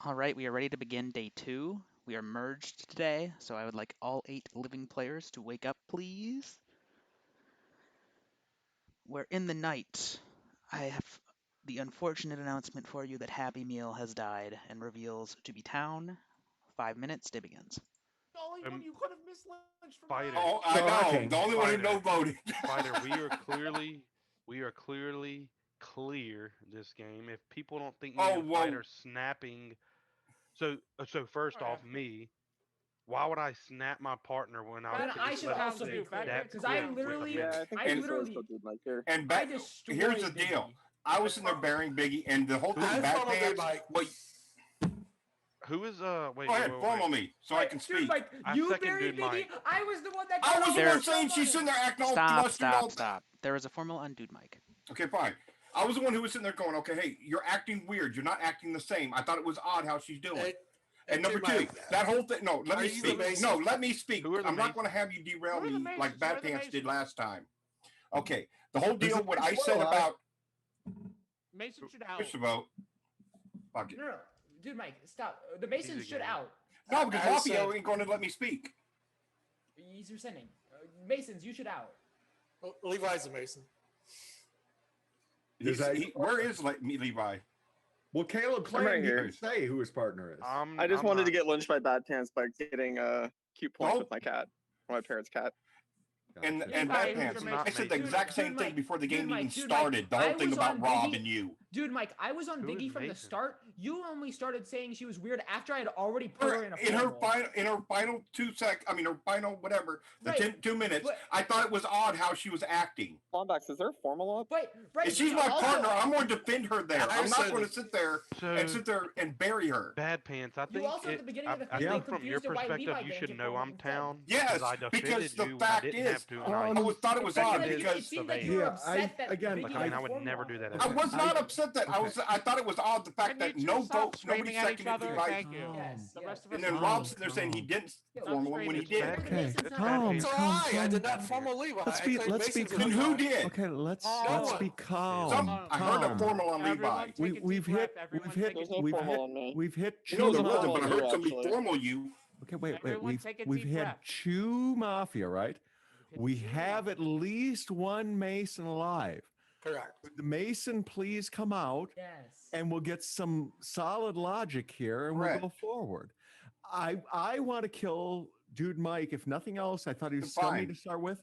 All right, we are ready to begin day 2. We are merged today, so I would like all 8 living players to wake up, please. We're in the night. I have the unfortunate announcement for you that Happy Meal has died and reveals to be Town. 5 minutes, day begins. The only one you could have mislynched from Fighter. Oh, I know. The only one who no voted. Fighter, we are clearly We are clearly clear this game. If people don't think me Oh, and whoa. Fight are snapping, so first off, me. Why would I snap my partner when I Then could I just should let him also sit be clear that because I quick with a literally, minute? Yeah, I think I Biggie literally, still did like here. And I here's the destroyed deal. Biggie. I was in there burying Biggie, and the whole thing, I Bad followed Pants. Mike. Well, Who is wait, go ahead, wait, follow wait. me so I can speak. Dude, Mike, I you second buried Dude Biggie. Mike. I was the one that I got was the all one the saying stuff she's on sitting it. there acting all Stop, flustered. all- stop. There was a formal on Dude Mike. Okay, fine. I was the one who was sitting there going, okay, hey, you're acting weird. You're not acting the same. I thought it was odd how she's doing. And number Dude, two, Mike, that whole thing. No, let Are me you the speak. Mason? No, let me speak. Who are the I'm not going to Masons? have you derail Who are the me like Masons? Bad Who are the Pants did Masons? last time. Okay, the whole Does deal, it what make I said spoiler? about Mason should out. push the vote. Fuck it. No, dude, Mike, stop. The Masons He's a should gay. out. No, because I Mafia said- ain't going to let me speak. He's rescinding. Masons, you should out. Well, Levi's a Mason. Where is Levi? Well, Caleb I'm claimed right he here. didn't say who his partner is. I just wanted to get lynched by Bad Pants by getting cute points No. with my cat, my parents' cat. And Gotcha. and Levi, Bad Pants. who's your I said the Mason? exact same Dude, thing Mike, before the game Dude, even Mike, started. The I whole thing was about on Rob Biggie- and you. Dude, Mike, I was on Who is Biggie from the Mason? start. You only started saying she was weird after I had already put her in a In her formal. final her final whatever, the Right, 2 minutes. but- I thought it was odd how she was acting. Lombax, is there a formal up? Right. If she's but my also- partner, I'm going to defend her there. I I'm not said going it. to sit there and bury her. Bad Pants. I think also at the beginning of the I thing think got from your confused at why perspective, Levi you gained should it know for I'm what he town. Yes, I because defended the you when I fact didn't is, have to. I thought it was odd because it seemed like you were Yeah, upset that again, Like, Biggie I mean, had I would formal never on do her. that. I was not upset that I thought it was odd the fact Can that you no two stop vote, nobody screaming at each seconded other? Levi. Thank you. Yes, The yes. rest of us And then are Rob's calm. sitting there saying he didn't Stop form one when he screaming. did. The Okay, Masons have calm, So calm, I did calm. not formal Levi. Let's I be claimed let's be Masons Then were who Levi. did? Okay, let's No be one. calm. I heard a calm. formal on Levi. Everyone take a We've deep breath. hit Everyone we've hit take a There's no deep we've breath. formal hit on me. we've hit No, two there Formal wasn't, on but I you, heard somebody actually. formal you. Okay, wait. Everyone take a We've deep had breath. two Mafia, right? We have at least one Mason alive. Correct. Would the Mason please come out Yes. and we'll get some solid logic here and we'll go Correct. forward. I want to kill Dude Mike. If nothing else, I thought he was scummy Fine. to start with.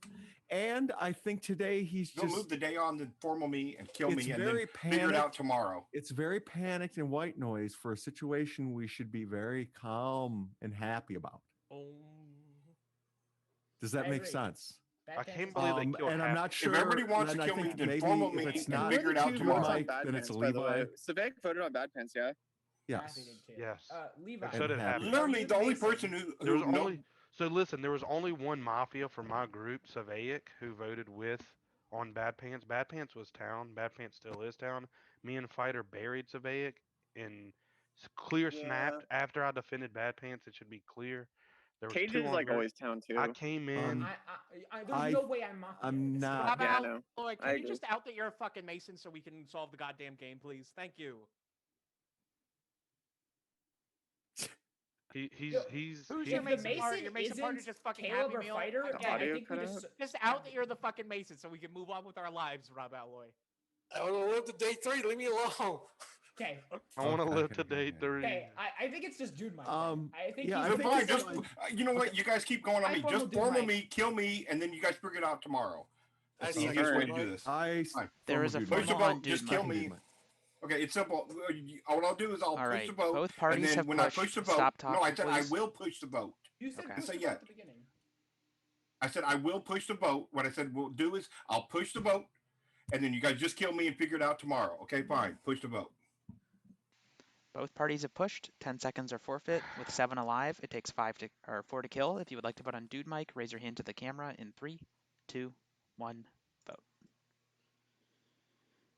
And I think today he's He'll just move the day on to formal me and kill it's me and then very figure it out panicked. tomorrow. It's very panicked and white noise for a situation we should be very calm and happy about. Does that I make agree. sense? Bad I Pants can't is- believe they killed And I'm half. not sure. If everybody wants and to I kill me, think then maybe formal if me it's and not figure it out Dude tomorrow. Mike, Bad then it's Pants, by the Levi. way. Savek voted on Bad Pants, yeah? Yes. Happy did too. Yes. Levi. And so did Happy. Happy. Literally, the only Mason? person who There was no- only so listen. There was only one Mafia from my group, Savaic, who voted with on Bad Pants. Bad Pants was town. Bad Pants still is town. Me and Fighter buried Savaic and clear Yeah. snapped after I defended Bad Pants. It should be clear. There was Cage two is on like group. always town too. I came in. There's no way I'm Mafia. I'm not. How about, Yeah, I know. Lloyd, I can you agree. just out that you're a fucking Mason so we can solve the goddamn game, please? Thank you. He's Who's If your the Mason partner? Mason Your Mason partner isn't just fucking Caleb Happy or Meal? Fighter, I then get I it. think we just Just out that you're the fucking Mason so we can move on with our lives, Rob Alloy. I want to live to day 3. Leave me alone. Okay. I want to Okay, live okay, to day okay. 3. Okay, I think it's just Dude Mike. I think yeah, he's I the think Fine, biggest just one. you know what? You guys keep going on I me. formal Just Dude formal Mike. me, kill me, and then you guys figure it out tomorrow. That's the I easiest way to second do Mike. this. Fine. There is a Dude Push the formal on vote. Dude Just Mike. kill me. Okay, it's simple. What I'll do is I'll All push right, the vote, both and parties then have when pushed. I push the vote, Stop no, talking, I said I please. will push the vote. You said Okay. push So the yeah. vote at the beginning. I said I will push the vote. What I said we'll do is I'll push the vote, and then you guys just kill me and figure it out tomorrow. Okay, fine. Push the vote. Both parties have pushed. 10 seconds are forfeit. With 7 alive, it takes 4 to kill. If you would like to vote on Dude Mike, raise your hand to the camera in 3, 2, 1, vote.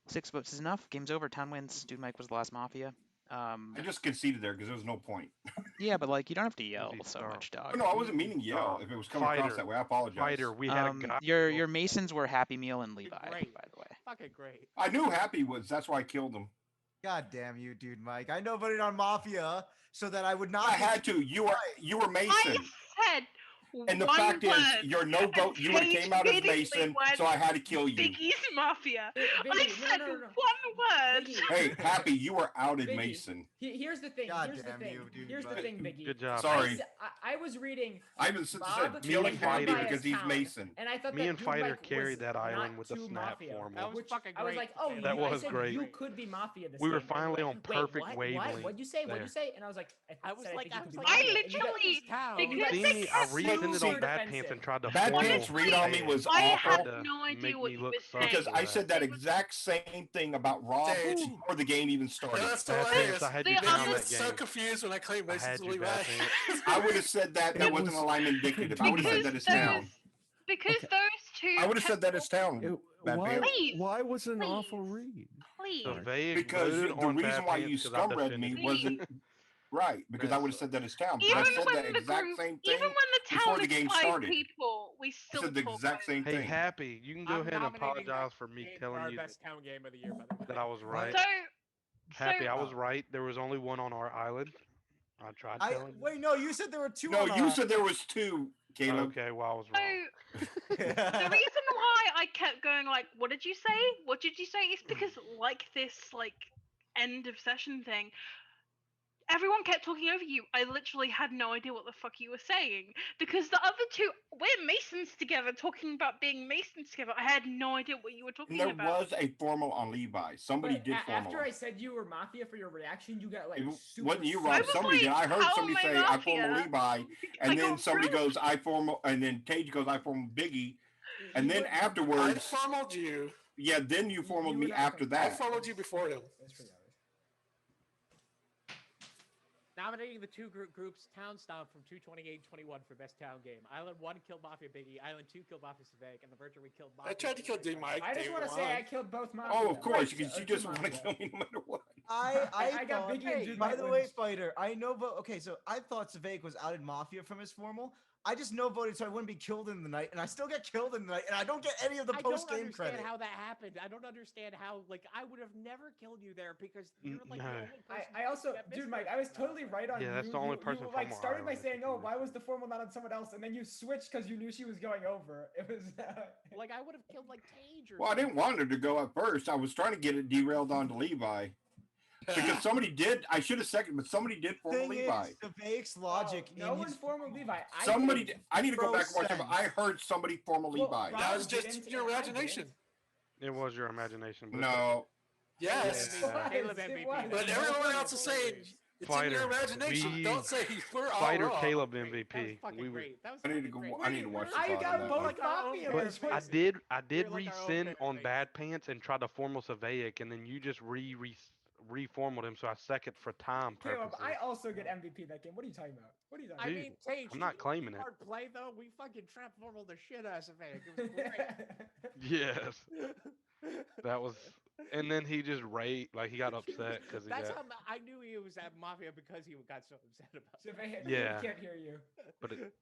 6 votes is enough. Game's over. Town wins. Dude Mike was the last Mafia. I just conceded there because there was no point. Yeah, but like you don't have to yell Easy so start. much, dog. Oh, no, I wasn't meaning yell. If it was coming across Fighter. that way, I apologize. Fighter, we had a guy. Your Masons were Happy Meal and Levi, Great. by the way. Fucking great. I knew Happy was. That's why I killed him. God damn you, Dude Mike. I know voted on Mafia so that I would not. I get had to. You were Mason. I said And the one fact is, word, your no and vote, you would have Paige came out as immediately Mason, went, so I had to kill you. Biggie's Mafia. Biggie, I no, said no, no. one word. Biggie. Hey, Happy, you were outed Biggie. Mason. Here's the thing. God Here's the damn thing. you, dude, Here's the but- thing, Biggie. Good job. Sorry. I I was reading. I even said Bob killing Fighter Happy because he's town, Mason. And I thought Me that and Dude Fighter Mike carried was that island not with the too snap Mafia. formal. That was Which fucking I was great like, to oh, say That I was said great. you could be Mafia this We were game. And they finally like, on "Wait, perfect what? wavelength What'd you say? What'd you there. say? And I was like, I was like, I could be I Mafia. And you got- literally you because See they me? I kept resent it on super Bad defensive. Pants and tried to Bad formal Pants read on me say was I had awful. to no idea make what me you look were sus because saying. I said that exact same thing about Rob Sage. before the game even started. That's Bad hilarious. Pants, I had The you down other- that was so game. confused when I claimed I Mason's had you, Levi. Bad Pants. I would have said that It wasn't was- a Lyman indicative. I would have said that as town. Because Okay. those two. I would have said that as kept town. talking- Bad Why? Pants. Please, Why was it an awful please. read? Please. Surveying Because voted the on reason Bad why Pants you 'cause I scum read me defended him. wasn't right because I would have said that as town. But Even I said when that the exact group, same even thing when the before town the is game 5 started. people, we I still said the talk exact same Hey, thing. Happy, you can go I'm ahead and nominating that apologize for me game telling our you best town game of the year, by the way. that I was right. So, Happy, I was right. There was only one on our island. I tried telling you. Wait, no, you said there were two. No, on you our- said there was two, Caleb. Okay, well, I was wrong. the reason why I kept going like, "What did you say? What did you say?" is because like this end of session thing. Everyone kept talking over you. I literally had no idea what the fuck you were saying because the other two, we're Masons together, talking about being Masons together. I had no idea what you were talking And there about. was a formal on Levi. Somebody did formal. After I said you were Mafia for your reaction, you got like It super. wasn't you, Rob. Somebody did. I heard "How somebody am I say I Mafia?" formal Levi, and I then got somebody proof. goes I formal, and then Tage goes I formal Biggie, and then I afterwards, formaled you. yeah, then you formaled me after I that. formaled you before him. Nominating the two groups, Town Stomp from 228-21 for best town game. Island 1 killed Mafia Biggie. Island 2 killed Mafia Savek. And the Vulture we killed Mafia. I tried to kill D Mike. I just want to say I killed both Mafia. Oh, of course, Right, because or you two just want to Mafia. kill me no matter what. I got thought- Biggie and Dude By Mike the way, wins. Fighter, I know. Okay, so I thought Savek was outed Mafia from his formal. I just no voted so I wouldn't be killed in the night, and I still get killed in the night, and I don't get any of the I don't post game understand credit. how that happened. I don't understand how, I would have never killed you there because you're the No. only person. I also, Dude Mike, I was totally right on you. Yeah, that's the only person you from our started by island saying, "Oh, why was the formal not on someone else?" And then you switched because you knew she was going over. It was I would have killed Tage or Well, I didn't want her to go at first. I was trying to get it derailed onto Levi. Because somebody did, I should have seconded, but somebody did formal Thing Levi. is, Savek's logic no in one his formal Levi. Somebody, I need to go Pro back and watch it, but sense. I heard somebody formal Levi. That was just your imagination. It was your imagination. But No. Yes. Yeah. Caleb MVP. But everyone else is saying it's in your imagination. Don't say we're all Fighter wrong. Caleb MVP. Fucking great. That was I need to go. I need to watch the I VOD got on that both one. Mafia. But I did We're like our own rescind fan on base. Bad Pants and tried to formal Savaic, and then you just reformaled him, so I second for time Caleb, purposes. I also get MVP that game. What are you talking about? What are you talking I about? mean, Tage, I'm not claiming it. hard play though. We fucking trap formal the shit out of Savannah. It was great. Yes, that was, and then he just he got upset because he That's got. how I knew he was at Mafia because he got so upset about it. Savannah, Yeah. we can't hear you. But it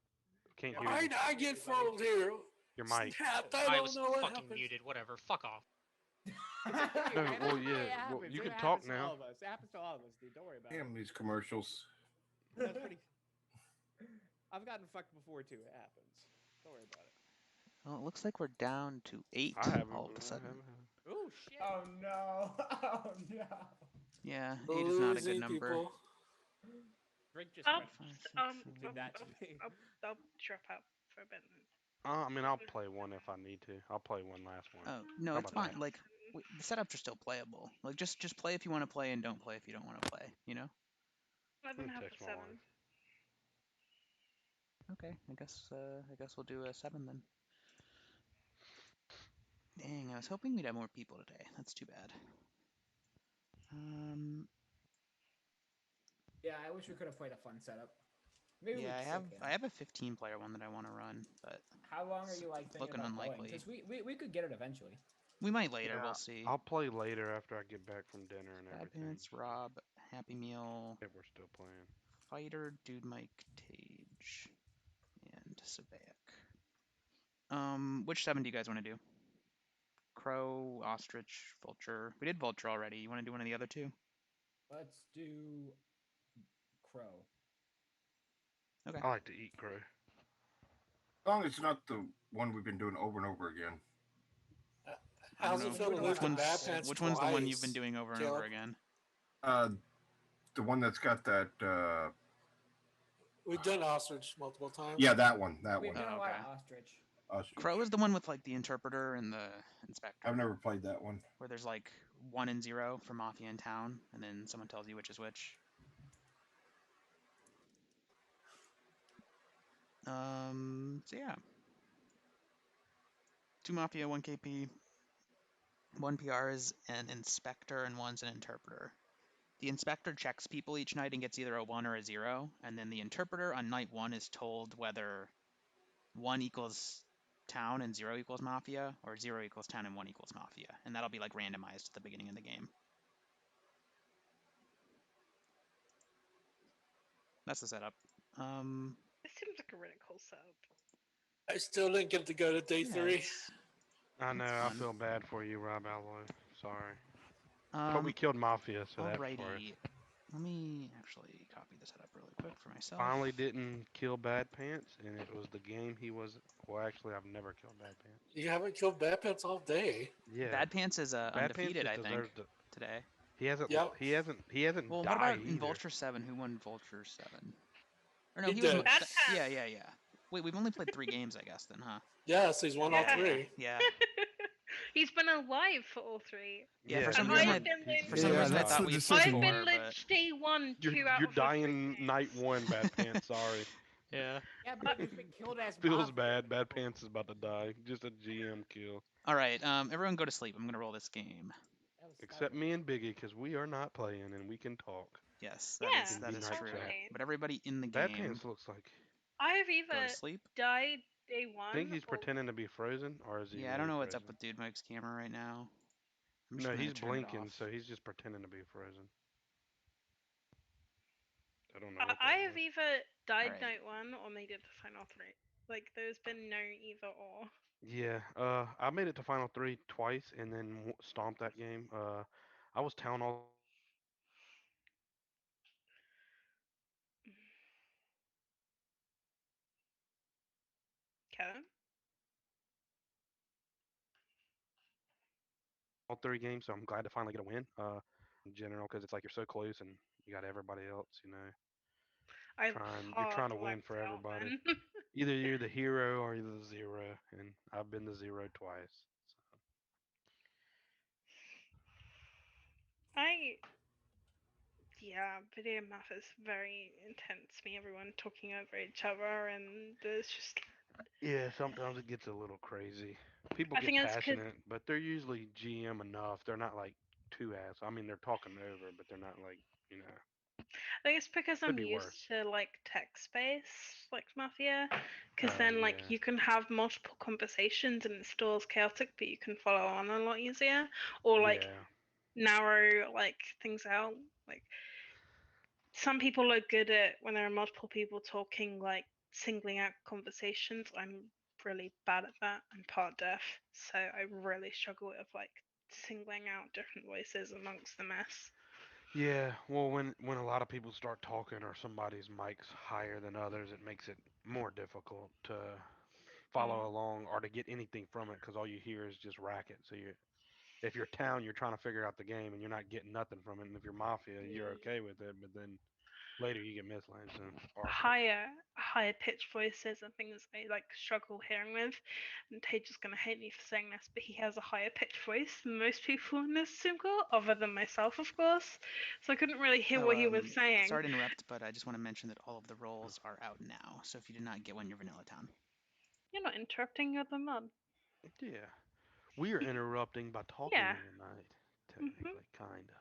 can't hear Why you. did I get formaled here? Your mic. Snapped. I don't was know what fucking happened. muted. Whatever. Fuck off. No, It well, happens, yeah, it well, happens, you it can happens talk to now. all of us. It happens to all of us, dude. Don't worry about Damn these commercials. it. That's pretty. I've gotten fucked before too. It happens. Don't worry about it. Well, it looks like we're down to 8 I haven't. all of a sudden. Oh shit. Oh no! Oh no! Yeah, 8 is not a good number. People. Drink just I'll, did that to me. I'll drop out for a bit. I mean, I'll play one if I need to. I'll play one last one. Oh no, How it's about fine. Like the setups are still playable. Like just play if you want to play, and don't play if you don't want to play. You know? I don't have text the my 7. wife. Okay, I guess we'll do a 7 then. Dang, I was hoping we'd have more people today. That's too bad. Yeah, I wish we could have played a fun setup. Maybe Yeah, we still can. I have a 15-player one that I want to run, but How long are you thinking looking about unlikely. Because we could get it eventually. We might later. Yeah, We'll see. I'll play later after I get back from dinner and Bad everything. Pants, Rob, Happy Meal, If we're still playing. Fighter, Dude Mike, Tage, and Savaic. Which 7 do you guys want to do? Crow, Ostrich, Vulture. We did Vulture already. You want to do one of the other 2? Let's do Crow. Okay. I like to eat crow. As long as it's not the one we've been doing over and over again. How's it feel to lose the Bad Pants Which one's the one you've twice, been doing over and over Caleb? again? The one that's got that We've done Ostrich multiple times. Yeah, that one. We've done a lot okay. of Ostrich. Ostrich. Crow is the one with like the interpreter and the inspector. I've never played that one. Where there's like 1 and 0 for Mafia in town, and then someone tells you which is which. So yeah. 2 Mafia, 1 KP, 1 PR is an inspector, and 1's an interpreter. The inspector checks people each night and gets either a 1 or a 0, and then the interpreter on night 1 is told whether 1 equals town and 0 equals Mafia, or 0 equals town and 1 equals Mafia, and that'll be like randomized at the beginning of the game. That's the setup. This seems like a really cool setup. I still didn't get to go to day 3. I know. I fun. feel bad for you, Rob Alloy. Sorry. But we killed Mafia, so that's for it. Alrighty. Let me actually copy this setup really quick for myself. Finally didn't kill Bad Pants, and it was the game he was. Well, actually, I've never killed Bad Pants. You haven't killed Bad Pants all day. Yeah. Bad Pants is undefeated, I think, today. He hasn't. Yep. He hasn't Well, died what about in either. Vulture 7? Who won Vulture 7? Or no, He he was. did. Yeah. Wait, we've only played 3 games, I guess, then, huh? Yes, he's won all 3. Yeah. He's been alive for all 3. Yeah, for some And reason, I've been I thought we played I've 4, been but... lynched day 1, 2 You're, out you're of the 3 dying games. night 1, Bad Pants. Sorry. Yeah. Yeah, but you've been killed as Feels Mafia. bad. Bad Pants is about to die. Just a GM kill. All right, everyone go to sleep. I'm gonna roll this game. Except me and Biggie, because we are not playing and we can talk. Yes, Yeah, that is night true. chat. But everybody in the Bad game. Pants looks like. I've Go either to sleep. died day 1. I think he's pretending to be frozen, or is he? Yeah, really I don't know what's frozen? up with Dude Mike's camera right now. I'm just No, gonna he's turn it blinking, off. so he's just pretending to be frozen. I don't know. What I have either died Alright. night 1 or made it to final 3. Like, there's been no either or. Yeah, I made it to Final 3 twice and then stomped that game. I was town all Kevin? three games, so I'm glad to finally get a win. In general, because it's like you're so close and you got everybody else, you know. You're trying to win for everybody. Either you're the hero or you're the 0, and I've been the 0 twice. So. Yeah, video math is very intense. Me, everyone talking over each other, and there's just. Yeah, sometimes it gets a little crazy. People I get think it's 'cause- passionate, but they're usually GM enough. They're not like too ass. I mean, they're talking over, but they're not like, you know. I think it's because Could I'm be used worse. to like text space, like Mafia, because then like yeah. you can have multiple conversations and it still is chaotic, but you can follow on a lot easier, or like Yeah. narrow like things out. Like some people are good at when there are multiple people talking, like singling out conversations. I'm really bad at that. I'm part deaf, so I really struggle with like singling out different voices amongst the mess. Yeah, well, when a lot of people start talking or somebody's mic's higher than others, it makes it more difficult to follow along or to get anything from it because all you hear is just racket. So if you're town, you're trying to figure out the game and you're not getting nothing from it. And if you're mafia, you're okay with it, but then later you get misled. So Higher pitched voices and things I like struggle hearing with. And Tage's is gonna hate me for saying this, but he has a higher pitched voice than most people in this Zoom call, other than myself, of course. So I couldn't really hear what he was saying. Sorry to interrupt, but I just want to mention that all of the roles are out now. So if you did not get one, you're Vanilla Town. You're not interrupting, you're the mod. Yeah. We are interrupting by talking tonight, technically, kind of.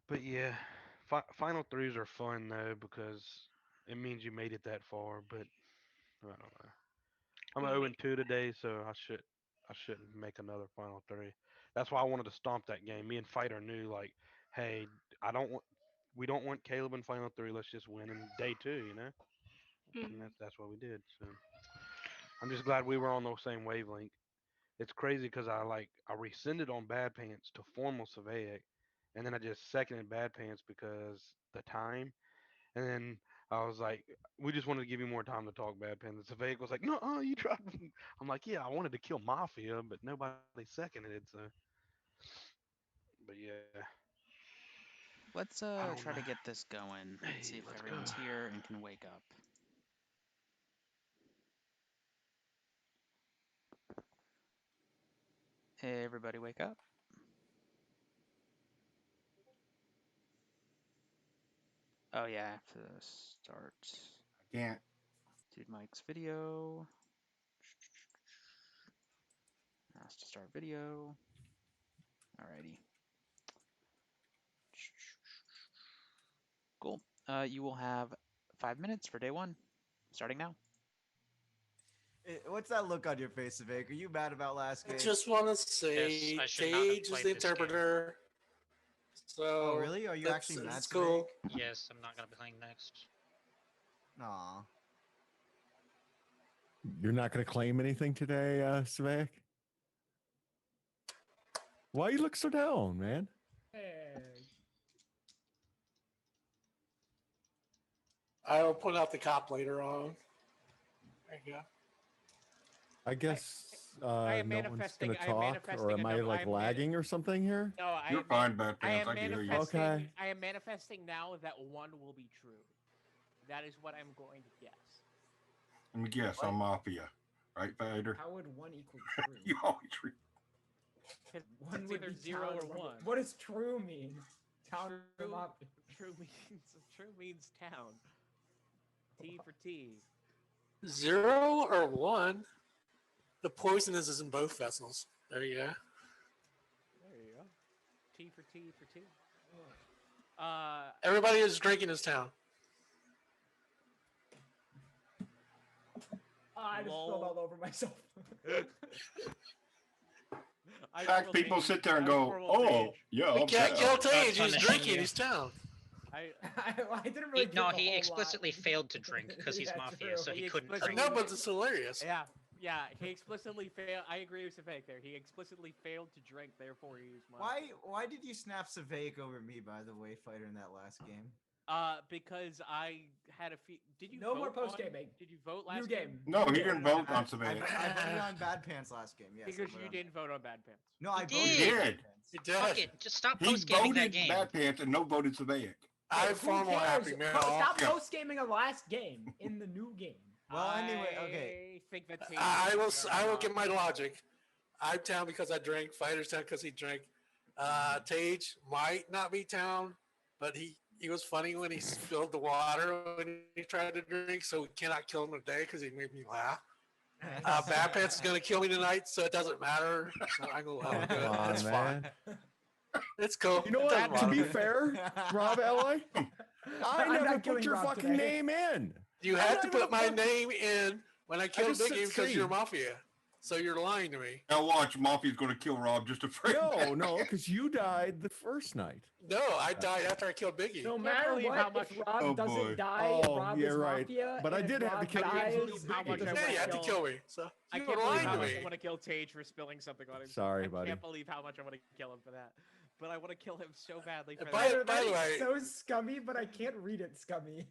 But yeah, final 3s are fun though because it means you made it that far. But I don't know. I'm 0-2 today, so I shouldn't make another final 3. That's why I wanted to stomp that game. Me and Fighter knew like, hey, we don't want Caleb in final 3. Let's just win in day 2, you know. And that's what we did. So I'm just glad we were on the same wavelength. It's crazy because I rescinded on Bad Pants to formal Surveying, and then I just seconded Bad Pants because the time, and then I was like, we just wanted to give you more time to talk Bad Pants. And Surveying was like, no, you tried. I'm like, yeah, I wanted to kill Mafia, but nobody seconded it. So, but yeah. Let's try to get this going. Let's see if everyone's here and can wake up. Hey, everybody, wake up. Oh yeah, I have to start. I can't. Dude, Mike's video. Has to start video. Alrighty. Cool. You will have 5 minutes for day one, starting now. What's that look on your face, Vivek? Are you mad about last game? I just want to say, Yes, I should not have Tage is played the this game. interpreter. So Oh, really? Are you actually mad, That's cool. Yes, I'm not gonna be playing next. Aw. You're not going to claim anything today, Svek? Why you look so down, man? Hey. I will point out the cop later on. There you go. I guess I am no one's manifesting- going to I am talk, manifesting or am I enough- like I am lagging or something here? No, You're fine, Bad I Pants. am I can hear you. manifesting. Okay. I am manifesting now that one will be true. That is what I'm going to guess. Let me guess. I'm Mafia. Right, Vader? How would 1 equal true? You always true. It's One would either be 0 town or level. 1. What does true mean? Town or True, Mafia? true means town. T for T. 0 or 1? The poisonous is in both vessels. There you go. There you go. T for T for T. Everybody is drinking this town. I just spilled all over myself. I fact, will people Tage. sit there and I go, will "Oh, Tage. yeah, We I'm can't kill down." Tage. He's punishing drinking you. his town. I didn't really. No, give a he whole explicitly lot. failed to drink because he's Yeah, Mafia, true. so he He couldn't explicitly- drink. No, but it's hilarious. Yeah, he explicitly failed. I agree with Savek there. He explicitly failed to drink, therefore he used Mafia. Why did you snap Savake over me, by the way, fighter, in that last game? Because I had a Did you No vote more post on- gaming. Did you vote New last game. No, he New didn't game. vote on I Savannah. voted on Bad Pants last game. Yes. I Because voted you on- didn't vote on Bad Pants. No, I He voted. did. on Bad Pants. He did. Fuck it, just stop He post gaming that voted game. Bad Pants and no voted Savannah. I Who formal cares? happy man. Stop Yeah. post gaming a last game in the new game. Well, anyway, okay. I think that I will get my logic. I'm town because I drink. Fighter's town because he drank. Tage might not be town, but he was funny when he spilled the water when he tried to drink, so we cannot kill him today because he made me laugh. Bad Pants is gonna kill me tonight, so it doesn't matter. So I'm gonna let him do Come it. on, It's man. fine. It's cool. You know It doesn't what? To be matter. fair, Rob Ally, I I'm never not put killing your Rob fucking today. name in. You I'm had not to even put a my fuck- name in when I killed just Biggie said because C. you're Mafia. So you're lying to me. Now watch, Mafia's going to kill Rob just to frame No, because you died the first night. No, I died after I killed Biggie. No Can't matter believe what, how much- if Rob Oh, boy. doesn't die, Oh, Rob yeah, is right. Mafia. But I and did if have to Rob kill you. dies, How much I Yeah, wanna you had to kill- kill me. So I you can't were believe lying how to much me. I want to kill Tage for spilling something on him. Sorry, I buddy. can't believe how much I want to kill him for that. But I want to kill him so badly for By that. the way, so scummy, but I can't read it scummy.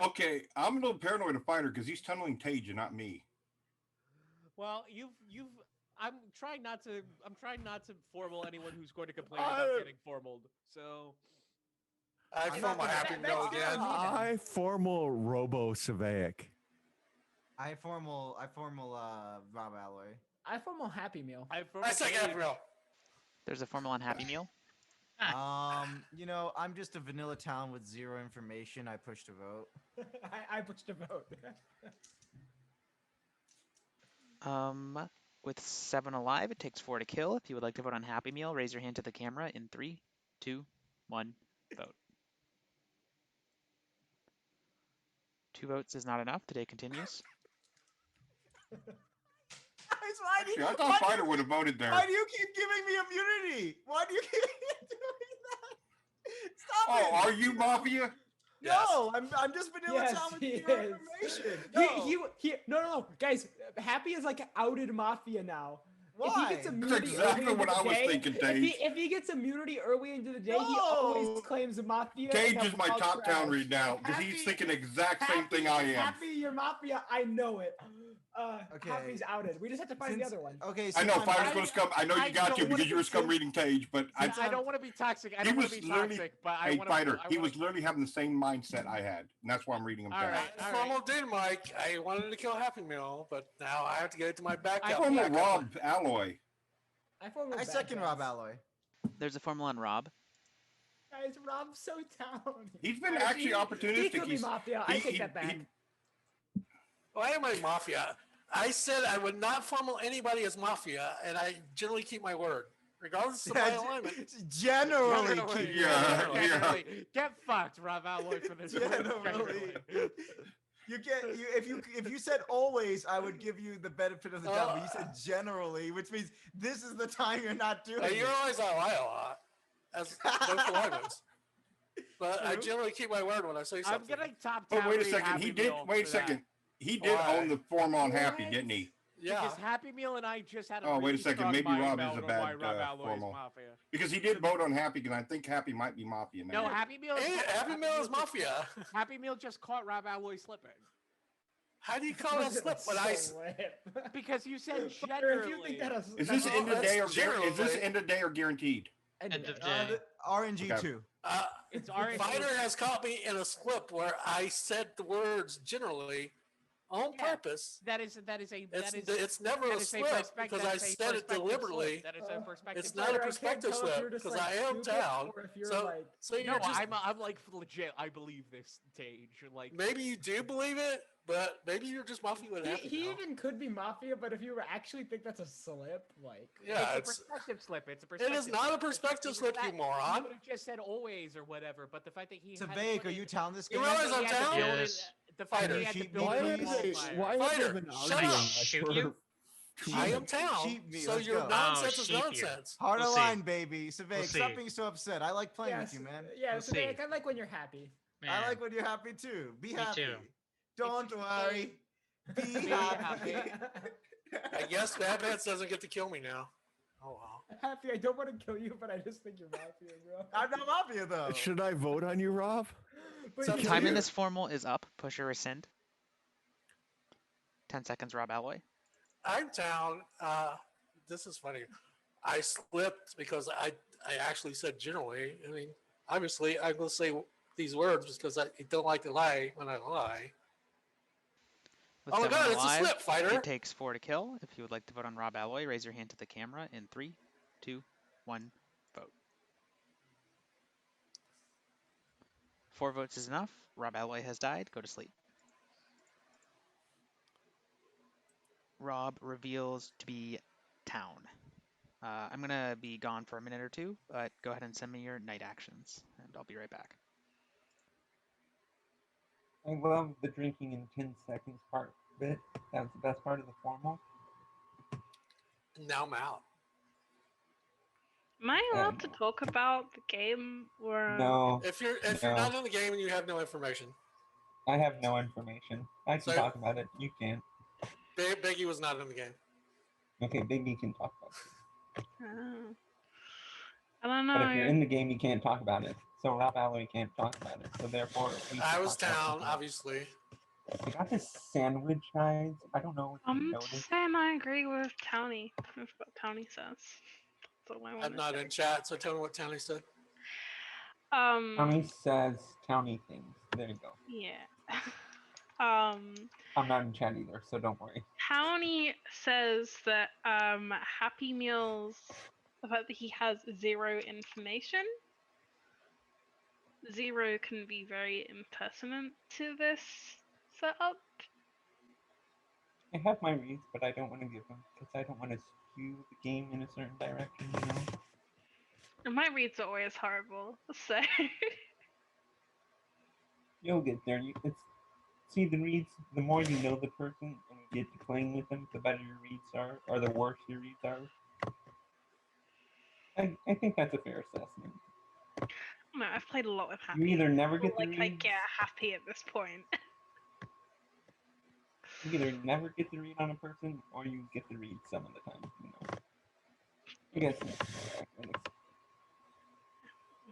Okay, I'm a little paranoid of Fighter because he's tunneling Tage and not me. Well, I'm trying not to formal anyone who's going to complain about getting formaled. So I I'm form not a gonna- happy that- meal that's again. not- I formal Robo Savaic. I formal Rob Alloy. I formal Happy Meal. I second happy meal. There's a formal on Happy Meal. I'm just a vanilla town with zero information. I pushed a vote. I pushed a vote. With 7 alive, it takes 4 to kill. If you would like to vote on Happy Meal, raise your hand to the camera in 3, 2, 1, vote. 2 votes is not enough. Today continues. Actually, I thought Fighter would have voted there. Why do you keep giving me immunity? Why do you keep doing that? Stop Oh, it! are you Mafia? No, I'm just vanilla Yes, town with he zero is. information. No, guys. Happy is like outed Mafia now. Why? If he gets That's immunity exactly early what into I the was day, thinking, if Tage. if he gets immunity early into the day, he No. always claims Mafia. Tage and is my I'm top trash. town read now because he's thinking the exact same thing I am. Happy you're Mafia. I know it. Okay. Happy's outed. We just have to find the other one. Okay, I know Fighter's going to scum. I know you got to because you were scum reading Tage, but I don't want to be toxic. I don't want to be toxic, but I want to. Fighter, he was literally having the same mindset I had, and that's why I'm reading him down. Formal did, Mike. I wanted to kill Happy Meal, but now I have to get it to my backup. Formal Rob Alloy. I second Rob Alloy. There's a formula on Rob. Guys, Rob's so talented. He's been actually opportunistic. He could be Mafia. I take that back. Why am I Mafia? I said I would not formal anybody as Mafia, and I generally keep my word, regardless of my alignment. Generally. Generally. Get fucked, Rob Alloy, for this. Generally. If you said always, I would give you the benefit of the doubt. But you said generally, which means this is the time you're not doing it. You always lie a lot, as both alignments. But I generally keep my word when I say something. I'm getting top. But wait a second. He did. Wait a second. He did own the form on Happy, didn't he? Yeah. Because Happy Meal and I just had a wait a second. Maybe Rob is a bad formal. Because he did vote on Happy, and I think Happy might be Mafia now. No, Happy Meal. Happy Meal is Mafia. Happy Meal just caught Rob Alloy slipping. How do you call it a slip when I slip? Because you said generally. Is this end of day or guaranteed? End of day. RNG 2. It's RNG. Fighter has caught me in a slip where I said the words generally on purpose. It's never a slip because I said it deliberately. That is a perspective. It's not a perspective slip because I am down. So you're just, I'm like legit. I believe this, Tage. Like maybe you do believe it, but maybe you're just Mafia with Happy. He even could be Mafia, but if you actually think that's a slip, like it's a perspective slip. It's a perspective. It is not a perspective slip, you moron. He would have just said always or whatever. But the fact that he Savake, are you telling this guy? You realize I'm down? Yes. The fact that he had to build why are they even arguing? I am town. So your nonsense is nonsense. Hard line, baby. Savake, stop being so upset. I like playing with you, man. Yeah, Savake, I like when you're happy. I like when you're happy too. Be happy. Too. Don't worry. Be happy. I guess Batman doesn't get to kill me now. Oh wow. Happy, I don't want to kill you, but I just think you're Mafia, bro. I'm not Mafia though. Should I vote on you, Rob? Time in this formal is up. Push or rescind. 10 seconds, Rob Alloy. I'm down. This is funny. I slipped because I actually said generally. I mean, obviously, I'm going to say these words because I don't like to lie when I lie. With oh my God, it's alive, a slip, Fighter. It takes 4 to kill. If you would like to vote on Rob Alloy, raise your hand to the camera in 3, 2, 1, vote. 4 votes is enough. Rob Alloy has died. Go to sleep. Rob reveals to be town. I'm going to be gone for a minute or two, but go ahead and send me your night actions, and I'll be right back. I love the drinking in 10 seconds part bit. That was the best part of the formal. Now I'm out. Am I allowed to talk about the game or no? If you're not in the game and you have no information, I have no information. I can talk about it. You can't. Biggie was not in the game. Okay, Biggie can talk about it. I don't know. But if you're in the game, you can't talk about it. So Rob Alloy can't talk about it. So therefore, I was down, obviously. I got this sandwich, guys. I don't know. I'm saying I agree with Townie. That's what Townie says. That's all I I'm not in chat, so tell me what Townie said. Townie says Townie things. There you go. Yeah. I'm not in chat either, so don't worry. Townie says that Happy Meal's the fact that he has 0 information. 0 can be very impertinent to this setup. I have my reads, but I don't want to give them because I don't want to skew the game in a certain direction, you know? And my reads are always horrible, so... You'll get there. See, the reads, the more you know the person and you get to playing with them, the better your reads are, or the worse your reads are. I think that's a fair assessment. No, I've played a lot with Happy. You either never get the reads. I get Happy at this point. You either never get the read on a person, or you get the read some of the time, you know. I guess.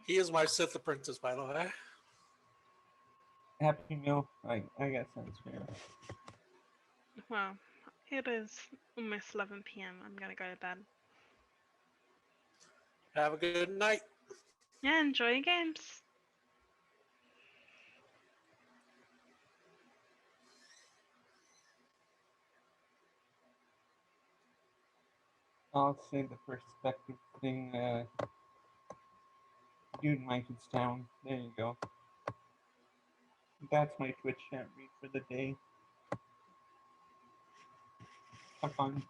He is my Sith apprentice, by the way. Happy Meal. I guess that's fair. Well, it is almost 11 p.m. I'm gonna go to bed. Have a good night. Yeah, enjoy your games. I'll say the perspective thing. Dude, Mike is down. There you go. That's my Twitch chat read for the day. Have fun.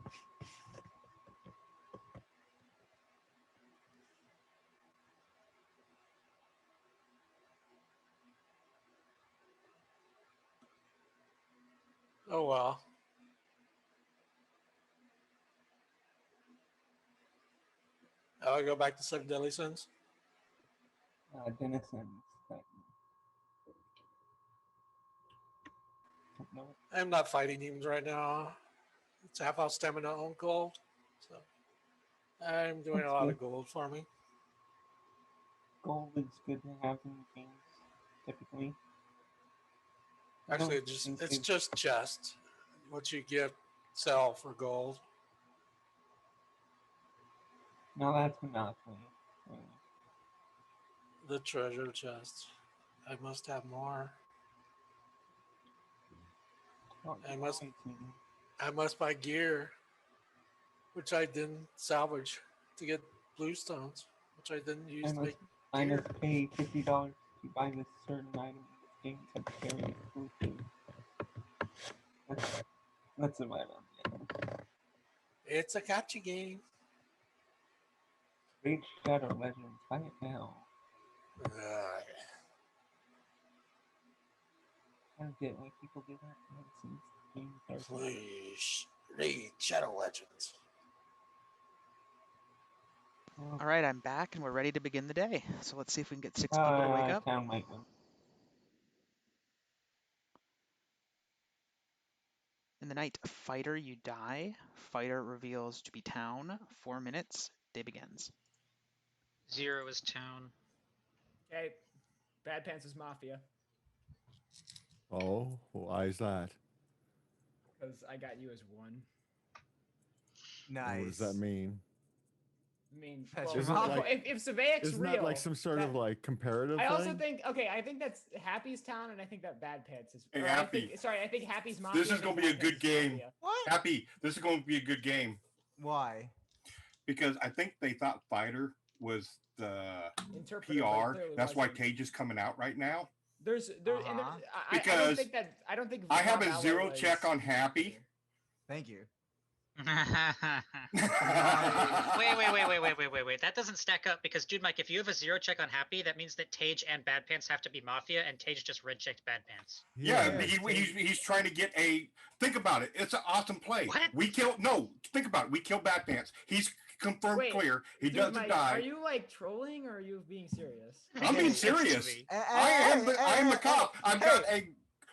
Oh well. I'll go back to 7 Deadly Sins. Denison. No. I'm not fighting demons right now. It's half out stamina on gold. So I'm doing That's a lot good. of gold farming. Gold is good to have in the games, typically. Actually, No, it's just chest. What you get, sell for gold. Now that's Monopoly. The treasure chest. I must have more. I must buy gear, which I didn't salvage to get bluestones, which I didn't use to make I gear. must pay $50 to buy this certain item in this game to carry it exclusive. That's about it. It's a gacha game. Raid Shadow Legends, buy it now. I don't get why people do that. Since games are Please, Raid Shadow Legends. All right, I'm back and we're ready to begin the day. So let's see if we can get 6 people to wake up. Town might win. In the night, fighter, you die. Fighter reveals to be town. 4 minutes. Day begins. 0 is town. Okay. Bad Pants is Mafia. Oh, why is that? Because I got you as 1. Nice. What does that mean? I mean, That's well, Isn't it like- if Savayek's Isn't real, that like some sort of like comparative I also thing? think I think that's Happy's town, and I think that Bad Pants is. Hey, or Happy. I think Happy's Mafia. This is going to be a good game. What? Happy, this is going to be a good game. Why? Because I think they thought Fighter was the Interpreter, but PR. clearly That's why wasn't. Tage is coming out right now. There's and there's, I don't Because think that I don't think I have Rob a Allo 0 was- check on Happy. Thank you. Wait. That doesn't stack up because, dude, Mike, if you have a 0 check on Happy, that means that Tage and Bad Pants have to be Mafia, and Tage just red checked Bad Pants. Yeah, he's trying to get a. Think about it. It's an awesome play. What? We killed. No, think about it. We killed Bad Pants. He's confirmed Wait, clear. He dude, doesn't Mike, die. Are you like trolling or are you being serious? I'm being serious. I am the cop. I've got a.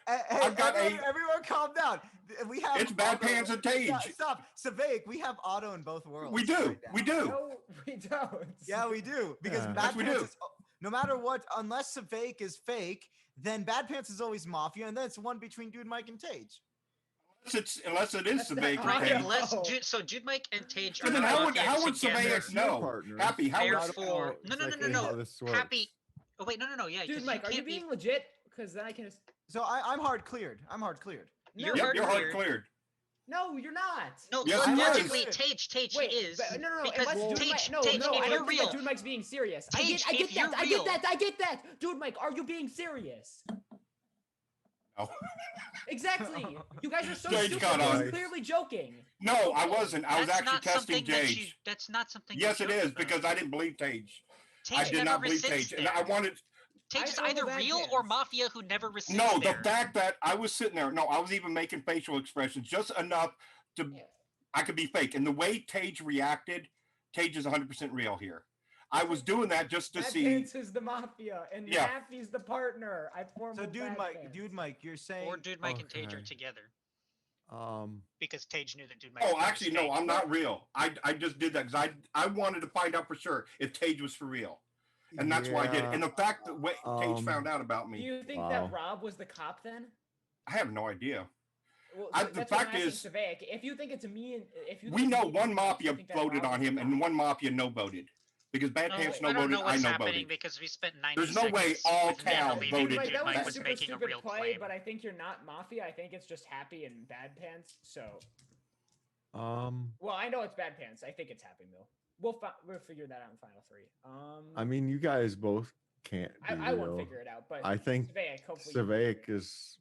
I've got everyone calm down. We have It's Bad auto- Pants and Tage. Stop. Savaic, we have auto in both worlds. We do. right now. We do. No, we don't. Yeah, we do. Because Yeah. Bad Yes, we Pants do. is, no matter what, unless Savaic is fake, then Bad Pants is always Mafia, and then it's one between Dude Mike and Tage. Unless it is Savaic and Right, Tage. unless so Dude Mike and Tage So are then not how would Mafia together. Savaic know? Happy, how would Therefore, no. how this works. Happy. Oh wait, no. Yeah, 'cause Dude, Mike, are you can't be- being legit? Because then I can. So I'm hard cleared. You're Yep, you're hard cleared. No, you're not. No, Yes, he is. logically, Tage Wait, is. No, because unless Dude Tage, Mike, no, Tage, no, if I you're don't think real, that Dude Mike's being serious. Tage, I if get you're that. real- I get that. Dude Mike, are you being serious? No. Exactly. You guys are so Tage stupid. got He's on. clearly joking. No, I wasn't. I was That's actually not testing something that Tage. That's not something. Yes, you it joke is about. because I didn't believe Tage. I Tage did never not believe rescinds Tage, and I there. wanted. Tage is I either follow Bad real Pants. or Mafia who never rescinds No, there. the fact that I was sitting there. No, I was even making facial expressions just enough to. Yeah. I could be fake, and the way Tage reacted, Tage is 100% real here. I was doing that just to Bad see. Pants is the Mafia, and Yeah. Happy's the partner. I formed. So Dude Mike, you're saying Or Dude Mike and Tage are Okay. together Um, because Tage knew that Dude Mike. Oh, was actually, no, fake. I'm not real. I just did that because I wanted to find out for sure if Tage was for real. And that's why I did it. And the fact that Tage found out about Do me. you think that Rob was the cop then? I have no idea. Well, the that's fact what I'm is, asking Savaic. If you think it's me and if you we think it's know me one and Tage, Mafia you think that voted Rob on was him the and cop. one Mafia no voted. Because Bad Pants no I don't voted, know what's I no happening voted. because we spent 90 There's no way seconds all with Ned town believing voted. that That was Mike a was super making a stupid real play, claim. but I think you're not Mafia. I think it's just Happy and Bad Pants. So, well, I know it's Bad Pants. I think it's Happy Meal. We'll figure that out in Final 3. I mean, you guys both can't be I won't real. figure it out, but I think Savaic, hopefully you can Savaic is.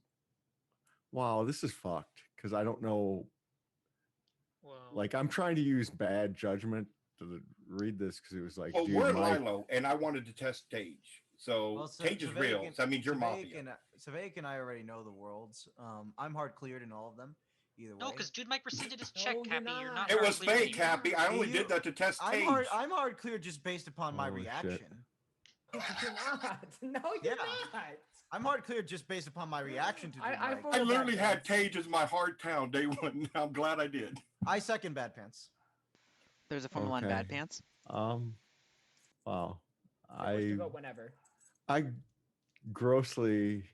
Wow, this is fucked because I don't know. Like, I'm trying to use bad judgment to read this because it was like, Well, dude, we're in Mike. Lilo, and I wanted to test Tage. So Tage is real. So that means you're Mafia. Savaic and I already know the worlds. I'm hard cleared in all of them. Either way. No, because Dude Mike rescinded his check, Happy. You're not. It was hard cleared fake, Happy. I only did that to test Tage. I'm hard cleared just based upon my reaction. You're not. No, you're not. I'm hard cleared just based upon my reaction to. I literally had Tage as my hard town day one. I'm glad I did. I second Bad Pants. There's a Formula 1 Bad Pants. Wow. Push to vote whenever. I grossly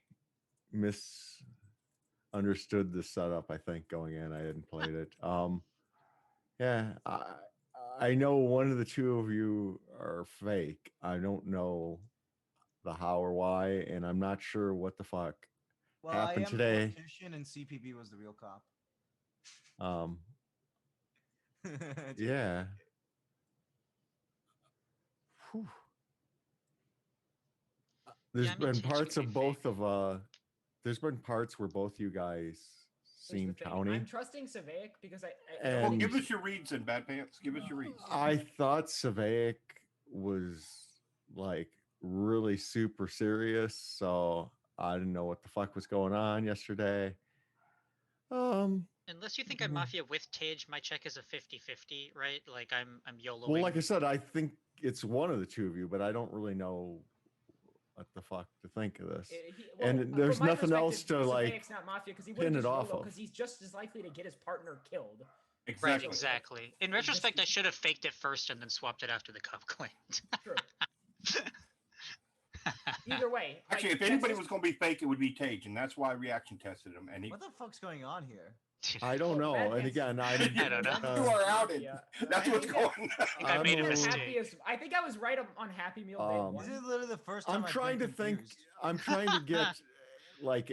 misunderstood the setup. I think going in, I hadn't played it. Yeah, I know one of the two of you are fake. I don't know the how or why, and I'm not sure what the fuck happened today. The politician and CPB was the real cop. Yeah. Whew. There's been parts of both of there's been parts where both you guys seem towny. I'm trusting Savaic because Well, give us your reads in Bad Pants. Give us your reads. I thought Savaic was like really super serious, so I didn't know what the fuck was going on yesterday. Unless you think I'm Mafia with Tage, my check is a 50-50, right? Like I'm YOLOing. Well, like I said, I think it's one of the two of you, but I don't really know what the fuck to think of this. And there's nothing else to like not Mafia because he pin it just off of. because he's just as likely to get his partner killed. Exactly. Right, exactly. In retrospect, I should have faked it first and then swapped it after the cop claimed. True. Either way. Actually, if anybody was going to be fake, it would be Tage, and that's why I reaction tested him. And What the fuck's going on here? I don't know. And again, I don't know. You are outed. That's what's going on. I think I made a mistake. I think I was right on Happy Meal day one. This is literally the first time I'm trying to think. I'm trying to get like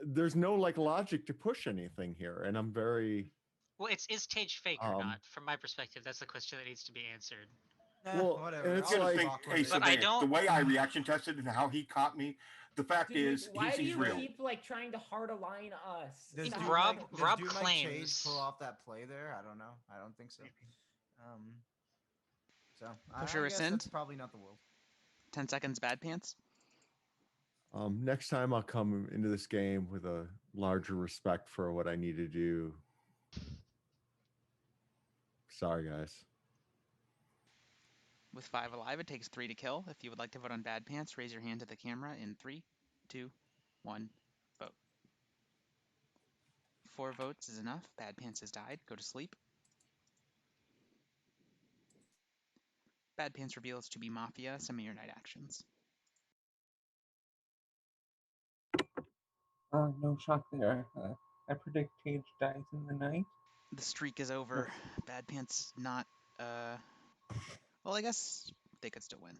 there's no like logic to push anything here, and I'm very. Well, is Tage fake or not? From my perspective, that's the question that needs to be answered. Well, whatever. and it's Here's the like, thing, hey, But I Savaic, don't- the way I reaction tested and how he caught me, the fact is, Why do he's you real. keep like trying to hard align us? Does Stop. Rob Dude Mike claims. Chase pull off that play there? I don't know. I don't think so. I Push or guess rescind? that's probably not the world. 10 seconds Bad Pants. next time I'll come into this game with a larger respect for what I need to do. Sorry, guys. With 5 alive, it takes 3 to kill. If you would like to vote on Bad Pants, raise your hand to the camera in 3, 2, 1, vote. 4 votes is enough. Bad Pants has died. Go to sleep. Bad Pants reveals to be Mafia. Some of your night actions. No shock there. I predict Tage dies in the night. The streak is over. Bad Pants not, well, I guess they could still win.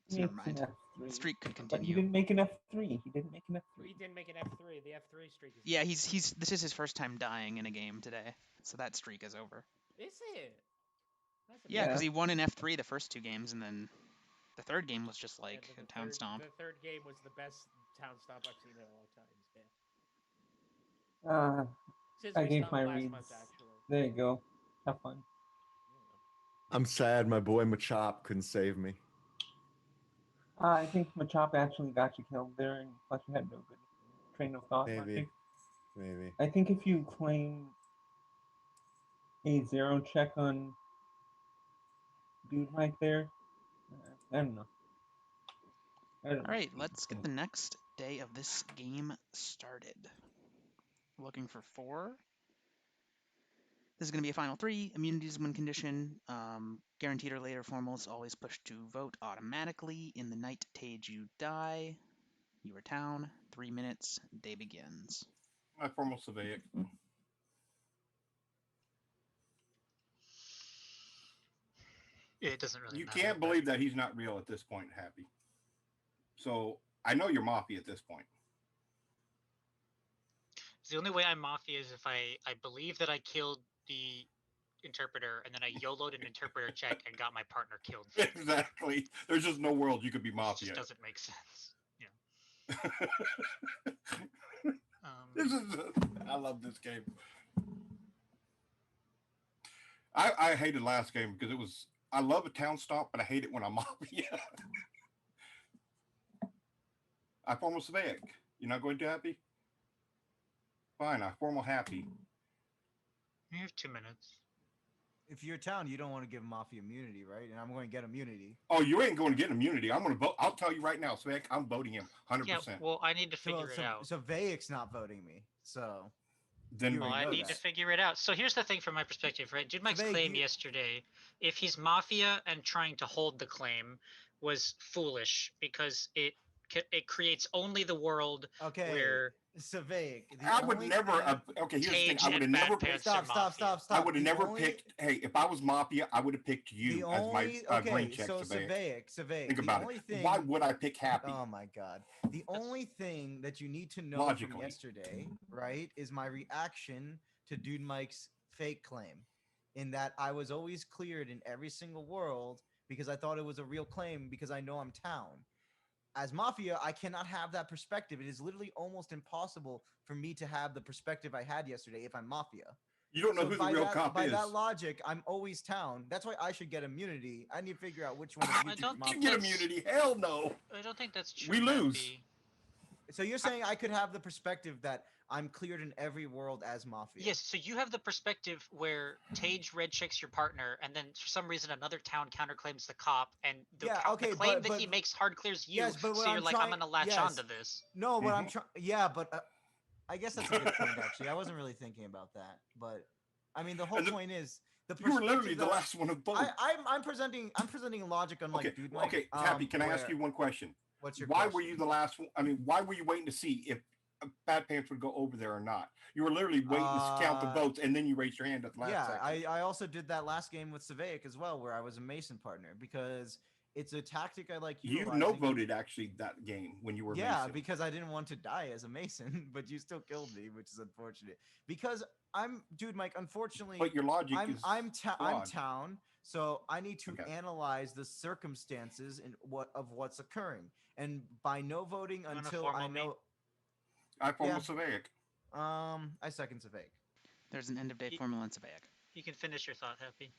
So never mind. The streak could But he continue. didn't make an F3. He didn't make an F3. He didn't make an F3. The F3 streak is. Yeah, this is his first time dying in a game today, so that streak is over. Is it? Yeah, because he won in F3 the first 2 games, and then the third game was just like a town stomp. The third game was the best town stomp I've seen in a long time. Yeah. Since I we gave stopped my last reads. month, actually. There you go. Have fun. I'm sad my boy Machop couldn't save me. I think Machop actually got you killed there, and plus you had no good train of thought. Maybe. I think if you claim a 0 check on Dude Mike there, I don't know. All right, let's get the next day of this game started. Looking for 4. This is going to be a final 3. Immunities win condition. Guaranteed or later formals always push to vote automatically. In the night Tage you die. You are town. 3 minutes. Day begins. My formal surveying. It doesn't really You matter. can't believe that he's not real at this point, Happy. So I know you're Mafia at this point. The only way I'm Mafia is if I believe that I killed the interpreter and then I YOLO'd an interpreter check and got my partner killed. Exactly. There's just no world you could be Mafia. It just doesn't make sense. I love this game. I hated last game because it was. I love a town stomp, but I hate it when I'm Mafia. I formal Savaic. You're not going to Happy? Fine, I formal Happy. You have 2 minutes. If you're town, you don't want to give Mafia immunity, right? And I'm going to get immunity. Oh, you ain't going to get immunity. I'm going to vote. I'll tell you right now, Savaic, I'm voting him 100%. Yeah, well, I need to figure it out. So Vaic's not voting me. So then I need to figure it out. So here's the thing from my perspective, right? Dude Mike's claim yesterday, if he's Mafia and trying to hold the claim, was foolish because it creates only the world where Savaic. I would never. Okay, here's the thing. I would have never picked. Stop. I would have never picked. Hey, if I was Mafia, I would have picked you as my green check. So Savaic. Think about it. Why would I pick Happy? Oh my God. The only thing that you need to know from yesterday, right, is my reaction to Dude Mike's fake claim, in that I was always cleared in every single world because I thought it was a real claim because I know I'm town. As Mafia, I cannot have that perspective. It is literally almost impossible for me to have the perspective I had yesterday if I'm Mafia. You don't know who the real cop is. By that logic, I'm always town. That's why I should get immunity. I need to figure out which one of you two Mafia. You get immunity? Hell no. I don't think that's true. We lose. So you're saying I could have the perspective that I'm cleared in every world as Mafia? Yes, so you have the perspective where Tage red checks your partner, and then for some reason another town counterclaims the cop, and the claim that he makes hard clears you. Yes, but so you're like, I'm gonna latch onto this. No, but I'm trying. Yeah, but I guess that's a good point. Actually, I wasn't really thinking about that, but I mean, the whole point is you were literally the last one of both. I'm presenting logic on like Dude Mike. Okay, Happy, can I ask you one question? What's your Why question? were you the last one? I mean, why were you waiting to see if Bad Pants would go over there or not? You were literally waiting to count the votes, and then you raised your hand at the last second. I also did that last game with Savaic as well, where I was a Mason partner, because it's a tactic I like utilizing. You voted actually that game when you were Mason. Because I didn't want to die as a Mason, but you still killed me, which is unfortunate. Because I'm Dude Mike, unfortunately, but your logic is I'm town, so I need to analyze the circumstances of what's occurring, and by no voting until I know. I formal Savaic. I second Savaic. There's an end of day formula in Savaic. You can finish your thought, Happy.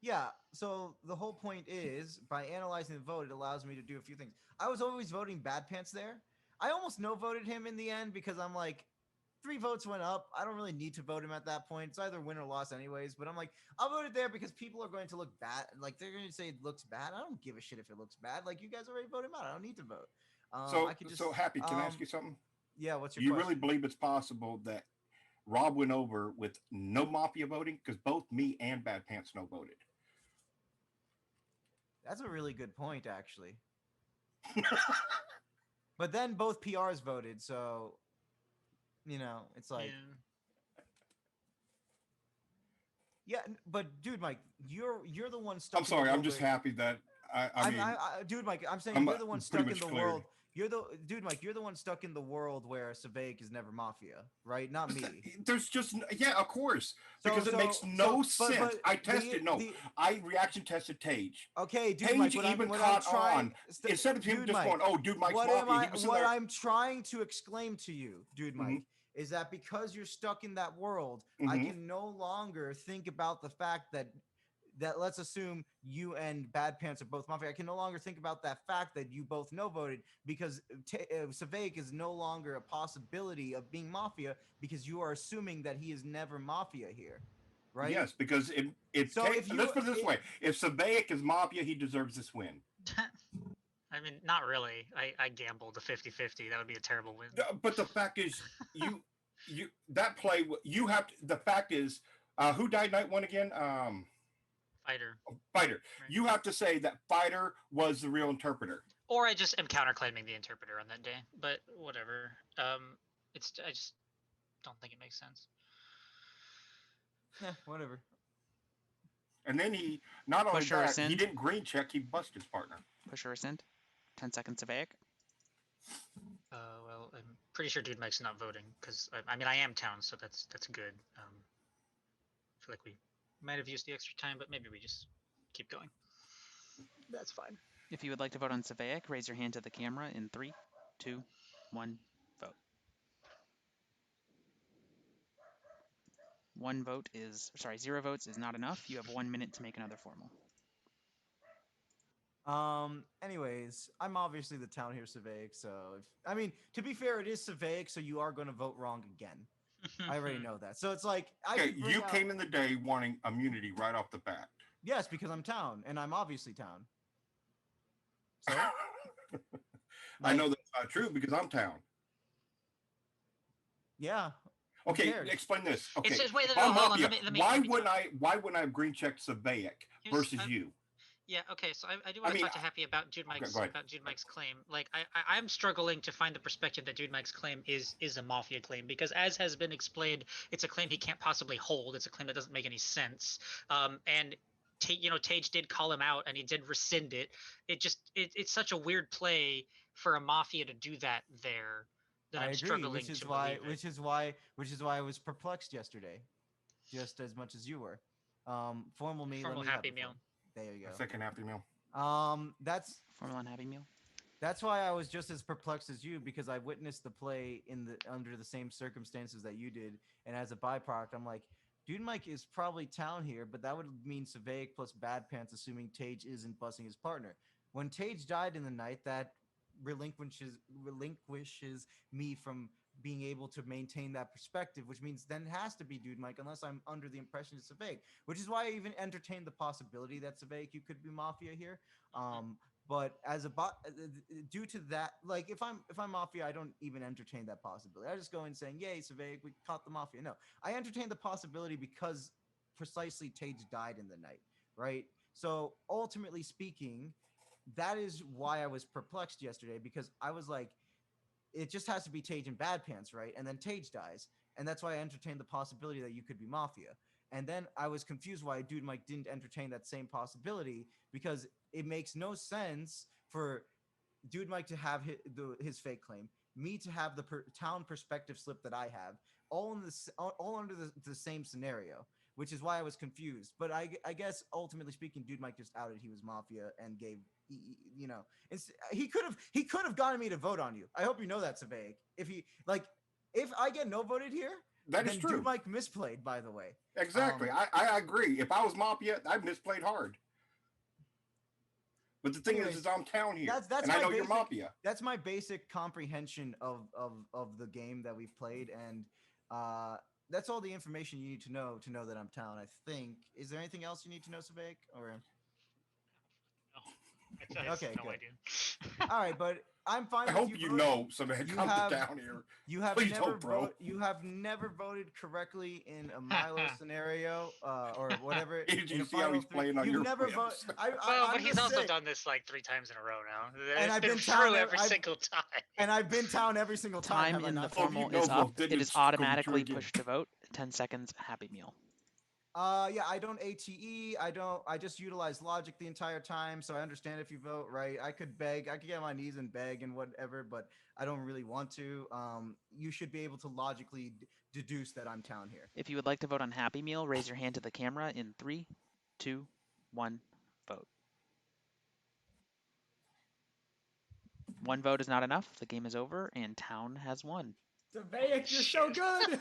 Yeah, so the whole point is, by analyzing the vote, it allows me to do a few things. I was always voting Bad Pants there. I almost no-voted him in the end because I'm like, 3 votes went up. I don't really need to vote him at that point. It's either win or loss anyways, but I'm like, I'll vote it there because people are going to look bad. Like, they're going to say it looks bad. I don't give a shit if it looks bad. Like, you guys already voted him out. I don't need to vote. So Happy, can I ask you something? Yeah, what's your question? You really believe it's possible that Rob went over with no Mafia voting? Because both me and Bad Pants no voted. That's a really good point, actually. But then both PRs voted, so it's like, yeah. But Dude Mike, you're the one stuck. I'm sorry, I'm just happy that Dude Mike, I'm saying you're the one stuck in the world. Dude Mike, you're the one stuck in the world where Savaic is never Mafia, right? Not me. There's just of course, because it makes no sense. But I tested I reaction tested Tage. Okay, Dude Tage Mike, even caught on instead of him just going, "Oh, Dude Mike's Mafia." What I'm trying to exclaim to you, Dude Mike, is that because you're stuck in that world, I can no longer think about the fact that let's assume you and Bad Pants are both Mafia. I can no longer think about that fact that you both no voted because Savaic is no longer a possibility of being Mafia because you are assuming that he is never Mafia here, right? Yes, because let's put it this way: if Savaic is Mafia, he deserves this win. I mean, not really. I gambled a 50-50. That would be a terrible win. But the fact is, you that play you have to. The fact is, Who died night one again? Fighter. Fighter. You have to say that Fighter was the real interpreter. Or I just am counterclaiming the interpreter on that day. But whatever. I just don't think it makes sense. Yeah, whatever. And then he not only Push or that, rescind. he didn't green check. He busted his partner. Push or rescind. 10 seconds of Vic. Well, I'm pretty sure Dude Mike's not voting because I mean I am town, so that's good. I feel like we might have used the extra time, but maybe we just keep going. That's fine. If you would like to vote on Savaic, raise your hand to the camera in 3, 2, 1, vote. 0 votes is not enough. You have 1 minute to make another formal. Anyways, I'm obviously the town here, Savaic, so I mean, to be fair, it is Savaic, so you are going to vote wrong again. I already know that. So it's like you came in the day wanting immunity right off the bat. Yes, because I'm town, and I'm obviously town. So I know that's not true because I'm town. Yeah. Okay, explain this. Okay, it's just, wait, hold on. Let me, why wouldn't I have green checked Savaic versus you? Yeah, okay, so I do want to talk to Happy about Dude Mike's claim. Like I'm struggling to find the perspective that Dude Mike's claim is a Mafia claim, because as has been explained, it's a claim he can't possibly hold. It's a claim that doesn't make any sense. And Tage did call him out and he did rescind it. It's such a weird play for a Mafia to do that there. I agree, which is why I was perplexed yesterday, just as much as you were. Formal Happy Meal. There you go. Second Happy Meal. That's Formal and Happy Meal. That's why I was just as perplexed as you, because I witnessed the play under the same circumstances that you did, and as a byproduct, I'm like, Dude Mike is probably town here, but that would mean Savaic plus Bad Pants, assuming Tage isn't bussing his partner. When Tage died in the night, that relinquishes me from being able to maintain that perspective, which means then it has to be Dude Mike, unless I'm under the impression it's Savaic, which is why I even entertained the possibility that Savaic, you could be Mafia here. But as due to that, like if I'm Mafia, I don't even entertain that possibility. I just go in saying, yay, Savaic, we caught the Mafia. No, I entertain the possibility because precisely Tage died in the night, right? So ultimately speaking, that is why I was perplexed yesterday, because I was like, it just has to be Tage and Bad Pants, right? And then Tage dies. And that's why I entertained the possibility that you could be Mafia. And then I was confused why Dude Mike didn't entertain that same possibility, because it makes no sense for Dude Mike to have his fake claim, me to have the town perspective slip that I have, all under the same scenario, which is why I was confused. But I guess ultimately speaking, Dude Mike just outed he was Mafia and gave, he could have gotten me to vote on you. I hope you know that, Savaic. If I get no voted here, that is true. Dude Mike misplayed, by the way. Exactly. I agree. If I was Mafia, I misplayed hard. But the thing is I'm town here, and I know you're Mafia. That's my basic comprehension of the game that we've played, and that's all the information you need to know that I'm town, I think. Is there anything else you need to know, Savaic? Or no. Okay, no good. Idea. All right, but I'm fine. I hope you know, Savaic. Come down here. You have Please never don't, bro. You have never voted correctly in a Milo scenario, or whatever. Did you see how he's playing on your never voted. But he's also done this like 3 times in a row now. And I've been through every single time. And I've been town every single time. Time in the formal is up. It is automatically pushed to vote. 10 seconds. Happy Meal. Yeah, I don't ATE. I just utilize logic the entire time, so I understand if you vote, right? I could get on my knees and beg and whatever, but I don't really want to. You should be able to logically deduce that I'm town here. If you would like to vote on Happy Meal, raise your hand to the camera in 3, 2, 1, vote. 1 vote is not enough. The game is over, and town has won. Savaic, you're so good.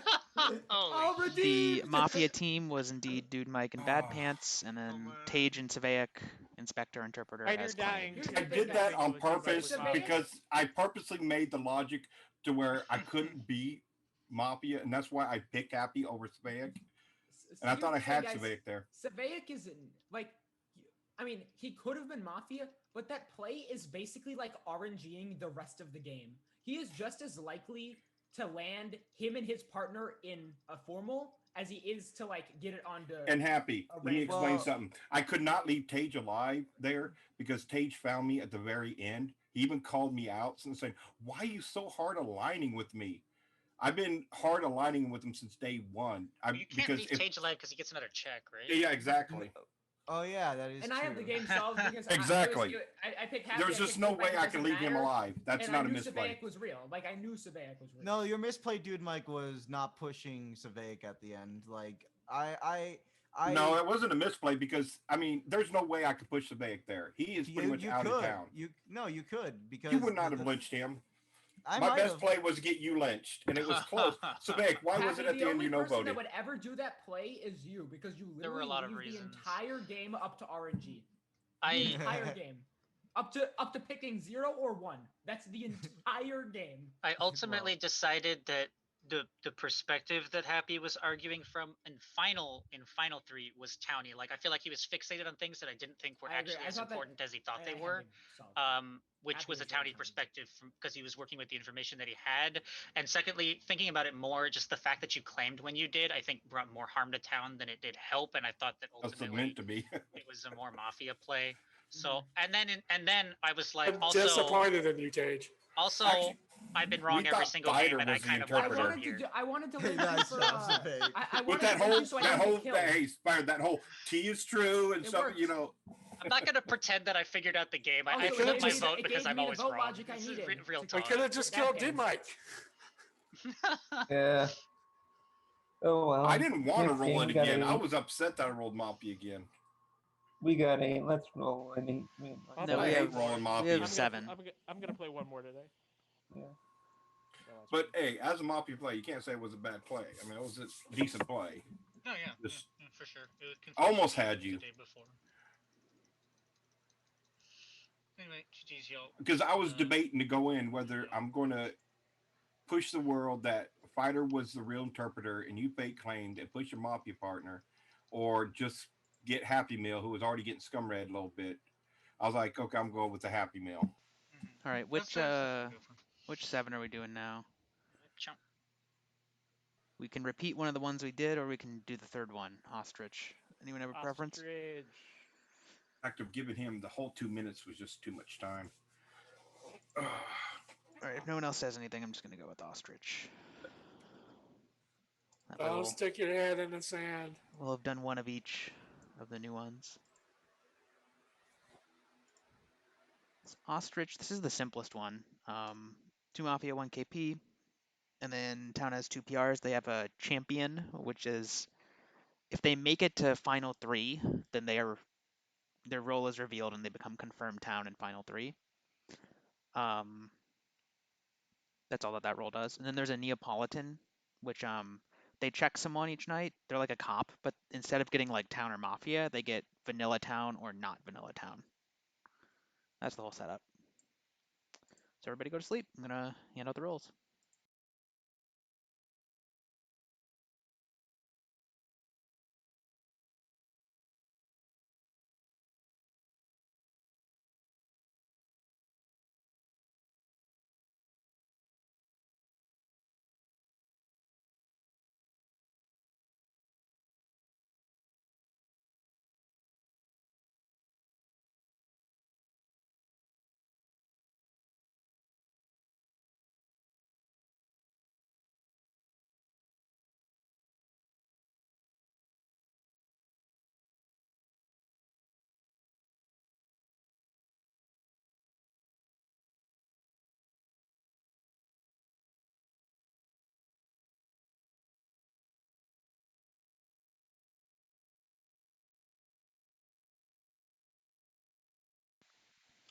The Mafia team was indeed Dude Mike and Bad Pants, and then Tage and Savaic, Inspector, Interpreter as claimed. I did that on purpose because I purposely made the logic to where I couldn't be Mafia, and that's why I picked Happy over Savaic. And I thought I had Savaic there. Savaic isn't like, I mean, he could have been Mafia, but that play is basically like RNGing the rest of the game. He is just as likely to land him and his partner in a formal as he is to like get it onto. And Happy, let me explain Well- something. I could not leave Tage alive there because Tage found me at the very end. He even called me out and saying, "Why are you so hard aligning with me?" I've been hard aligning with him since day one. You can't leave Tage alive because he gets another check, right? Yeah, exactly. Oh yeah, that is. And true. I have the game solved because Exactly. I picked Happy. There's I just picked no Luke, way it I can doesn't leave him matter, alive. That's and not I a knew misplay. Savaic was real. Like I knew Savaic was real. No, your misplay, dude, Mike, was not pushing Savaic at the end. Like I No, it wasn't a misplay because I mean, there's no way I could push the bank there. He is pretty much out of town. You could because You would not have lynched him. I My might best have. play was to get you lynched, and it was close. Sabank, why was it at the end you no The only person voted? that would ever do that play is you because you There were a literally lot of leave reasons. the entire game up to RNG. The I- entire game. Up to picking 0 or 1. That's the entire game. I ultimately decided that the perspective that Happy was arguing from in final 3 was towny. Like I feel like he was fixated on things that I didn't think were I agree. actually I as thought that- important as he thought I they had were. him solved. Which Happy was a was very towny towny. perspective because he was working with the information that he had. And secondly, thinking about it more, just the fact that you claimed when you did, I think brought more harm to town than it did help. And I thought that That's ultimately meant to be. it was a more mafia play. So and then I was like, I'm also disappointed in you, Tage. Also, Actually, I've been wrong we every thought single Fighter game, and I was the kind of I want to interpreter. wanted to here. do, I wanted to Hey, link nice for, job, Savaic. I With wanted that to link whole, you so I that didn't whole, get killed. hey, Spire, that whole T is true and It stuff, worked. you know. I'm not gonna pretend that I figured out the game. I Also, it flip gave my me the- vote it because gave I'm me the always vote wrong. logic I This is needed real to talk. We could have just Bad killed pants. D-Mike. Yeah. Oh well. I didn't want to Next roll game, it we got again. I eight. was upset that I rolled Mafia again. We got 8. Let's roll an 8. Man. I'll No, play we I one hate have- more. rolling we have Mafia. I'm 7. I'm gonna play one more today. Yeah. No, that's But fine. hey, as a Mafia play, you can't say it was a bad play. I mean, it was a decent play. Oh yeah, Just for sure. It was almost confusing had you. the day before. Anyway, GG's y'all. Because I was debating to go in whether I'm going to push the world that Fighter was the real interpreter and you fake claimed and push your Mafia partner, or just get Happy Meal, who was already getting scum red a little bit. I was like, okay, I'm going with the Happy Meal. All right, which 7 are we doing now? Chunk. We can repeat one of the ones we did, or we can do the third one. Ostrich. Anyone have a preference? Ostrich. The fact of giving him the whole 2 minutes was just too much time. All right, if no one else says anything, I'm just gonna go with Ostrich. That way Don't we'll, stick your head in the sand. we'll have done one of each of the new ones. So Ostrich, this is the simplest one. 2 Mafia, 1 KP, and then Town has 2 PRs. They have a champion, which is if they make it to final 3, then their role is revealed and they become confirmed Town in final 3. That's all that role does. And then there's a Neapolitan, which they check someone each night. They're like a cop, but instead of getting like Town or Mafia, they get Vanilla Town or not Vanilla Town. That's the whole setup. So everybody go to sleep. I'm gonna hand out the roles.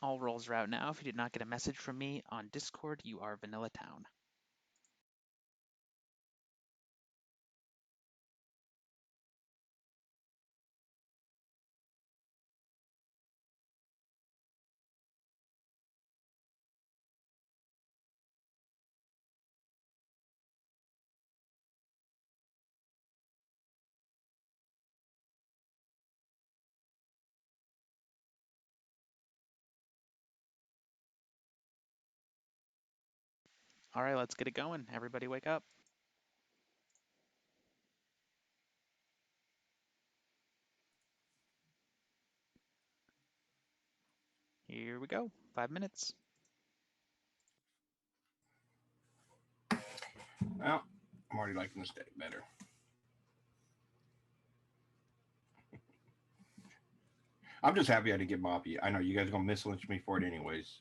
All roles are out now. If you did not get a message from me on Discord, you are Vanilla Town. All right, let's get it going. Everybody wake up. Here we go. 5 minutes. Well, I'm already liking this day better. I'm just happy I didn't get Mafia. I know you guys are going to mislynch me for it anyways.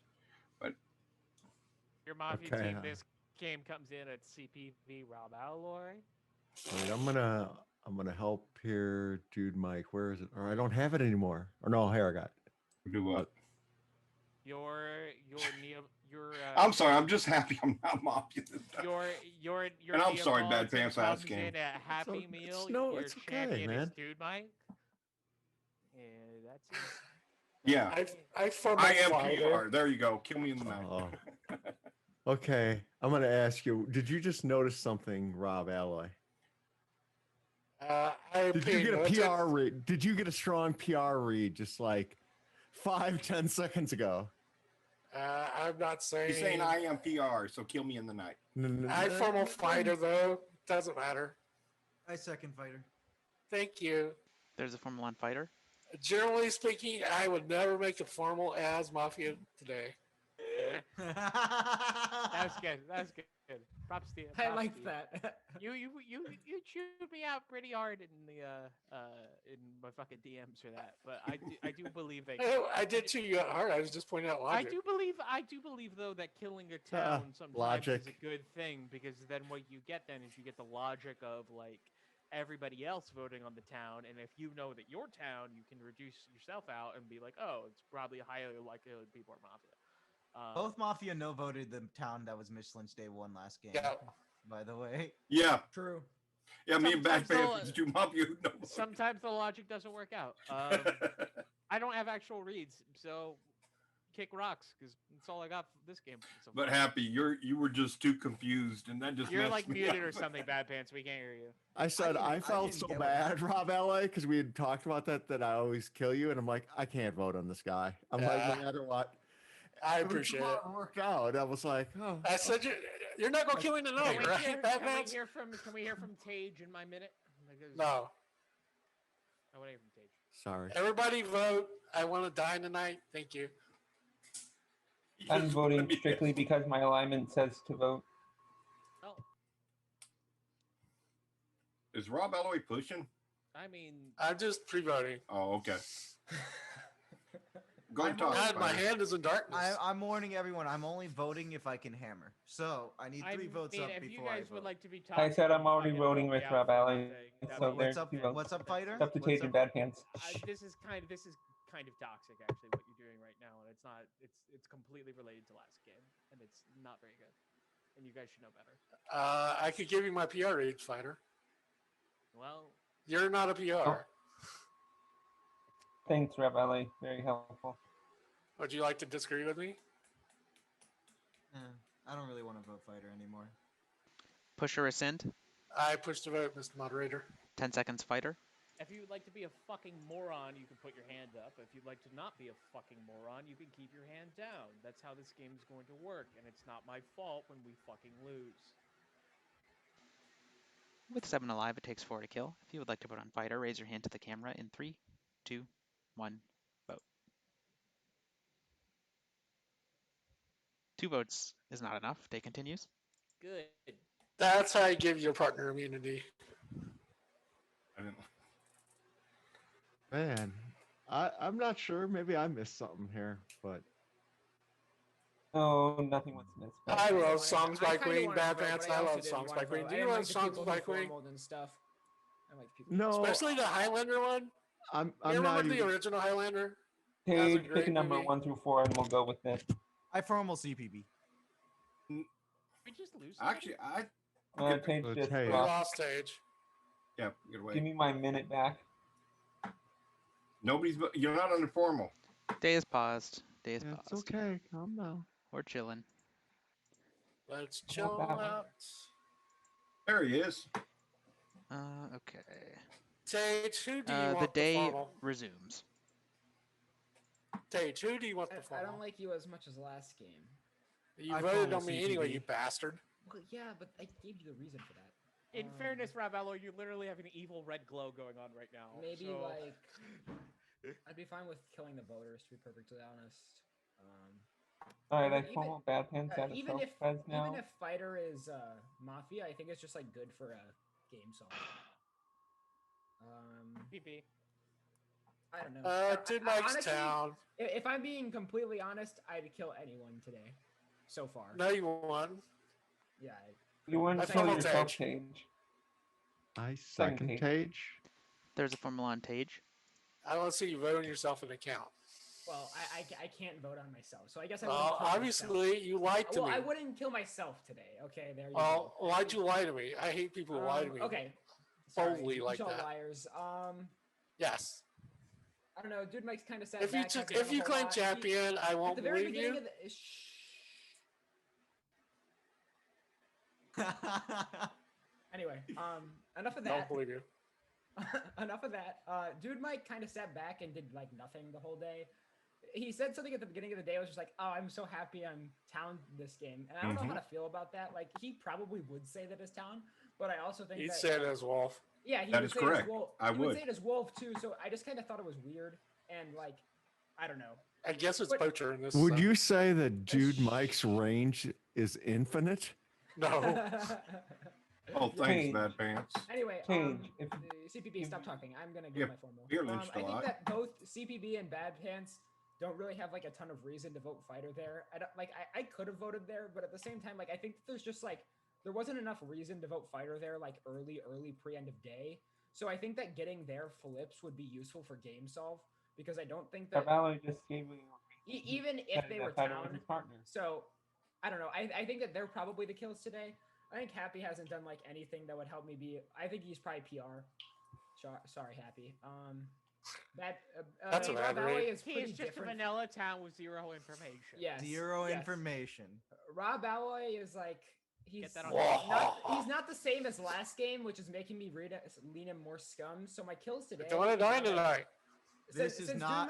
But your Mafia Okay, team this game comes in at CPV Rob Alloy. Wait, I'm gonna help here, dude. Mike, where is it? Or I don't have it anymore. Or no, here I got it. do what? I'm sorry. I'm just happy I'm not Mafia this time. Your And I'm sorry, Bad Neapolitan Pants comes asking. in at Happy Meal. no, your it's okay, champion man. is Dude Mike. And that's it. Yeah. I am fighter. PR. There you go. Kill me in the night. Oh. Okay, I'm gonna ask you. Did you just notice something, Rob Alloy? Did you get a PR read? Did you get a strong PR read just like 5-10 seconds ago? I'm not saying. He's saying I am PR, so kill me in the night. I formal fighter though. Doesn't matter. I second fighter. Thank you. There's a Formula 1 fighter. Generally speaking, I would never make a formal as Mafia today. That's good. That's good. Props to you. I props liked to you. that. You chewed me out pretty hard in the in my fucking DMs for that, but I do believe that I did chew you out hard. I was just pointing out logic. I do believe though that killing a town sometimes logic. is a good thing, because then what you get then is you get the logic of like everybody else voting on the town, and if you know that your town, you can reduce yourself out and be like, oh, it's probably highly likely people are Mafia. Both Mafia no voted the town that was Michelin's day one last game. Yeah. By the way. Yeah. True. Yeah, me and Bad Sometimes Pants do Mafia. No. Sometimes the logic doesn't work out. I don't have actual reads, so kick rocks, because that's all I got for this game. So But far. Happy, you were just too confused, and that just You're messed like me muted up. or something, Bad Pants. We can't hear you. I said I felt didn't so get what bad, Rob Alloy, because we had talked about that I always kill you, and I'm like, I can't vote on this guy. I'm like, no matter what. I appreciate it. Work out. I was like, oh. I said you're not gonna kill me tonight, Can we right? hear, Batman? can we hear from Tage in my minute? No. I want to hear from Tage. Sorry. Everybody vote. I want to die tonight. Thank you. I'm voting strictly because my alignment says to vote. Oh, Is Rob Alloy pushing? I mean, I'm just pre-voting. Oh, okay. Go and talk. God, my Spider. hand is in darkness. I'm warning everyone. I'm only voting if I can hammer. So I need 3 votes up if before you guys I would vote. like to be I said I'm already fucking voting help me with out Rob for Alloy. one thing. So What's there's up? 2 votes. What's up, fighter? It's up to Tage and Bad Pants. This is kind of toxic, actually, what you're doing right now, and it's not. It's completely related to last game, and it's not very good. And you guys should know better. I could give you my PR read, fighter. Well, You're not a PR. Oh. Thanks, Rob Alloy. Very helpful. Would you like to disagree with me? I don't really want to vote fighter anymore. Push or rescind. I push the vote, Mr. Moderator. 10 seconds fighter. if you would like to be a fucking moron, you can put your hand up. If you'd like to not be a fucking moron, you can keep your hand down. That's how this game is going to work, and it's not my fault when we fucking lose. With 7 alive, it takes 4 to kill. If you would like to put on fighter, raise your hand to the camera in 3, 2, 1, vote. 2 votes is not enough. Day continues. Good. That's how you give your partner immunity. I didn't. Man, I'm not sure. Maybe I missed something here, but No, nothing was missed. I love songs by kinda Queen, wanted to Bad vote, Pants. but I also love didn't songs wanna by Queen. vote. Do I you didn't love like the songs people by who Queen? formaled and stuff. I like the people. no. Especially the Highlander one. I'm You not remember the even. original Highlander? Paige, great pick a number movie. 1 through 4, and we'll go with it. I formal CPB. We just lose. Actually, I Paige Let's just say it. We lost. lost stage. yeah, good way. Give me my minute back. Nobody's. You're not under formal. Day is paused. Day is Yeah, paused. it's okay. Calm down. We're chilling. Let's Not chill that one. out. There he is. Okay. Tage, who do you The want the day formal? resumes. Tage, who do you want the I formal? don't like you as much as last game. You voted on me anyway, you bastard. Well, yeah, but I gave you the reason for that. In fairness, Ravello, you literally have an evil red glow going on right now. Maybe so... like I'd be fine with killing the voters, to be perfectly honest. Alright, I formal Bad Pants out of even if now. even if fighter is Mafia, I think it's just like good for a game solve. PP. I don't know. Dude Mike's honestly, town. If I'm being completely honest, I'd kill anyone today, so far. No, you won. Yeah. You wouldn't kill yourself, Tage. I second Tage. There's a formal on Tage. I don't see you voting yourself an account. Well, I can't vote on myself, so I guess I Well, wouldn't kill obviously, myself. you lied to me. Well, I wouldn't kill myself today. Okay, there you Well, go. why'd you lie to me? I hate people who lie to me. Okay. Boldly Sorry, like y'all that. liars. Yes. I don't know. Dude Mike's kind of sad. If you claim champion, I won't at the very believe beginning you. of the, Anyway, enough of that. Don't believe you. Enough of that. Dude Mike kind of sat back and did like nothing the whole day. He said something at the beginning of the day. I was just like, "Oh, I'm so happy I'm town this game," and I don't know how to feel about that. Like, he probably would say that as town, but I also think He'd that, say it as Wolf. Yeah, he That would is say correct. It as Wolf. I he would say it as Wolf too. So I just kind of thought it was weird, and like, I don't know. I guess it's Poacher in this. Would you say that Dude Mike's range is infinite? No. Oh, thanks, Bad Pants. Anyway, CPB, stop talking. I'm gonna give my formal. You're lynched a I think lot. that both CPB and Bad Pants don't really have like a ton of reason to vote fighter there. I don't like. I could have voted there, but at the same time, like I think there's just like there wasn't enough reason to vote fighter there, like early pre-end of day. So I think that getting their flips would be useful for game solve because I don't think that Cavallo just gave me even if they were Fighter was town. his partner. So I don't know. I think that they're probably the kills today. I think Happy hasn't done like anything that would help me be. I think he's probably PR. Sorry, Happy. That's a bad read. Is He pretty is just different. a vanilla town with zero information. Yes. Zero yes. information. Rob Alloy is like he's that on he's not the same as last game, which is making me lean him more scum. So my kills today. Don't want to die tonight. This is not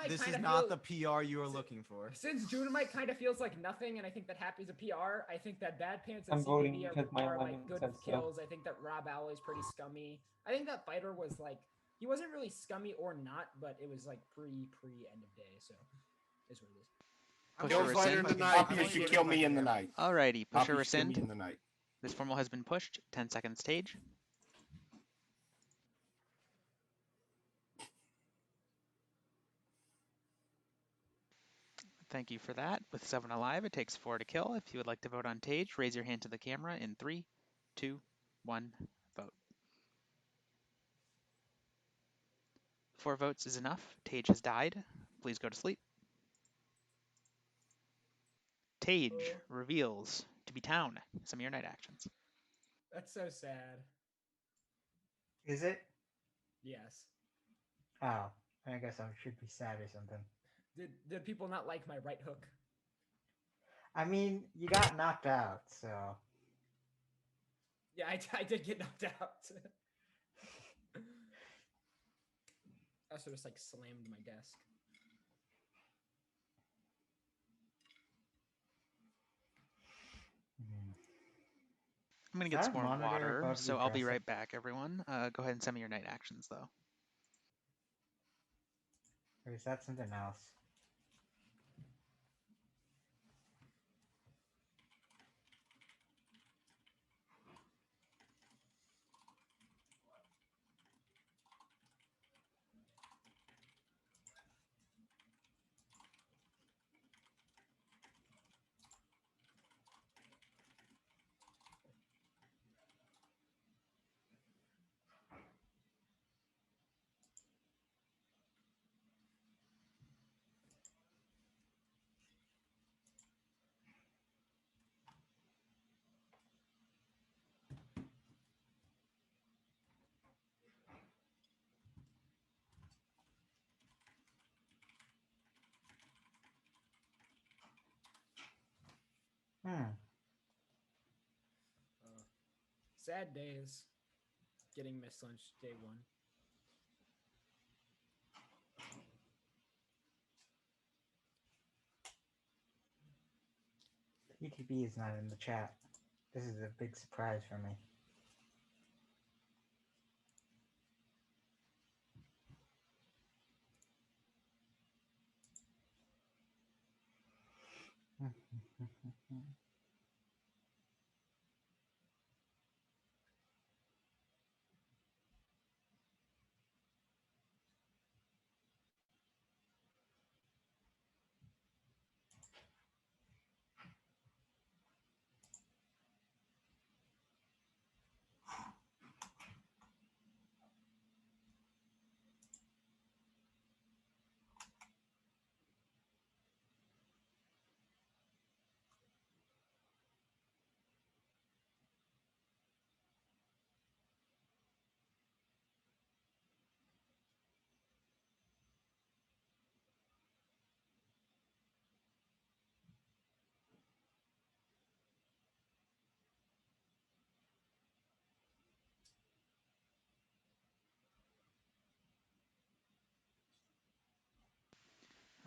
the PR you are looking for. Since Junamite kind of feels like nothing, and I think that Happy's a PR, I think that Bad Pants and I'm voting CPB because my are like lemon good says so. kills. I think that Rob Alloy's pretty scummy. I think that Fighter was like he wasn't really scummy or not, but it was like pre end of day, so is what it is. Kill Fighter in the night. You should kill me in the night. Alrighty, push or Poppy should kill me rescind. in the night. This formal has been pushed. 10 seconds Tage. Thank you for that. With 7 alive, it takes 4 to kill. If you would like to vote on Tage, raise your hand to the camera in 3, 2, 1, vote. 4 votes is enough. Tage has died. Please go to sleep. Tage reveals to be town. Some of your night actions. That's so sad. Is it? Yes. Oh, I guess I should be sad or something. Did people not like my right hook? I mean, you got knocked out, so. Yeah, I did get knocked out. I also just like slammed my desk. I'm going to get some more monitor water, above so the I'll be dresser? right back, everyone. Go ahead and send me your night actions, though. Or is that something else? Sad days. Getting missed lunch day 1. ETB is not in the chat. This is a big surprise for me.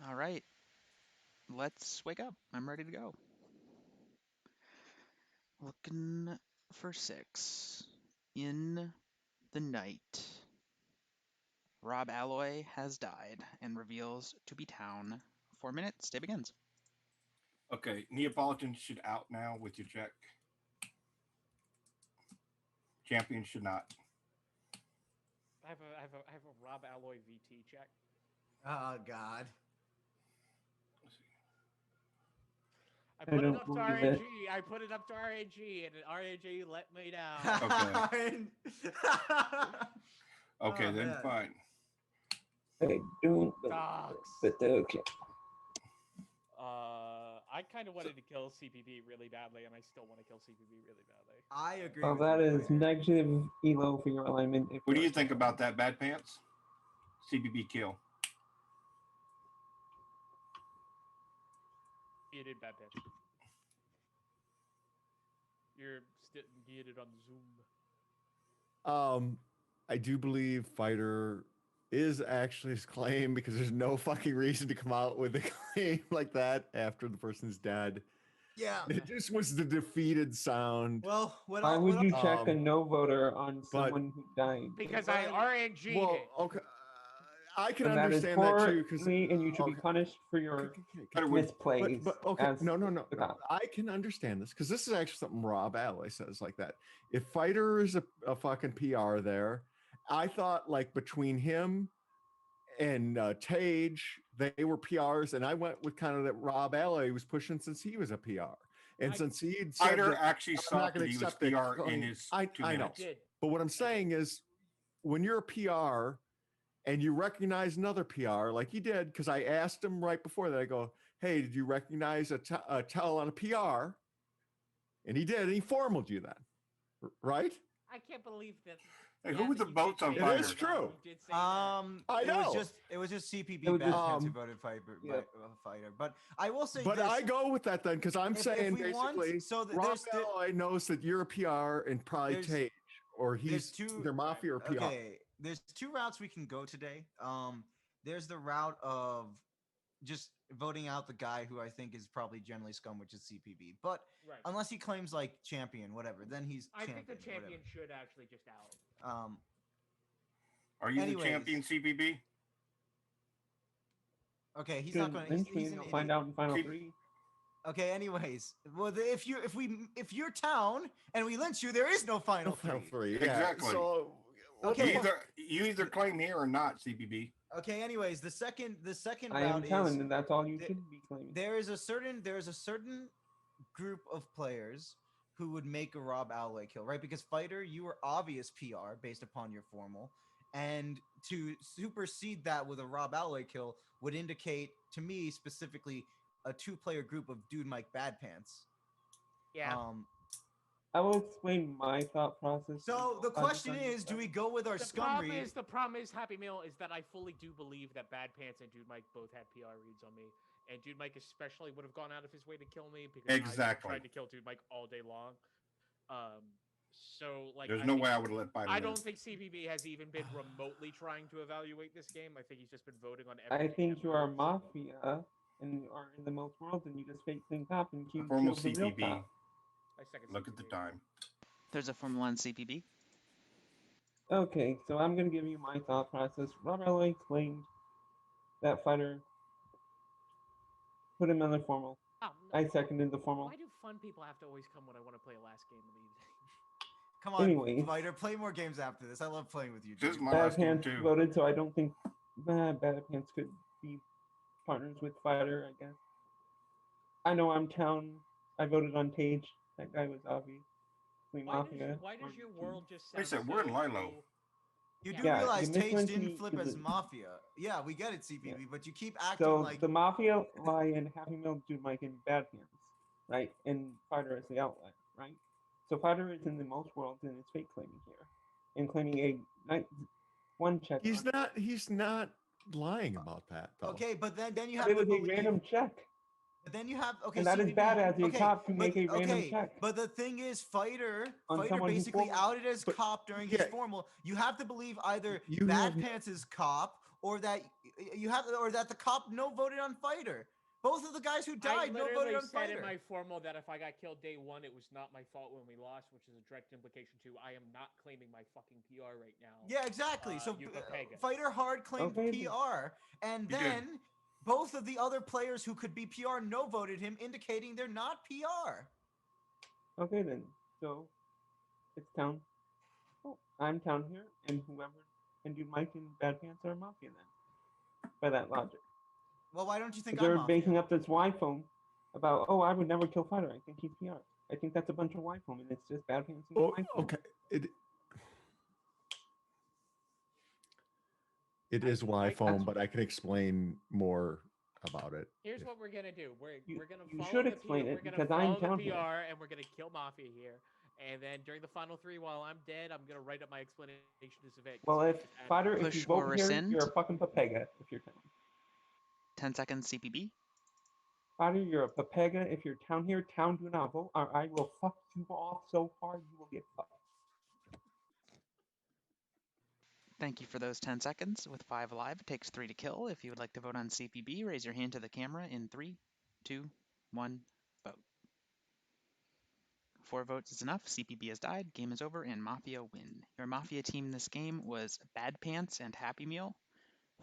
All right. Let's wake up. I'm ready to go. Looking for 6. In the night, Rob Alloy has died and reveals to be town. 4 minutes. Day begins. Okay, Neapolitan should out now with your check. Champion should not. I have a Rob Alloy VT check. Oh God. I put it up to RNG. I put it up to RNG, and RNG let me down. Okay, then man. fine. I don't. Dogs. But okay. I kind of wanted to kill CPB really badly, and I still want to kill CPB really badly. I agree. Well, with that you, is negative elo for your alignment. What do you think about that, Bad Pants? CBB kill. You did bad pitch. You're muted on Zoom. I do believe Fighter is actually his claim because there's no fucking reason to come out with a claim like that after the person's dead. Yeah. It just was the defeated sound. Well, why would you check a no voter on someone who died? Because I RNG'd it. Okay. I can And understand that too, because and you should be punished for your misplays. But okay, as no. the cop. I can understand this because this is actually something Rob Alloy says like that. If Fighter is a fucking PR there, I thought like between him and Tage, they were PRs, and I went with kind of that Rob Alloy was pushing since he was a PR. And since he'd said Fighter that, actually I'm saw not that gonna he was accept it, PR in his 2 I know. minutes. But what I'm saying is when you're a PR and you recognize another PR like you did, because I asked him right before that, I go, hey, did you recognize a tell on a PR? And he did, and he formaled you then, right? I can't believe that. Hey, who was the votes on It Fighter? is true. It was just CPB Bad Pants who voted Fighter. But I will say But this, I go with that then because I'm saying we want- basically so Rob Alloy knows that you're a PR and probably There's- Tate, or there's he's either Mafia or PR. Okay, there's 2 routes we can go today. There's the route of just voting out the guy who I think is probably generally scum, which is CPB. But unless he claims like champion, whatever, then he's I champion. think the champion should actually just out. Are you the champion, CBB? Okay, he's not going to. He's an You'll find out in final 3. Okay. Anyways, well, if you're town and we lynch you, there is no final three. Yeah. Exactly. So okay, you either claim here or not, CBB. Okay. Anyways, the second I am route telling is them that's all you should be claiming. there is a certain group of players who would make a Rob Alloy kill, right? Because Fighter, you were obvious PR based upon your formal, and to supersede that with a Rob Alloy kill would indicate to me specifically a 2-player group of Dude Mike Bad Pants. Yeah. I will explain my thought process. So the question is, do we go with our scum read? The problem is, Happy Meal, is that I fully do believe that Bad Pants and Dude Mike both had PR reads on me. And Dude Mike especially would have gone out of his way to kill me because I tried to kill Dude Mike all day long. So like, there's no way I would let Fighter. I don't think CBB has even been remotely trying to evaluate this game. I think he's just been voting on everything. I think you are Mafia, and are in the most worlds, and you just fake thing top and you Formal kill the real CPB. top. Look at the time. There's a Formula 1 CPB. Okay, so I'm gonna give you my thought process. Rob Alloy claimed that fighter, put him on the formal. Oh, I seconded the formal. Why do fun people have to always come when I want to play a last game of the evening? Come on, Anyways. Fighter, play more games after this. I love playing with you. This is dude. my Bad last game Pants too. voted, so I don't think Bad Pants could be partners with Fighter, I guess. I know I'm Town. I voted on Tage. That guy was obvious. Mafia. Why does your world just sound Like I said, we're in so- Lilo. You do Yeah, realize the Tage mismatch didn't me flip is as a- Mafia. Yeah, we get it, CPB, but you keep acting So like the Mafia lie in Happy Meal, Dude Mike, and Bad Pants, right? And Fighter is the outlier, right? So Fighter is in the most worlds and is fake claiming here, and claiming a one check. He's not lying about that though. okay, but then you have It to was a believe. random check. But then you have okay. And that is CPB, bad as a okay, cop to but- make a random okay, check. But the thing is, Fighter On someone who basically formal- outed as but- cop during his yeah. formal. You have to believe either You Bad have- Pants is cop or that the cop no voted on Fighter. Both of the guys who I died no voted literally on said Fighter. in my formal that if I got killed day one, it was not my fault when we lost, which is a direct implication to I am not claiming my fucking PR right now. Yeah, exactly. So you Pega. Fighter hard claimed Okay. PR, and He did. then both of the other players who could be PR no voted him, indicating they're not PR. Okay then. So it's Town. Oh, I'm Town here, and whoever and Dude Mike and Bad Pants are Mafia then. By that logic. Well, why don't you think They're I'm Mafia? making up this Y foam about, oh, I would never kill Fighter. I think he's PR. I think that's a bunch of Y foam, and it's just Bad Pants and Oh, Y foam. okay. It is Y foam, but I can explain more about it. Here's what we're gonna do. We're gonna you follow should the explain PR, it we're gonna because I'm follow the Town PR here. and we're gonna kill Mafia here. And then during the final three, while I'm dead, I'm gonna write up my explanation as event. Well, if Fighter, if you Push or vote here, rescind? you're a fucking Papega if you're Town. 10 seconds CPB. Fighter, you're a Papega if you're Town here. Town, do not vote, or I will fuck you off so hard you will get fucked. Thank you for those 10 seconds. With 5 alive, it takes 3 to kill. If you would like to vote on CPB, raise your hand to the camera in 3, 2, 1, vote. 4 votes is enough. CPB has died. Game is over, and Mafia win. Your Mafia team this game was Bad Pants and Happy Meal.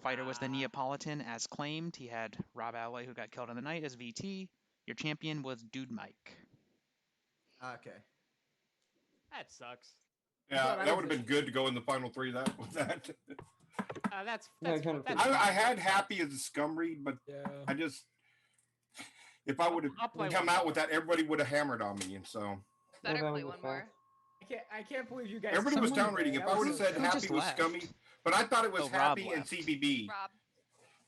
Fighter was the Neapolitan as claimed. He had Rob Alloy, who got killed on the night, as VT. Your champion was Dude Mike. Okay. That sucks. Yeah, that would have been good to go in the final three. That with that. That's kind of that's I fine. had Happy as a scum read, but I just if I would I'll play have come one out more. with that, everybody would have hammered on me, and so Better that play was one a more. fact. I can't believe you guys. everybody was Someone- down reading. If That I was would have so said Who Happy just was left? scummy, but I thought it was Oh, Rob Happy and left. CBB. Rob.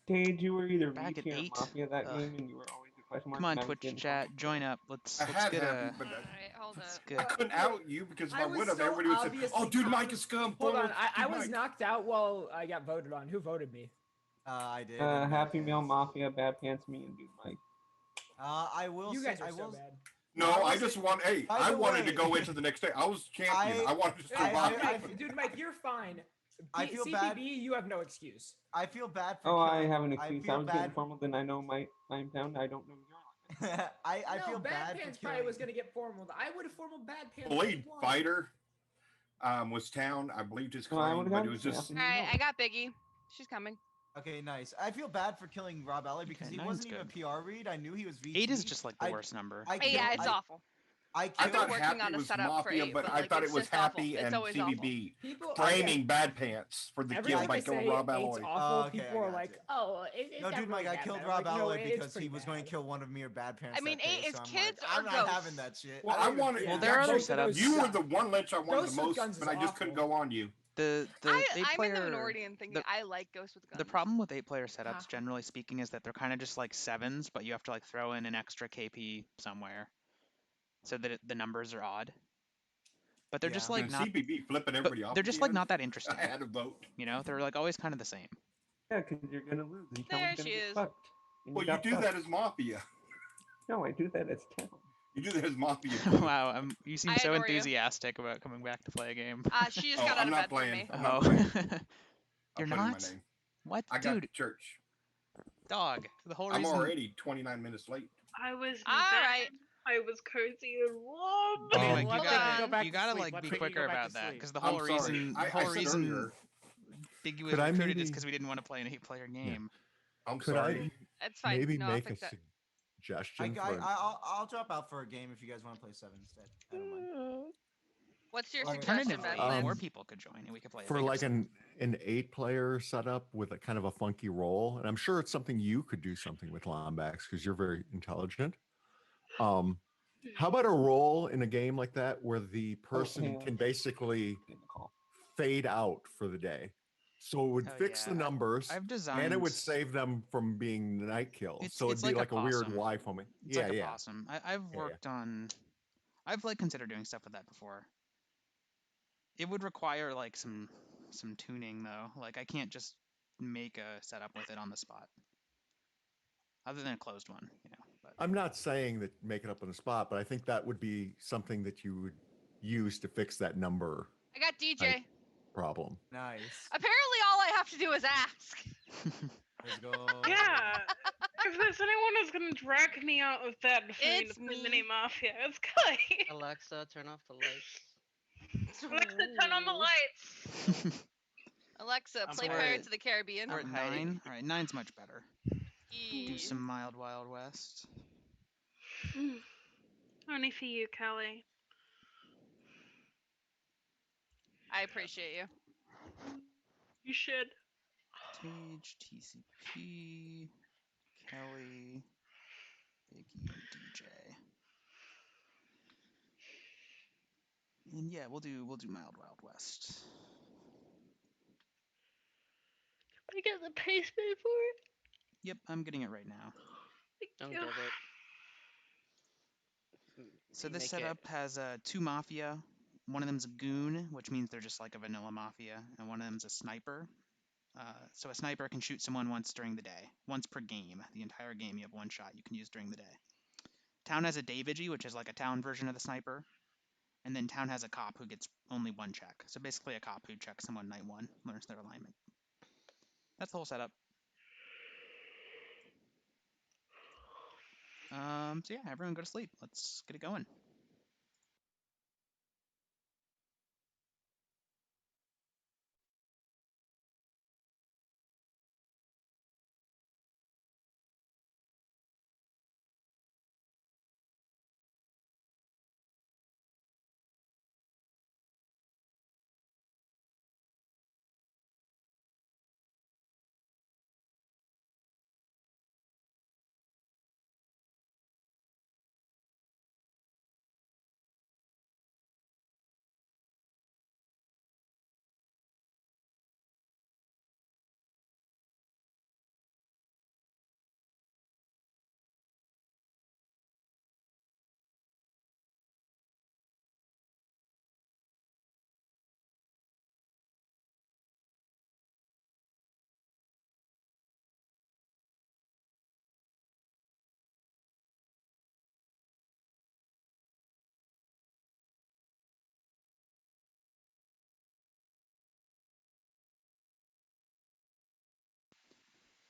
Tage, you were either Back at VT or 8. Mafia that Ugh. game, and you were always a question mark. Come on, and I was Twitch getting chat, fucked. join up. Let's I had get Happy, a. but Alright, hold Let's up. get. I couldn't out you because if I I was would have, so everybody would have said, obviously "Oh, dude, Mike covered- is scum." Hold pull on, I Dude was Mike." knocked out while I got voted on. Who voted me? I did. Happy Meal, Mafia, Bad Pants, me, and Dude Mike. I will. You say, guys are I so will. bad. No, I will I just say- want. Hey, by I the wanted to way- go into the next day. I was champion. I wanted to I- survive. Dude, Mike, you're fine. I feel CPB, bad. you have no excuse. I feel bad for. Oh, I killing- have an excuse. I feel was getting bad. formal, then I know I'm down. I don't know your I No, feel Bad bad Pants for probably killing. was gonna get formal. I would have formal Bad Pants. Blade day one. Fighter was Town. I believed his No, I claim, would've but gone it was to just. Town. All right, I got Biggie. She's coming. Okay, nice. I feel bad for killing Rob Alloy because Okay, he nine's wasn't even a good. PR read. I knew he was VT. 8 is just like the worst number. Yeah, it's awful. I I killed thought working Happy on a was setup for Mafia, 8, but but, I like, thought it's it was just awful. Happy It's and always CBB People framing Bad Pants for the Every kill time by I killing say Rob eight's Alloy. awful, Okay, I people are got like, you. "Oh, it's No, not dude, Mike, really I that killed bad." Rob Like, no, Alloy it's because pretty he was going bad. to kill one of me or Bad Pants. I mean, that day, 8 is so I'm kids like, or I'm not ghosts? having that shit. Well, I I don't even- wanted. Well, there are other Ghosts are setups. those You were suck. the one Lynch I wanted Ghosts the with most, guns is but I just couldn't awful. go on you. The I'm 8 in the player. minority in thinking I like Ghosts with Guns. The problem with 8-player setups, Haha. generally speaking, is that they're kind of just like 7s, but you have to like throw in an extra KP somewhere, so that the numbers are odd. But they're just like And not. CBB flipping But everybody off. they're at just the like end. not that interesting. I had to vote. You know, they're like always kind of the same. Yeah, because you're gonna lose, and There Town's she gonna get is. fucked. And Well, you got do fucked. that as Mafia. No, I do that as Town. You do that as Mafia. Wow, you seem I so adore you. enthusiastic about coming back to play a game. She just Oh, got out I'm of not bed for playing. me. I'm not Oh, playing. you're I'll put in my not? name. What, I got dude? church. Dog. The whole I'm reason. already 29 minutes late. I was in All bed. right. I was cozy and warm. Anyway, let you Biggie go gotta, back you to gotta sleep. like Let be Biggie quicker go back about to that sleep. because the I'm whole sorry. reason, I said earlier. Biggie was Could I recruited is maybe- because we didn't want to play an 8-player game. I'm Could sorry. That's fine. maybe No, I'll make a fix that. suggestion? for I'll drop out for a game if you guys want to play 7 instead. I don't mind. What's your Or suggestion, Alternatively, more Vigilance? people could join and we could play a for bigger like set. an 8-player setup with a kind of a funky role, and I'm sure it's something you could do something with Lombax because you're very intelligent. How about a role in a game like that where the person can basically fade out for the day? So it would Oh, fix the yeah. numbers I've and it would designed- save them from being night kills. It's- So it's it'd be like a like a weird possum. Y for me. It's Yeah, like a yeah. possum. I've worked on. I've like considered doing stuff with that before. It would require like some tuning though. Like I can't just make a setup with it on the spot. Other than a closed one, you know. But I'm not saying that make it up on the spot, but I think that would be something that you would use to fix that number I got DJ. problem. Nice. Apparently, all I have to do is ask. Let's go. Yeah. If there's anyone who's gonna drag me out of bed for me to It's play me. Mini Mafia, it's Clay. Alexa, turn off the lights. Alexa, turn on the lights. Alexa, I'm play hiding. Pirates of the Caribbean. we're at I'm hiding. 9. All right, 9's much better. Do Yee. some mild Wild West. Only for you, Kelly. I appreciate you. You should. Tage, TCP, Kelly, Biggie, and DJ. And yeah, we'll do mild Wild West. I get the pace made for it. Yep, I'm getting it right now. Don't you. give it. So this Make setup it. has 2 Mafia. One of them's a goon, which means they're just like a vanilla Mafia, and one of them's a sniper. So a sniper can shoot someone once during the day, once per game. The entire game you have one shot you can use during the day. Town has a day vigi, which is like a town version of the sniper. And then town has a cop who gets only 1 check. So basically a cop who checks someone night 1, learns their alignment. That's the whole setup. So yeah, everyone go to sleep. Let's get it going.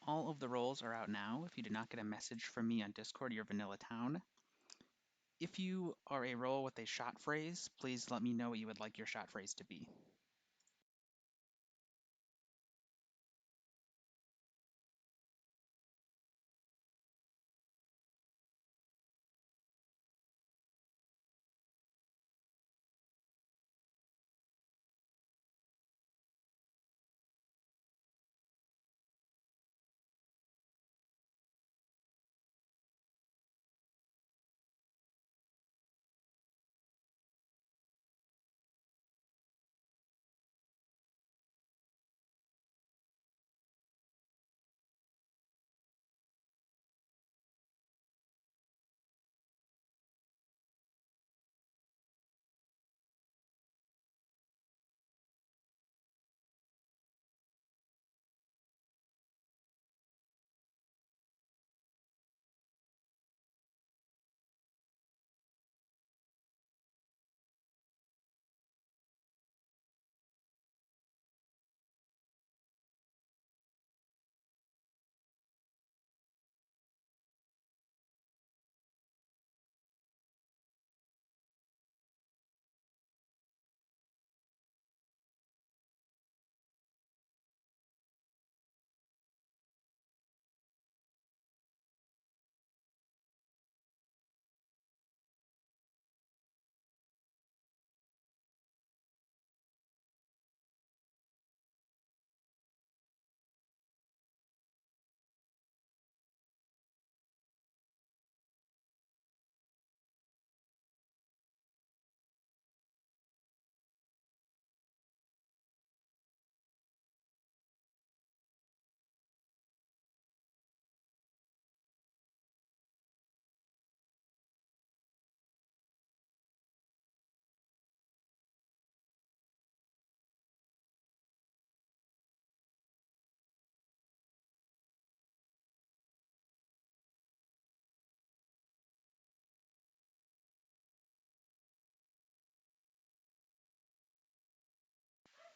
All of the roles are out now. If you did not get a message from me on Discord, you're Vanilla Town. If you are a role with a shot phrase, please let me know what you would like your shot phrase to be.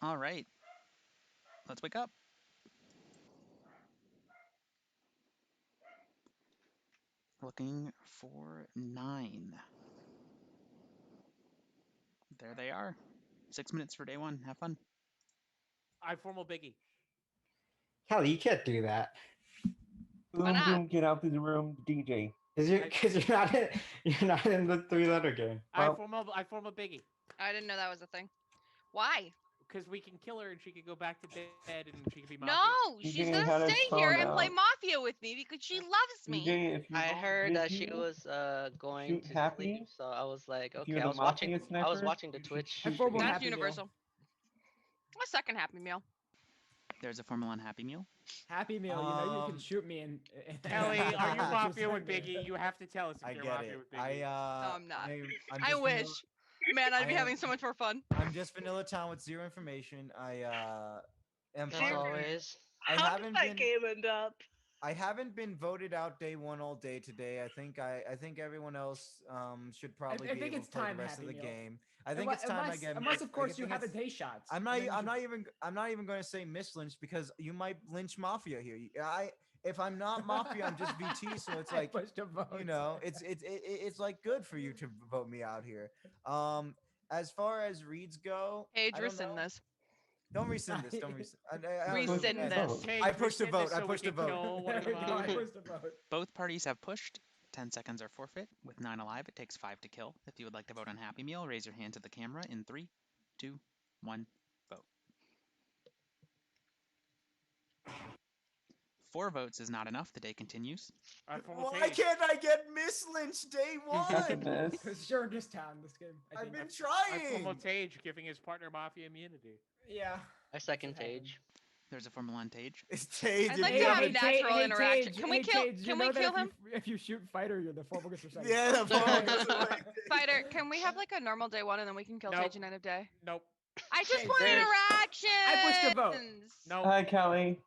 All right. Let's wake up. Looking for 9. There they are. 6 minutes for day 1. Have fun. I formal Biggie. Kelly, you can't do that. Boom, boom, get out of the room, DJ. Because you're not in the 3-letter game. I formal Biggie. I didn't know that was a thing. Why? Because we can kill her and she can go back to bed and she can be Mafia. No, she's DJ, how gonna to stay calm here and play down. Mafia with me because she loves me. DJ, if you I don't heard that she busy, was going shoot to Happy. sleep, so I was like, If okay. you're I the was watching. Mafia I was sniper, watching the you should Twitch. shoot formal me. That's Happy Meal. universal. A second Happy Meal. There's a formal on Happy Meal. Happy Meal, you know you can shoot me and Kelly, are you just Mafia with like- Biggie? You have to tell us if I you're get Mafia it. with Biggie. No, I'm not. I'm I just wish. vanilla- Man, I'd be I am- having so much more fun. I'm just Vanilla Town with zero information. I am As part of- always. I How haven't did that been. game end up? I haven't been voted out day 1 all day today. I think everyone else should probably I be think able it's to play time, the rest of Happy the Meal. game. I think it's time I get. Unless, of course, I you think have a it's- day shots. I'm and not. then you I'm should- not even going to say miss lynch because you might lynch Mafia here. If I'm not Mafia, I'm just VT. So it's like pushed a vote. you know, it's like good for you to vote me out here. As far as reads go, Paige, I don't rescind know. this. Don't rescind this. Don't rescind. Rescind this. I pushed a Rescind vote. this I so we pushed a can vote. kill one of There the we go, I Mafia. pushed a vote. Both parties have pushed. 10 seconds are forfeit. With 9 alive, it takes 5 to kill. If you would like to vote on Happy Meal, raise your hand to the camera in 3, 2, 1, vote. 4 votes is not enough. The day continues. Why can't I get miss lynch day 1? It's sure just town this game. I I've think. been I trying. formal Tage giving his partner Mafia immunity. Yeah. I second Tage. There's a formal on Tage. It's Tage. I'd like to have natural interaction. Tage, Can we hey, kill? Tage, you Can we know that kill him? If you shoot fighter, you're the formal gets your Yeah, the formal gets away. Fighter, can we have like a normal day 1 and then we can kill Nope. Tage in end of day? Nope. I just Tage, want there's- interaction. I pushed a vote. No. Hi, Kelly.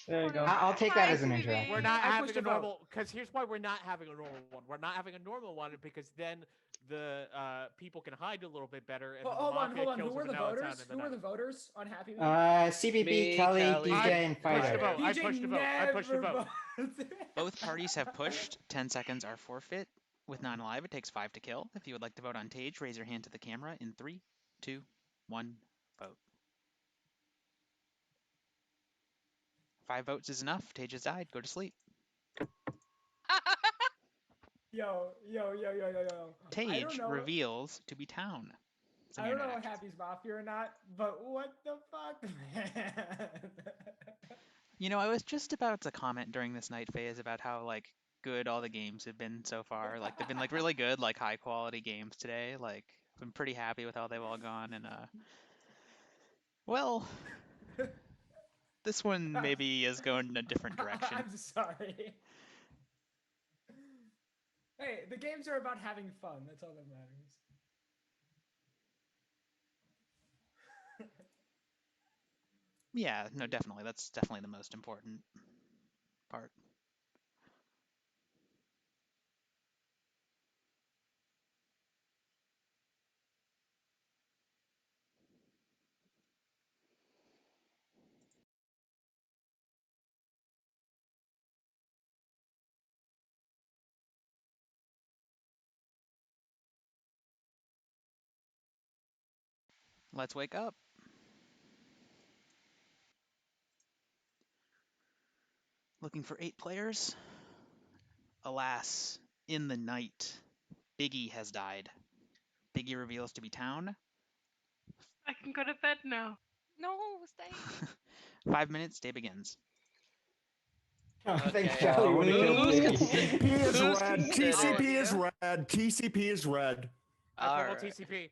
There you go. I'll take that as an Hi, interaction. We're not I having pushed a a vote. normal, because here's why we're not having a normal one. We're not having a normal one because then the people can hide a little bit better. And then the Hold on. Mafia kills Who were them the and now it's voters? out in the Who were night. the voters on Happy Meal? CBB, Me, Kelly, Kelly. DJ, and I pushed a Fighter. vote. I DJ pushed a vote. I pushed a never vote. votes. Both parties have pushed. 10 seconds are forfeit. With 9 alive, it takes 5 to kill. If you would like to vote on Tage, raise your hand to the camera in 3, 2, 1, vote. 5 votes is enough. Tage has died. Go to sleep. Yo. I Tage don't know. reveals to be town. It's an I don't know if interaction. Happy's Mafia or not, but what the fuck, man? You know, I was just about to comment during this night phase about how like good all the games have been so far. Like they've been like really good, like high quality games today. Like I'm pretty happy with how they've all gone and well, this one maybe is going in a different direction. I'm sorry. Hey, the games are about having fun. That's all that matters. Yeah, no, definitely. That's definitely the most important part. Let's wake up. Looking for 8 players? Alas, in the night, Biggie has died. Biggie reveals to be town. I can go to bed now. No, stay. 5 minutes, day begins. Oh, thanks, Okay. Kelly. Who's TCP is Who's red. considered? TCP is red. TCP is red. I All formal right. TCP.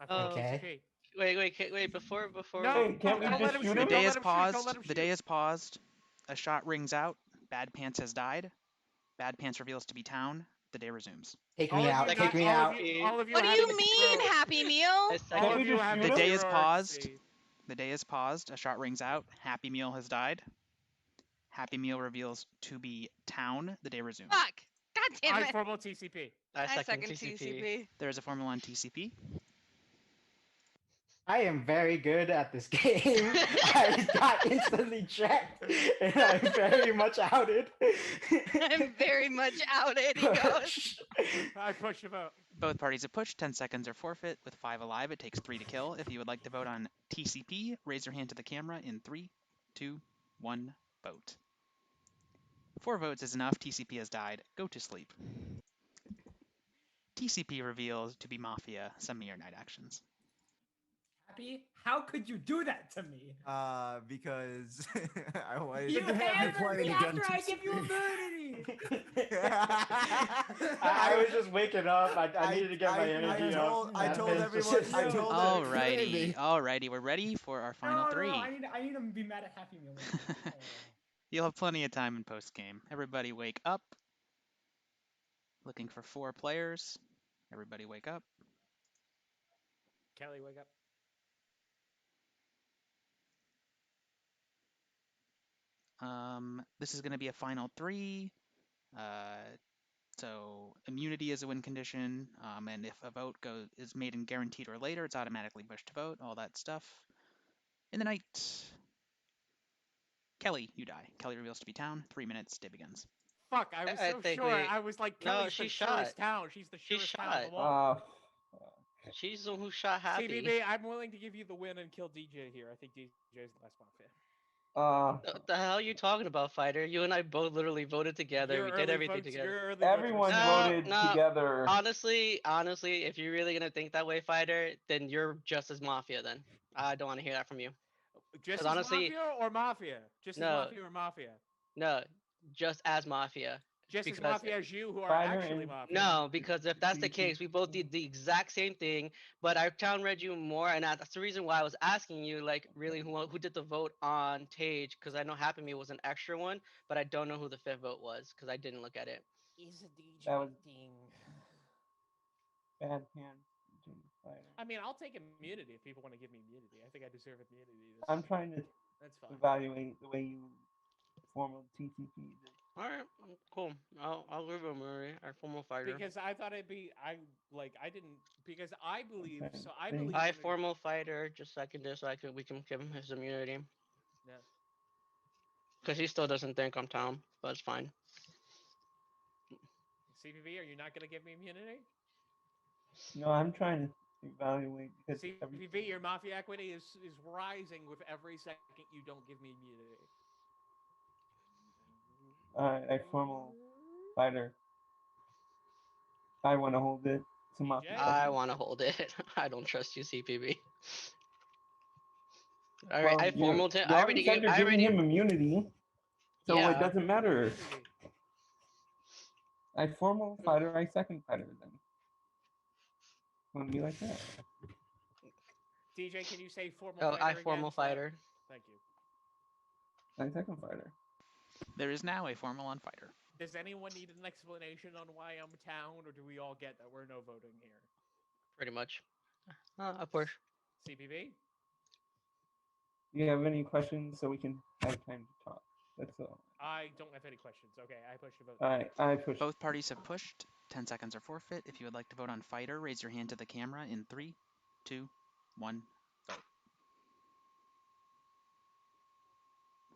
I Oh, formal okay. TCP. Wait. Before. No, Hey, can't we don't just let him shoot shoot. The him? day Don't is let him shoot. Don't let paused. him The day shoot. is paused. A shot rings out. Bad Pants has died. Bad Pants reveals to be town. The day resumes. Take All me of out. you- Take me all out. of you- all of you What do having you mean, zero- Happy Meal? I All second. of we you just having shoot The him? day is zero paused. urgency. The day is paused. A shot rings out. Happy Meal has died. Happy Meal reveals to be town. The day resumes. Fuck. God damn I it. formal TCP. I I second second TCP. TCP. There is a formula on TCP. I am very good at this game. I got instantly checked, and I'm very much outed. I'm very much outed, he goes. I push a vote. Both parties have pushed. 10 seconds or forfeit. With 5 alive, it takes 3 to kill. If you would like to vote on TCP, raise your hand to the camera in 3, 2, 1, vote. 4 votes is enough. TCP has died. Go to sleep. TCP reveals to be Mafia. Some mere night actions. Happy? How could you do that to me? Because I wanted You to have you hammered me playing after I against give you me. immunity. I was just waking up. I needed to get my energy up. I told everyone. I told Alrighty, alrighty. We're ready for our final 3. No, I need to be mad at Happy Meal. You'll have plenty of time in post game. Everybody wake up. Looking for 4 players. Everybody wake up. Kelly, wake up. This is going to be a final 3. So immunity is a win condition, and if a vote is made and guaranteed or later, it's automatically pushed to vote. All that stuff. In the night, Kelly, you die. Kelly reveals to be town. 3 minutes. Day begins. Fuck! I was so sure. I was like, Kelly's the surest town. She's the surest town of them all. She's the one who shot Happy. CBB, I'm willing to give you the win and kill DJ here. I think DJ is the last Mafia. What the hell are you talking about, Fighter? You and I both literally voted together. We did everything together. Everyone voted together. Honestly, if you're really gonna think that way, Fighter, then you're just as Mafia. Then I don't want to hear that from you. Just as honestly, Mafia or Mafia? Just as Mafia or Mafia? No, just as Mafia. Just as Mafia as you, who are actually Mafia. No, because if that's the case, we both did the exact same thing, but our town read you more, and that's the reason why I was asking you, like, really, who did the vote on Tage? Because I know Happy Meal was an extra one, but I don't know who the 5th vote was because I didn't look at it. Is a DJ That was thing. Bad hands. I mean, I'll take immunity if people want to give me immunity. I think I deserve immunity. I'm trying to evaluate the way you formal TCP. All right, cool. I'll give him a formal fighter. Because I thought it'd be I didn't because I believe so. I formal fighter just second this so we can give him his immunity. Yeah. Because he still doesn't think I'm Tom, but it's fine. CPV, are you not gonna give me immunity? No, I'm trying to evaluate because CPV, your Mafia equity is rising with every second you don't give me immunity. I formal fighter. I want to hold it to my. I want to hold it. I don't trust you, CPB. All right, I formal. I already said you're giving him immunity, so it doesn't matter. I formal fighter. I second fighter then. Want to be like that? DJ, can you say formal? Oh, fighter I formal again? fighter. Thank you. I second fighter. There is now a formal on fighter. Does anyone need an explanation on why I'm town, or do we all get that we're no voting here? Pretty much. I push. CPV? Do you have any questions so we can have time to talk? That's all. I don't have any questions. Okay, I push the vote. All right, I push. Both parties have pushed. 10 seconds are forfeit. If you would like to vote on fighter, raise your hand to the camera in 3, 2, 1, vote.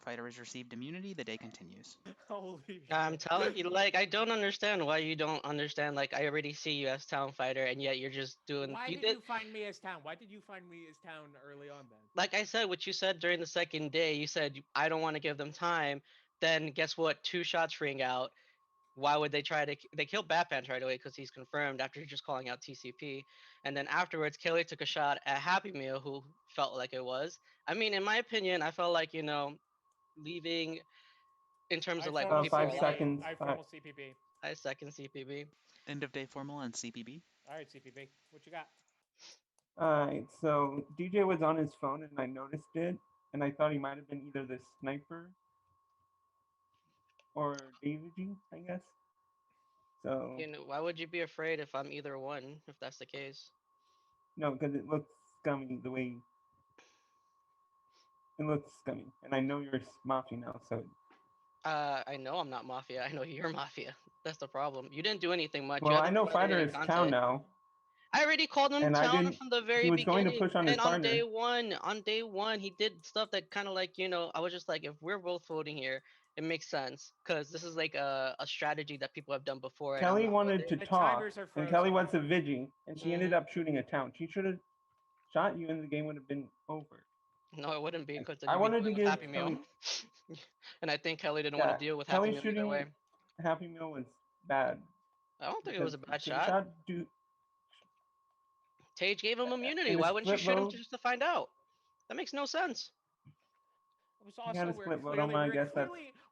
Fighter has received immunity. The day continues. Holy shit. I'm telling you, like, I don't understand why you don't understand. Like, I already see you as town fighter, and yet you're just doing. Why did you find me as town? Why did you find me as town early on then? Like I said, what you said during the second day, you said I don't want to give them time. Then guess what? 2 shots ring out. Why would they try to? They killed Batpants right away because he's confirmed after just calling out TCP. And then afterwards, Kelly took a shot at Happy Meal, who felt like it was. I mean, in my opinion, I felt like, leaving in terms of like people 5 seconds. I formal CPB. I second CPB. End of day formal on CPB. All right, CPB. What you got? Alright, so DJ was on his phone and I noticed it, and I thought he might have been either the sniper or David G, I guess. So Why would you be afraid if I'm either one, if that's the case? no, because it looks scummy the way it looks scummy, and I know you're Mafia now, so. I know I'm not Mafia. I know you're Mafia. That's the problem. You didn't do anything much. Well, I know Fighter is town now. I already called him And I town didn't. from the He very was going to beginning. push on his And on partner. day one, he did stuff that kind of like, you know, I was just like, if we're both voting here, it makes sense because this is like a strategy that people have done before. And I'm Kelly not wanted with to it. The talk, timers are and Kelly frozen. was a Vigi, and she ended up shooting a town. She should have shot you, and the game would have been over. No, it wouldn't be because then I you'd be wanted to dealing with give Happy Meal. Kelly. And I think Kelly didn't want Yeah, to deal with Happy Kelly Meal either shooting way. Happy Meal was bad. I don't think it because was a bad you could've shot. dude Tage gave him immunity. in a Why wouldn't you split shoot him vote. just to find out? That makes no sense. It was You had also a split vote on my guess.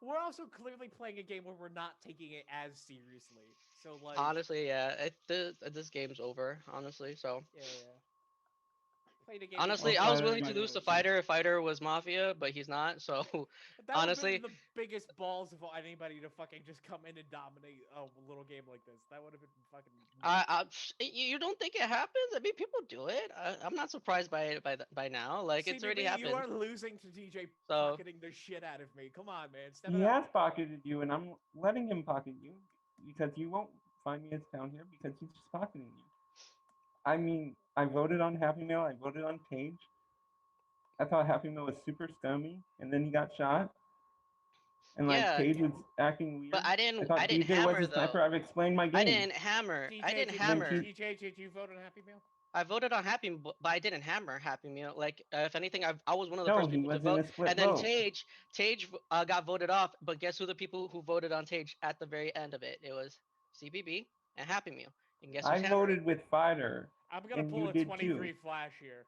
we're also clearly playing a game where we're not taking it as seriously. So like Honestly, yeah, this game's over. Honestly, so. Yeah. Played a game Honestly, I was willing to lose to Fighter if Fighter was Mafia, but he's not. So, that honestly, would have been the biggest balls of anybody to fucking just come in and dominate a little game like this. That would have been fucking. You don't think it happens? I mean, people do it. I'm not surprised by it by now. Like it's already happened. You are losing to DJ So, pocketing the shit out of me. Come on, man. Step He it up. has pocketed you, and I'm letting him pocket you because you won't find me as down here because he's just pocketing you. I mean, I voted on Happy Meal. I voted on Tage. I thought Happy Meal was super scummy, and then he got shot. And like Tage was acting weird. But I didn't DJ hammer was a sniper. though. I've explained my game. I didn't hammer. DJ, did you vote on Happy Meal? I voted on Happy Meal, but I didn't hammer Happy Meal. Like, if anything, I was one of the No, first he people to was in a vote. split And then vote. Tage got voted off. But guess who the people who voted on Tage at the very end of it? It was CBB and Happy Meal. And guess I who's voted with Fighter. I'm gonna and pull you a did 23 too. flash here.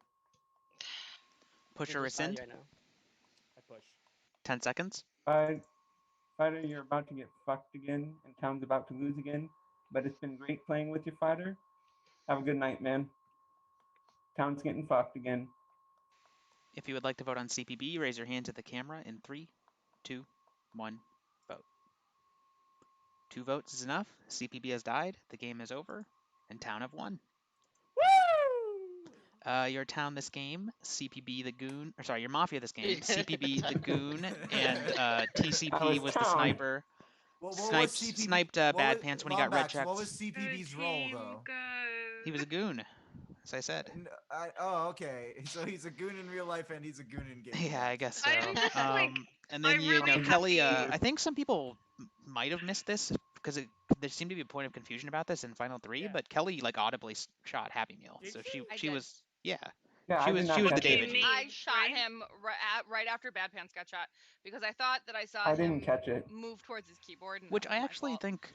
Push or rescind? Right now. I push. 10 seconds. Fighter, you're about to get fucked again, and Town's about to lose again. But it's been great playing with you, Fighter. Have a good night, man. Town's getting fucked again. If you would like to vote on CPB, raise your hand to the camera in 3, 2, 1, vote. 2 votes is enough. CPB has died. The game is over, and Town have won. Woo! Your Town this game, CPB the Goon, or sorry, your Mafia this game, CPB the Goon, and TCP was the sniper. Sniped Bad Pants when he got red checked. What was CPB's role though? He was a goon, as I said. Oh, okay. So he's a goon in real life and he's a goon in game. Yeah, I guess so. I'm just, like, And then I'm really Kelly. happy. I think some people might have missed this because there seemed to be a point of confusion about this in Final 3. But Kelly like audibly shot Happy Meal, so she was she was the David. I shot him right after Bad Pants got shot because I thought that I saw I him didn't catch it. move towards his keyboard. And Which I actually think.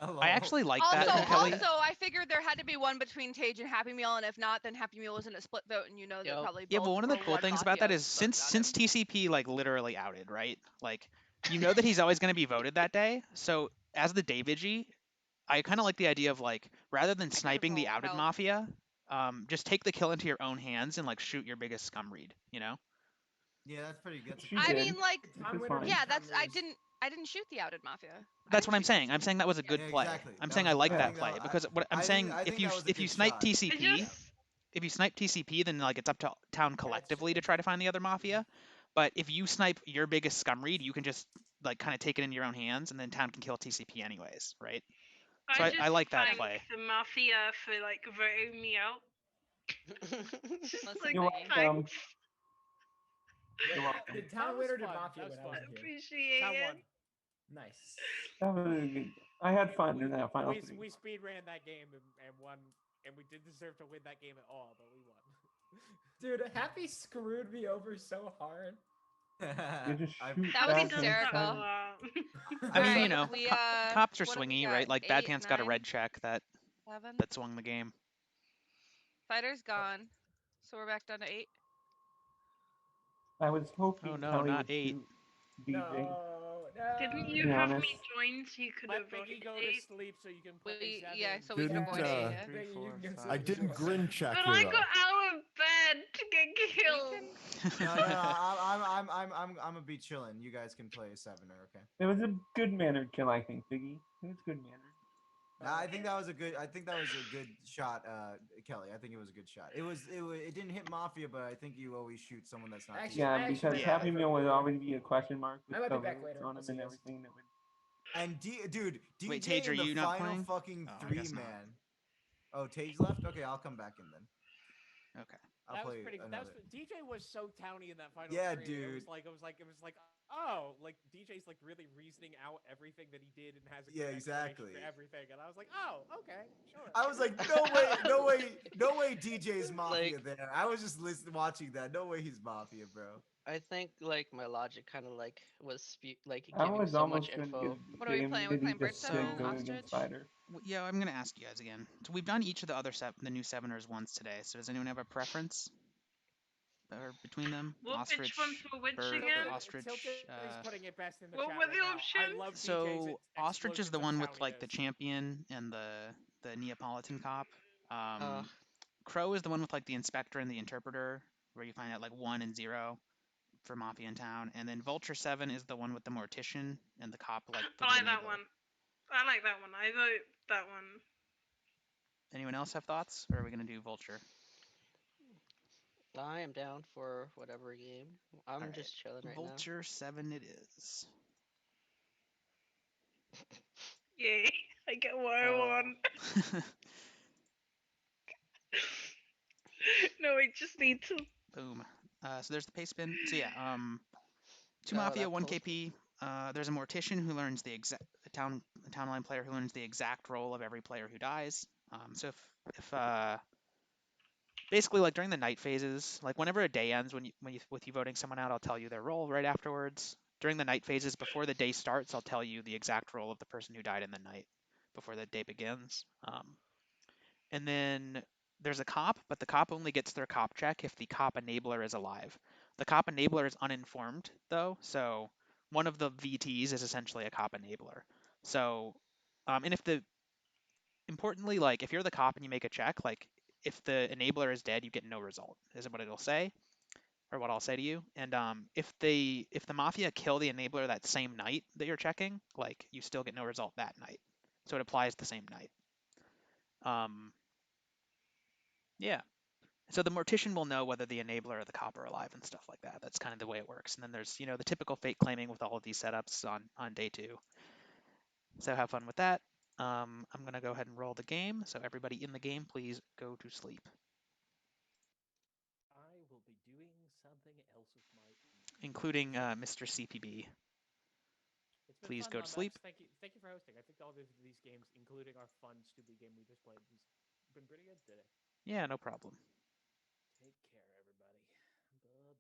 Hello. I actually like that from Kelly. Also, I figured there had to be one between Tage and Happy Meal, and if not, then Happy Meal was in a split vote, and you know they're probably both. Yeah, but one of the for cool one things about that Mafia, is since TCP like literally outed, right? Like you know that he's always going to be voted that day. So as the Davigi, I kind of like the idea of like rather than sniping the outed Mafia, just take the kill into your own hands and like shoot your biggest scum read. You know? Yeah, that's pretty good. I mean, like, yeah, I didn't shoot the outed Mafia. That's what I'm saying. I'm saying that was a good play. exactly. I'm That saying was I a like good that play. play because what I'm I saying think if that was a you good snipe shot. TCP, if you snipe TCP, then like it's up to Town collectively to try to find the other Mafia. But if you snipe your biggest scum read, you can just like kind of take it into your own hands, and then Town can kill TCP anyways, right? So I like that play. The Mafia for like voting me out. Like, You're welcome. thanks. You're welcome. Did Town win or did Mafia win? I Appreciate Town it. won. Nice. That was a good. I had fun in that final. We speed ran that game and won, and we didn't deserve to win that game at all, but we won. Dude, Happy screwed me over so hard. That was hysterical. I mean, you Alright, know, cops are what do we swingy, got? right? Like Bad 8, Pants got a 9, red check that 7. swung the game. Fighter's gone, so we're back down to 8. I was hoping. Oh no, Kelly not would 8. shoot DJ. Didn't To you be have honest. me join so you could have Let Biggie voted go 8? to sleep so you can play 7. Yeah, so we can Didn't, avoid 8. Yeah. 3, 4, five. I didn't grin check But you I though. got out of bed to get killed. No, I'm gonna be chilling. You guys can play 7er, okay? It was a good mannered kill, I think, Biggie. It was good mannered. I think that was a good. I think that was a good shot, Kelly. I think it was a good shot. It didn't hit Mafia, but I think you always shoot someone that's not. Actually, Yeah, because Happy Meal would always be a question mark with I might be the back lyrics later. on I'll him see and you guys. everything that would. And dude, DJ Wait, Tage, in are the you not final playing? fucking Oh, I 3 guess not. man. Oh, Tage left. Okay, I'll come back in then. Okay. I'll That was play pretty. another. DJ was so towny in that final Yeah, screen. dude. It was like, oh, like DJ's like really reasoning out everything that he did and has a Yeah, good explanation exactly. for everything. And I was like, oh, okay, sure. I was like, no way, DJ's Mafia there. I was just watching that. No way he's Mafia, bro. I think like my logic kind of like was I giving was so much almost gonna info. give What are we playing? Are we immunity playing Bird just 7 to and go Ostrich? against Fighter. Yeah, I'm gonna ask you guys again. So we've done each of the other the new Seveners once today. So does anyone have a preference between them? Which ones were which Bird, again? Ostrich. Tilted is putting it best in the What chat were right the now. options? I love DJ's So Ostrich is the explosions one of with like the towniness. champion and the Neapolitan cop. Crow is the one with like the inspector and the interpreter, where you find out like 1 and 0 for Mafia in town, and then Vulture 7 is the one with the mortician and the cop like for I the like that enabler. one. I like that one. I vote that one. Anyone else have thoughts, or are we gonna do Vulture? I am down for whatever game. I'm just chilling right now. Vulture 7 it is. Yay! I get what I want. No, I just need to. Boom. So there's the paste spin. So yeah, 2 Oh, Mafia, that 1 post- KP. There's a mortician who learns the exact town line player who learns the exact role of every player who dies. So if basically like during the night phases, like whenever a day ends, with you voting someone out, I'll tell you their role right afterwards. During the night phases, before the day starts, I'll tell you the exact role of the person who died in the night before the day begins. And then there's a cop, but the cop only gets their cop check if the cop enabler is alive. The cop enabler is uninformed though, so one of the VTs is essentially a cop enabler. So, and importantly, like if you're the cop and you make a check, like if the enabler is dead, you get no result, is what it'll say, or what I'll say to you. And if the Mafia kill the enabler that same night that you're checking, like you still get no result that night. So it applies the same night. Yeah. So the mortician will know whether the enabler or the cop are alive and stuff like that. That's kind of the way it works. And then there's, the typical fate claiming with all of these setups on day 2. So have fun with that. I'm going to go ahead and roll the game. So everybody in the game, please go to sleep. I will be doing something else with my Including Mr. CPB. It's been Please fun, go to sleep. Thank you for hosting. I think all of these games, including our fun, stupid game we just played, has been pretty good today. Yeah, no problem. Take care, everybody. Bye-bye.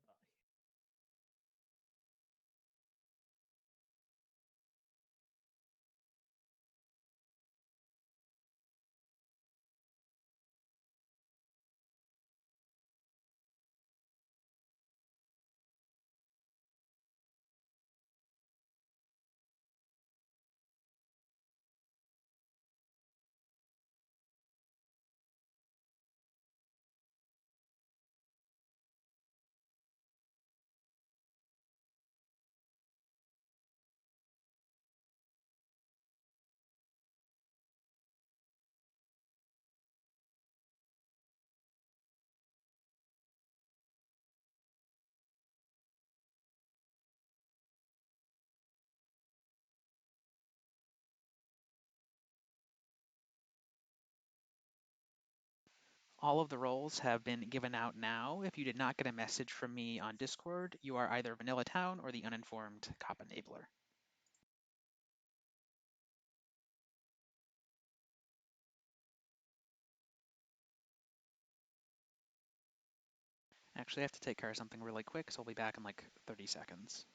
All of the roles have been given out now. If you did not get a message from me on Discord, you are either Vanilla Town or the uninformed cop enabler. Actually, I have to take care of something really quick, so I'll be back in like 30 seconds.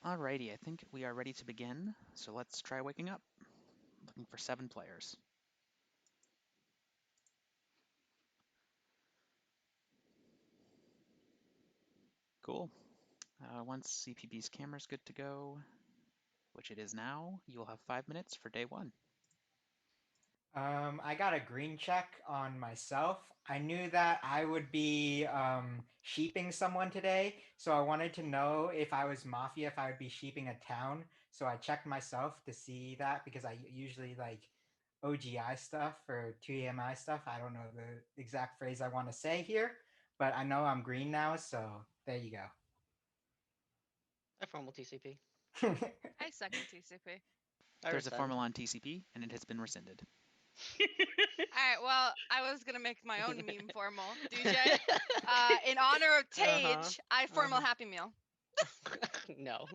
Alrighty, I think we are ready to begin, so let's try waking up. Looking for 7 players. Cool. Once CPB's camera's good to go, which it is now, you will have 5 minutes for day 1. I got a green check on myself. I knew that I would be sheeping someone today, so I wanted to know if I was Mafia, if I would be sheeping a town. So I checked myself to see that because I usually like OGI stuff or 2EMI stuff. I don't know the exact phrase I want to say here, but I know I'm green now, so there you go. I formal TCP. I second TCP. There's a formal on TCP, and it has been rescinded. Alright, well, I was gonna make my own meme formal. DJ, in honor of Tage, I formal Happy Meal. No,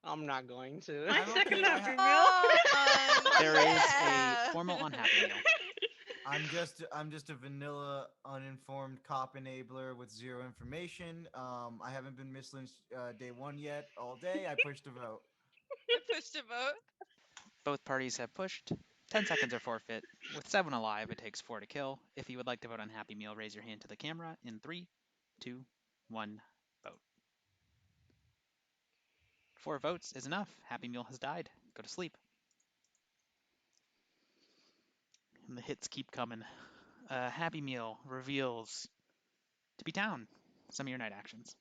I'm not going to. I second Happy Meal. There is a formal on Happy Meal. I'm just a vanilla, uninformed cop enabler with 0 information. I haven't been mislynched day 1 yet. All day, I pushed a vote. I pushed a vote. Both parties have pushed. 10 seconds are forfeit. With 7 alive, it takes 4 to kill. If you would like to vote on Happy Meal, raise your hand to the camera in 3, 2, 1, vote. 4 votes is enough. Happy Meal has died. Go to sleep. And the hits keep coming. Happy Meal reveals to be town. Some of your night actions.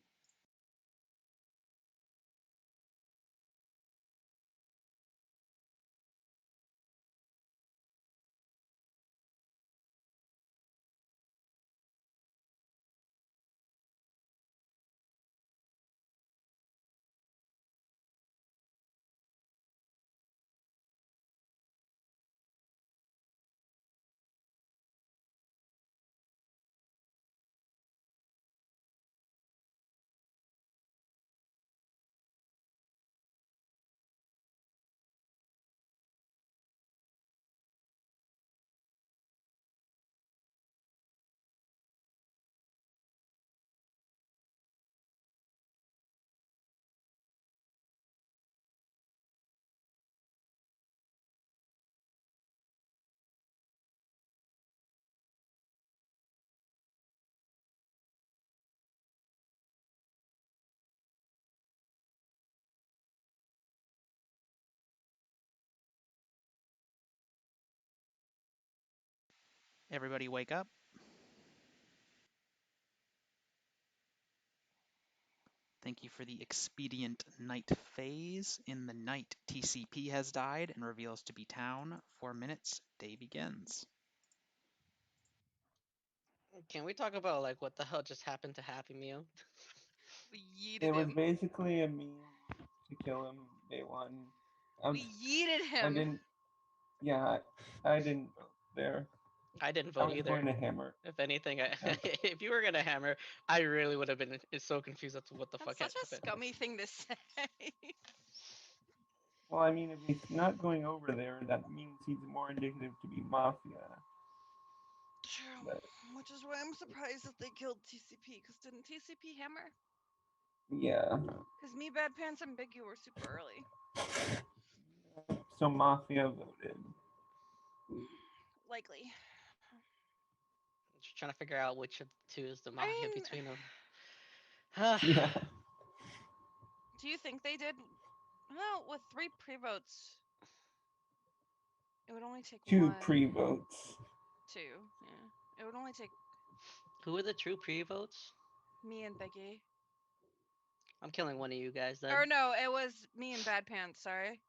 Everybody wake up. Thank you for the expedient night phase. In the night, TCP has died and reveals to be town. 4 minutes, day begins. Can we talk about like what the hell just happened to Happy Meal? We yeeted It was him. basically a meme to kill him day 1. We yeeted him. I didn't. Yeah, I didn't vote there. I didn't I vote was either. going to hammer. If anything, if you were gonna hammer, I really would have been so confused as to what the fuck That's such happened. a scummy thing to say. Well, I mean, if he's not going over there, that means he's more indicative to be Mafia. True. But, Which is why I'm surprised that they killed TCP, because didn't TCP hammer? yeah. Because me, Bad Pants, and Biggie were super early. So Mafia voted. Likely. Just trying to figure out which of the two is the Mafia between them. Yeah. Do you think they did? Well, with 3 pre-votes, it would only take 2 1. pre-votes. 2, yeah. It would only take Who are the true pre-votes? me and Biggie. I'm killing one of you guys then. Or no, it was me and Bad Pants, sorry.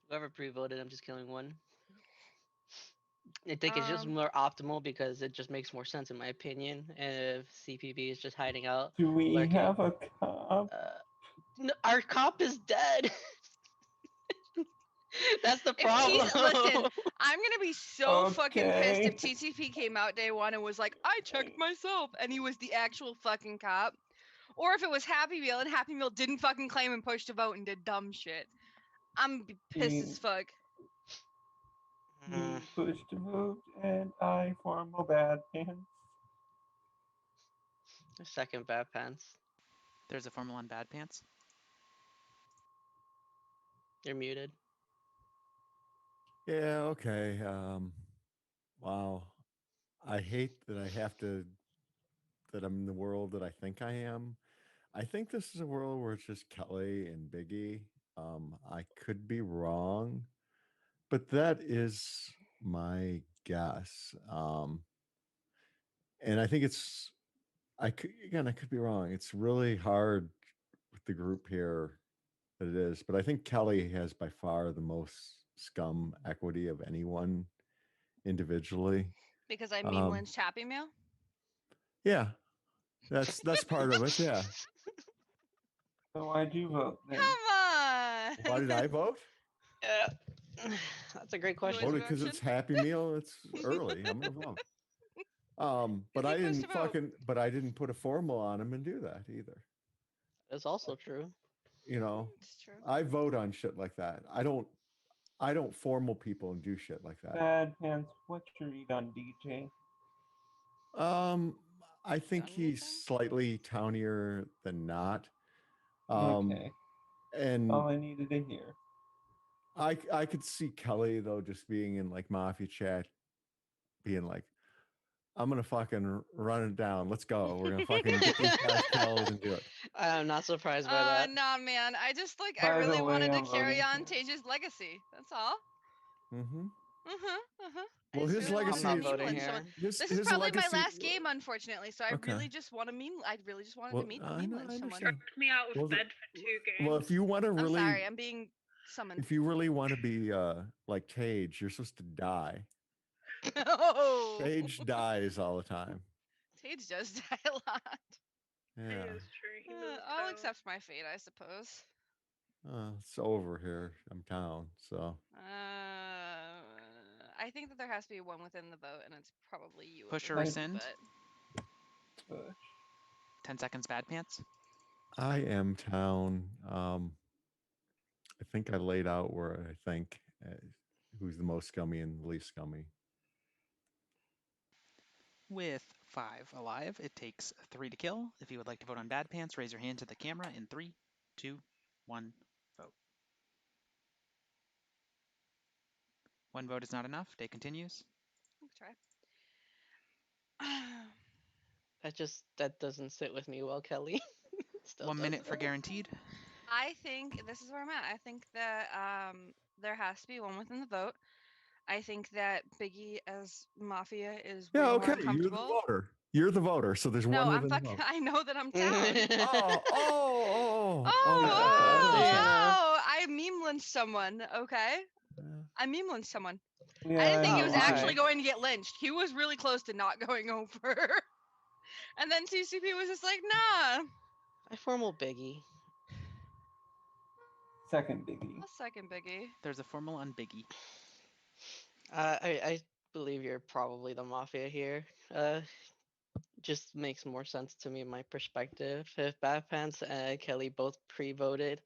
Whoever pre-voted, I'm just killing one. I think it's just more optimal because it just makes more sense in my opinion. And if CPB is just hiding out, Do we lurking, have a cop? No, our cop is dead. That's the problem. Listen, I'm gonna be so fucking pissed if TCP came out day 1 and was like, I checked myself, and he was the actual fucking cop. Or if it was Happy Meal and Happy Meal didn't fucking claim and pushed a vote and did dumb shit. I'm be pissed as fuck. Me pushed to vote, and I formal Bad Pants. Second Bad Pants. There's a formal on Bad Pants. You're muted. Yeah, okay. Wow. I hate that that I'm in the world that I think I am. I think this is a world where it's just Kelly and Biggie. I could be wrong, but that is my guess. And I think I could be wrong. It's really hard with the group here that it is, but I think Kelly has by far the most scum equity of anyone individually. Because I meme lynched Happy Meal. Yeah, that's part of it. Yeah. So why'd you vote then? Come on. Why did I vote? That's a great question. Voted because it's Happy Meal. It's early. I'm gonna vote. But I didn't put a formal on him and do that either. That's also true. You know, it's true. I vote on shit like that. I don't formal people and do shit like that. Bad Pants, what's your read on DJ? I think he's slightly townier than not. Okay. And all I needed to hear. I could see Kelly though just being in like Mafia chat, being like, I'm gonna fucking run it down. Let's go. We're gonna fucking get these guys killed and do it. I'm not surprised by that. Nah, man. I just like By I the really way, wanted to I'm carry voting on Tage's legacy. That's all. Mm-hmm. I Well, just his really wanted legacy. to meme lynch someone. This is his probably legacy, my last game, unfortunately. So I Okay. really just want to meme. I really just wanted Well, to I meme know, lynch I someone. understand. Chucked me out of Well, bed for 2 games. Well, if you want to I'm really, sorry. I'm being summoned. if you really want to be like Tage, you're supposed to die. Oh. Tage dies all the time. Tage does die a lot. Yeah. It is true. He does I'll die. accept my fate, I suppose. It's over here. I'm down. So I think that there has to be one within the vote, and it's probably you. Push or over me, rescind? But 10 seconds, Bad Pants. I am town. I think I laid out where I think who's the most scummy and the least scummy. With 5 alive, it takes 3 to kill. If you would like to vote on Bad Pants, raise your hand to the camera in 3, 2, 1, vote. 1 vote is not enough. Day continues. try. That doesn't sit with me well, Kelly. 1 minute for guaranteed. I think this is where I'm at. I think that there has to be one within the vote. I think that Biggie as Mafia is way more Okay, uncomfortable. you're the voter. You're the voter. So there's No, one I'm within fucking. the vote. I know that I'm down. I meme lynched someone. Okay, I meme lynched someone. Yeah, I didn't think he I was know. actually going to get lynched. He was really close to not going over. And then TCP was just like, nah. I formal Biggie. Second Biggie. I'll second Biggie. There's a formal on Biggie. I believe you're probably the Mafia here. Just makes more sense to me, my perspective. If Bad Pants and Kelly both pre-voted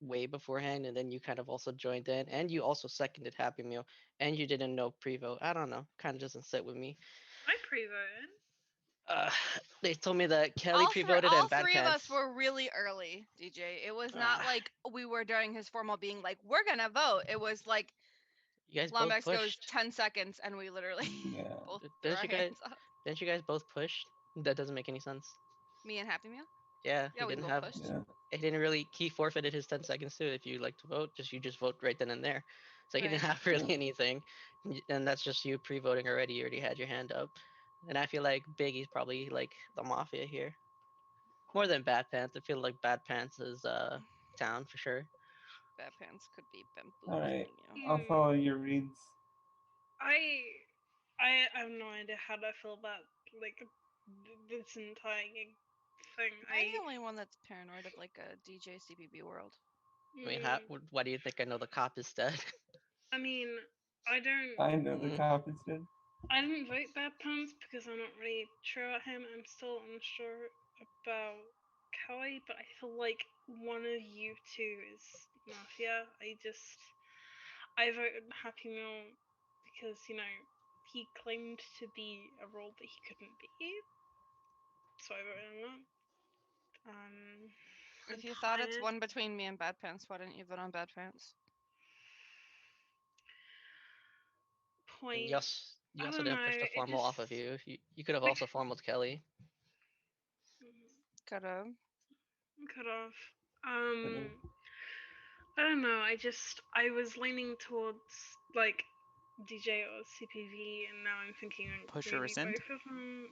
way beforehand, and then you kind of also joined in, and you also seconded Happy Meal, and you didn't know pre-vote. I don't know. Kind of doesn't sit with me. I pre-voted. They told me that Kelly All pre-voted all and Bad three Pants. of us were really early, DJ. It was not like we were during his formal being like, we're gonna vote. It was like You guys both Lombex pushed. goes 10 seconds and we literally both threw Didn't our you guys? hands up. Didn't you guys both push? That doesn't make any sense. Me and Happy Meal? Yeah, Yeah, he we didn't both have. pushed. He didn't really. He forfeited his 10 seconds too. If you like to vote, you just vote right then and there. So he didn't Right. have really anything, and that's just you pre-voting already. You already had your hand up, and I feel like Biggie's probably like the Mafia here, more than Bad Pants. I feel like Bad Pants is town for sure. Bad Pants could be All right, bamboozling I'll follow your reads. I have no idea how to feel about like this entire thing. I'm the only one that's paranoid of like a DJ CBB world. I mean, why do you think I know the cop is dead? I mean, I don't. I know the cop is dead. I didn't vote Bad Pants because I'm not really sure about him. I'm still unsure about Kelly, but I feel like one of you two is Mafia. I voted Happy Meal because, he claimed to be a role that he couldn't be. So I voted him that. If you thought it's one between me and Bad Pants, why didn't you vote on Bad Pants? Point. Yes, you I also don't didn't know. push the It formal off of just you. You could have also formaled Kelly. Could have. could have. I don't know. I was leaning towards like DJ or CPV, and now I'm thinking Push or maybe rescind? both of them.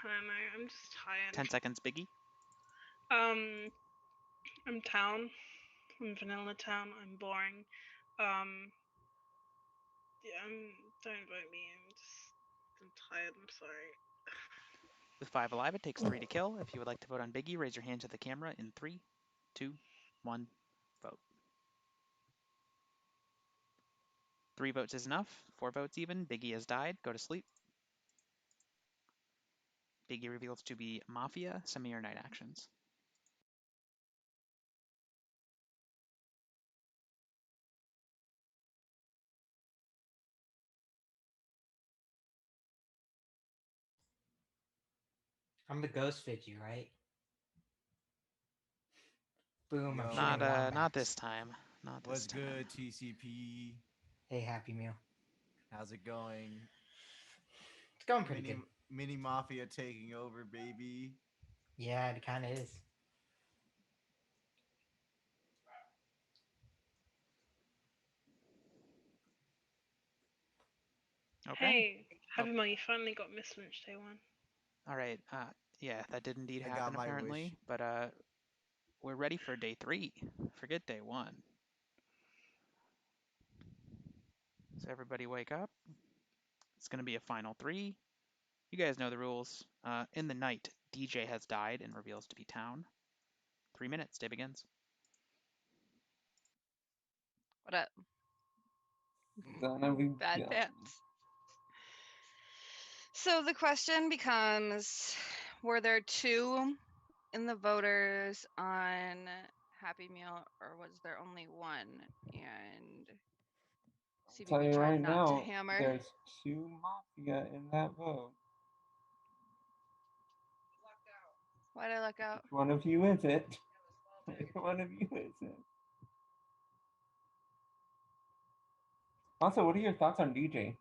I don't know. I'm just tired. 10 seconds, Biggie. I'm Town. I'm Vanilla Town. I'm boring. Yeah. Don't vote me. I'm tired. I'm sorry. With 5 alive, it takes 3 to kill. If you would like to vote on Biggie, raise your hand to the camera in 3, 2, 1, vote. 3 votes is enough. 4 votes even. Biggie has died. Go to sleep. Biggie reveals to be Mafia. Some of your night actions. I'm the ghost Fidgy, right? Boom, I'm Not shooting wombats. not this time. Not this What's time. good, TCP? Hey, Happy Meal. How's it going? It's going pretty good. Mini Mafia taking over, baby. Yeah, it kind of is. Okay. Hey, Happy Meal, you finally got Miss Lynch Day 1. All right. Yeah, that did indeed I got happen my apparently. wish. But we're ready for day 3. Forget day 1. So everybody wake up. It's going to be a final 3. You guys know the rules. In the night, DJ has died and reveals to be Town. 3 minutes. Day begins. What up? Gonna be Bad Pants. So the question becomes, were there 2 in the voters on Happy Meal, or was there only 1? And Tell CBB you tried right not to now, hammer. there's 2 Mafia in that vote. Why'd I look out? Which one of you is it? Which one of you is it? Also, what are your thoughts on DJ?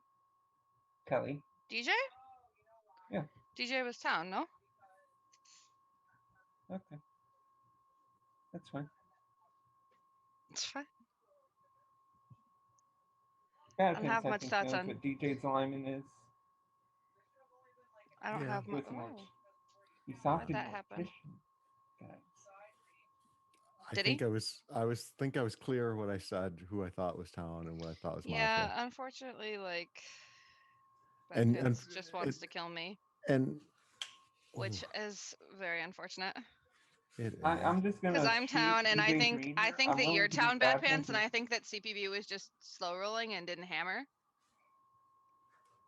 Kelly? DJ? Yeah. DJ was Town, no? Okay. That's fine. It's fine. Bad I don't Pants, have I much think, thoughts knows on. what DJ's alignment is. I don't have much. Listen, Oh, He's how'd often that happen? guys. Did he? I was clear what I said, who I thought was Town and what I thought was Yeah, Mafia. unfortunately, like, Bad And Pants just wants to kill me, and which is very unfortunate. I'm just gonna. Because I'm Town, and I DJ's think read I here. think I'm that willing you're to give Town, Bad Bad Pants, and Pants I think that CPB was just slow rolling and didn't hammer.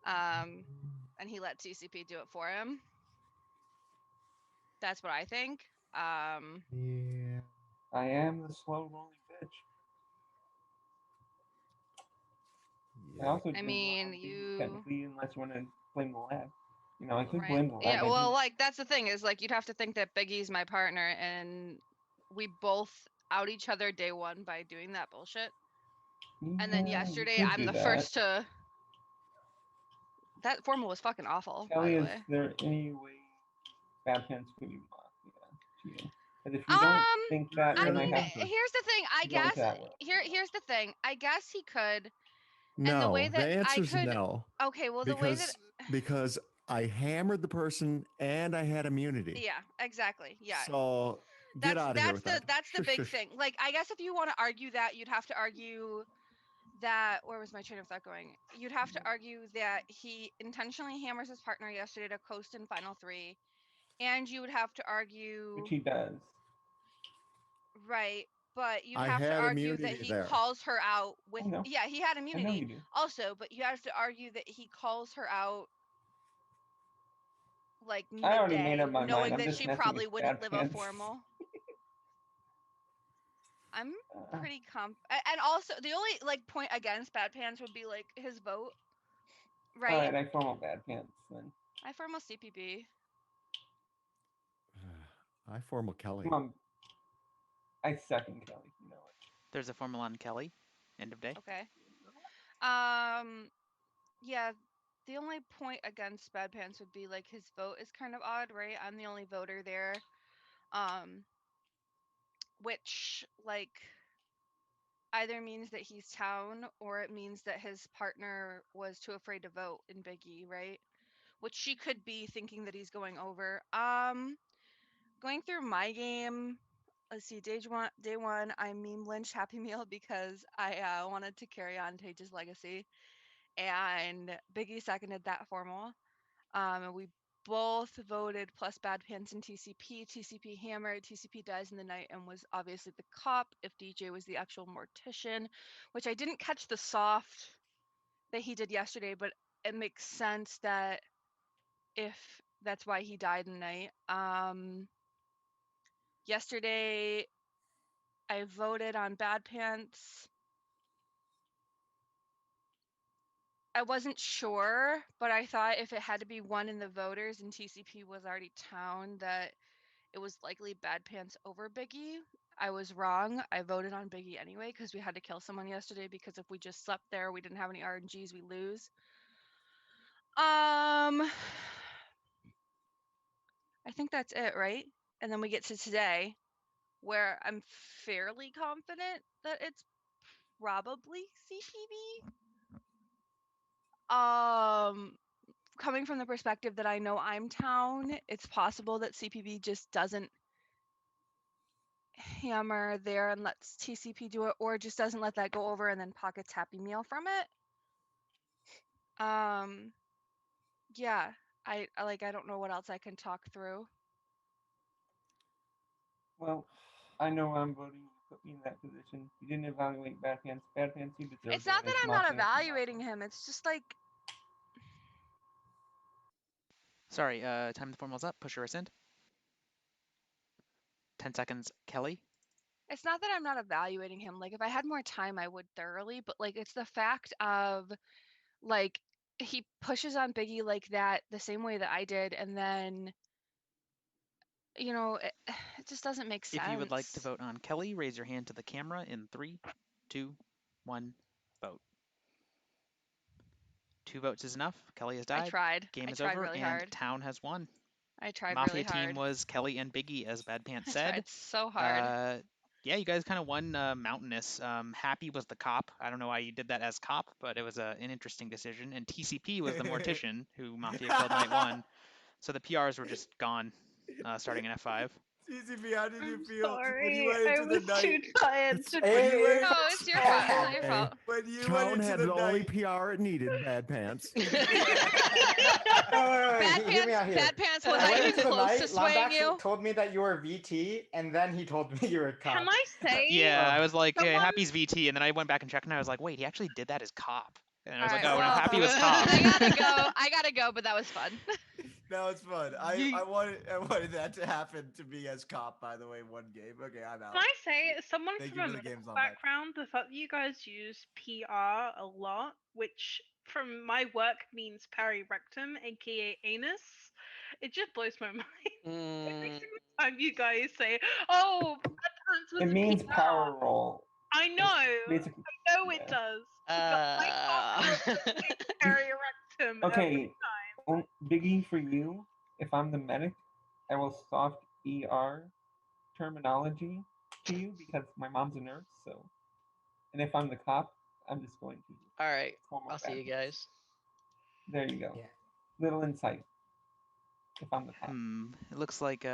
And he let TCP do it for him. That's what I think. Yeah. I am the slow rolling bitch. I also I didn't mean, want to be you. technically, unless you want to blame the lab. You know, I could Right. blame the lab. Yeah, I well, did- like that's the thing is like you'd have to think that Biggie's my partner, and we both out each other day 1 by doing that bullshit. And then Yeah, you yesterday, could I'm do the that. first to. That formal was fucking awful, Kelly, by is the way. there any way Bad Pants could be Mafia to you? Because if you don't think that, I then mean, I have to here's the thing. I go with guess that one. here's the thing. I guess he could. No, And the way that the answer's I could. no. Okay, well, the way that. Because I hammered the person and I had immunity. Yeah, exactly. Yeah. So get out of here with that. That's the Shush, big shush. thing. Like, I guess if you want to argue that, you'd have to argue that. Where was my train of thought going? You'd have to argue that he intentionally hammers his partner yesterday to coast in final 3, and you would have to argue. Which he does. Right, but you'd I have to had argue that immunity he there. calls her out with. I know. Yeah, he had I know immunity you do. also, but you have to argue that he calls her out like I already made midday, up my knowing mind. I'm that just she messing probably with wouldn't Bad live a Pants. formal. I'm pretty and also the only like point against Bad Pants would be like his vote, right? Alright, I formal Bad Pants then. I formal CPB. I formal Kelly. Come on. I second Kelly. You know it. There's a formal on Kelly. End of day. Okay. Yeah, the only point against Bad Pants would be like his vote is kind of odd, right? I'm the only voter there. Which like either means that he's town or it means that his partner was too afraid to vote in Biggie, right? Which she could be thinking that he's going over. Going through my game, let's see, day one, I meme lynched Happy Meal because I wanted to carry on Tage's legacy, and Biggie seconded that formal. And we both voted plus Bad Pants and TCP. TCP hammered. TCP dies in the night and was obviously the cop. If DJ was the actual mortician, which I didn't catch the soft that he did yesterday, but it makes sense that if that's why he died in the night. Yesterday, I voted on Bad Pants. I wasn't sure, but I thought if it had to be one in the voters and TCP was already town, that it was likely Bad Pants over Biggie. I was wrong. I voted on Biggie anyway because we had to kill someone yesterday because if we just slept there, we didn't have any RNGs, we lose. I think that's it, right? And then we get to today where I'm fairly confident that it's probably CPB. Coming from the perspective that I know I'm town, it's possible that CPB just doesn't hammer there and lets TCP do it, or just doesn't let that go over and then pockets Happy Meal from it. Yeah, I don't know what else I can talk through. Well, I know I'm voting. You put me in that position. You didn't evaluate Bad Pants. Bad Pants, you deserve It's not that I'm not evaluating him. It's just like. Sorry, time the formal's up. Push or rescind. 10 seconds, Kelly. It's not that I'm not evaluating him. Like, if I had more time, I would thoroughly. But like, it's the fact of, like, he pushes on Biggie like that the same way that I did, and then, you know, it just doesn't make sense. If you would like to vote on Kelly, raise your hand to the camera in 3, 2, 1, vote. 2 votes is enough. Kelly has died. I tried. Game I is tried over, really and hard. Town has won. I tried Mafia really hard. team was Kelly and Biggie, as Bad Pants said. I tried so hard. Yeah, you guys kind of won mountainous. Happy was the cop. I don't know why you did that as cop, but it was an interesting decision. And TCP was the mortician who Mafia killed night 1. So the PRs were just gone starting in F5. TCP, how did you feel Sorry, when you went into the night? too tired to. No, it's your fault. It's not your fault. When you Town went into had the the night, only PR it needed, Bad Pants. Bad Pants I was went not even into the close night, to swaying Lombax you. told me that you were VT, and then he told me you were cop. Can I say? Yeah, I was like, hey, Happy's VT, and then I went back and checked, and I was like, wait, he actually did that as cop. And I was like, oh, no, Happy was cop. I gotta go, but that was fun. No, it's fun. I wanted that to happen to me as cop, by the way, one game. Okay, I'm out. Can I say, as someone Thank from you a for the games medical on that. background, the fact that you guys use PR a lot, which from my work means perirectum, aka anus, it just blows my mind. Every single time you guys say, "Oh, Bad Pants was It a means PR." power roll. I know. Basically, I know it does. But I can't perirectum every Okay, time. Biggie, for you, if I'm the medic, I will soft ER terminology to you because my mom's a nurse. So, and if I'm the cop, I'm just going to. All right, formal I'll see you Bad guys. There you go. Little insight. If I'm the cop. It looks like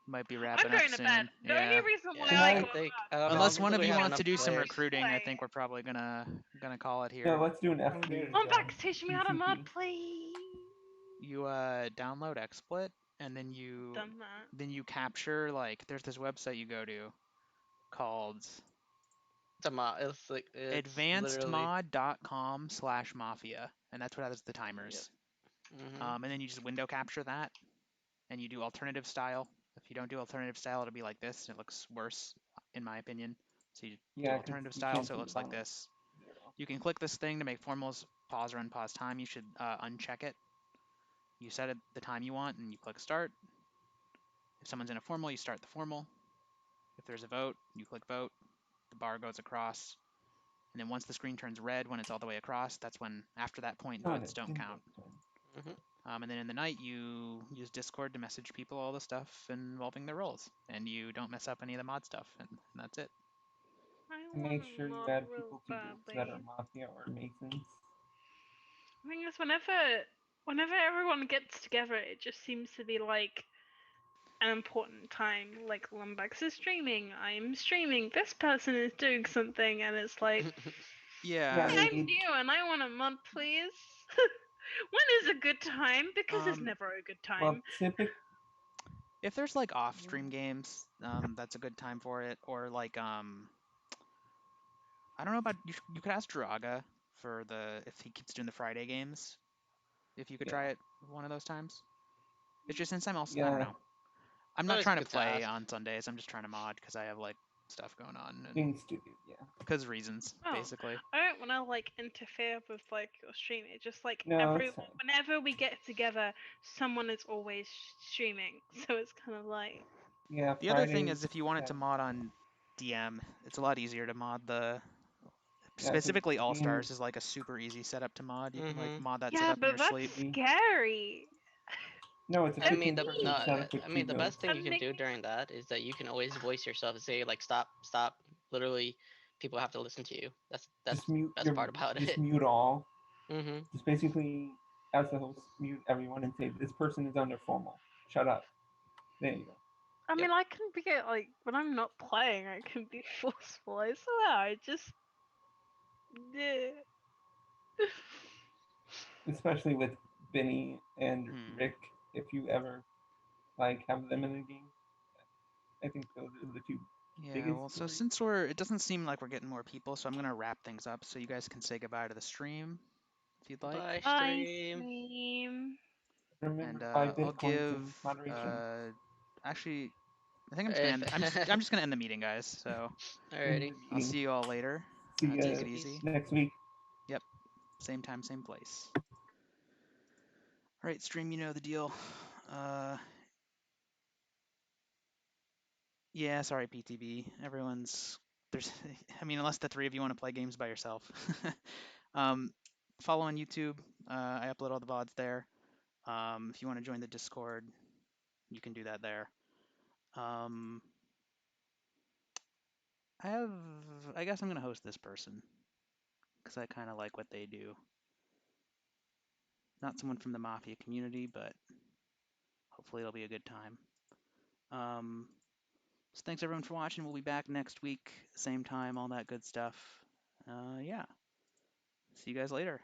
might be wrapping I'm going up to soon. bed. The only reason why Yeah, I I got think Unless one of we you had wants to enough do some players. recruiting, I think we're probably gonna call it here. No, let's do an F3. I'm back. Teach me how to mod, please. You download XSplit, and then you Done that. capture, like, there's this website you go to called It's like advancedmod.com/mafia, and that's what has the timers. And then you just window capture that, and you do alternative style. If you don't do alternative style, it'll be like this. It looks worse, in my opinion. So you do alternative style, so it looks like this. You can click this thing to make formals pause or unpause time. You should uncheck it. You set it the time you want, and you click start. If someone's in a formal, you start the formal. If there's a vote, you click vote, the bar goes across, and then once the screen turns red when it's all the way across, that's when, after that point, votes don't count. And then in the night, you use Discord to message people all the stuff involving their roles, and you don't mess up any of the mod stuff, and that's it. Make sure you add people to groups that are Mafia or Masons. I think it's whenever everyone gets together, it just seems to be like an important time. Like Lumbax is streaming, I'm streaming, this person is doing something, and it's like, yeah, I'm new and I want a mod, please. When is a good time? Because there's never a good time. Well, if there's like off-stream games, that's a good time for it. Or like, I don't know about you could ask Draga for if he keeps doing the Friday games. If you could try it one of those times. It's just since I'm also I don't know. I'm not trying to play on Sundays. I'm just trying to mod because I have like stuff going on. And things to do, because reasons, basically. I don't want to like interfere with like your stream. It's just like No, whenever we get together, someone is always streaming. So it's kind of like. Yeah. The other thing is if you wanted to mod on DM, it's a lot easier to mod specifically All Stars is like a super easy setup to mod. You can like mod that setup in your sleep. Scary. No, it's a I mean, setup with the best thing you can do during that is that you can always voice yourself and say like stop. Literally, people have to listen to you. That's just mute the best part about it. Just mute all. Mm-hmm. Just basically, as the host, mute everyone and say this person is under formal. Shut up. There you go. I mean, I can be like when I'm not playing, I can be forceful. I swear, I just. Especially with Benny and Rick, if you ever like have them in the game, I think those are the two Yeah, well, so since it doesn't seem like we're getting more people, so I'm gonna wrap things up so you guys can say goodbye to the stream if you'd like. Bye, stream. Remember, I'll give. Actually, I think I'm just gonna I'm just gonna end the meeting, guys. So. Alrighty. I'll see you all later. See Take it easy. Next week. Yep. Same time, same place. All right, stream, you know the deal. Yeah, sorry, PTB. I mean, unless the three of you want to play games by yourself. Follow on YouTube. I upload all the VODs there. If you want to join the Discord, you can do that there. I guess I'm going to host this person because I kind of like what they do. Not someone from the Mafia community, but hopefully it'll be a good time. So thanks everyone for watching. We'll be back next week, same time, all that good stuff. Yeah. See you guys later.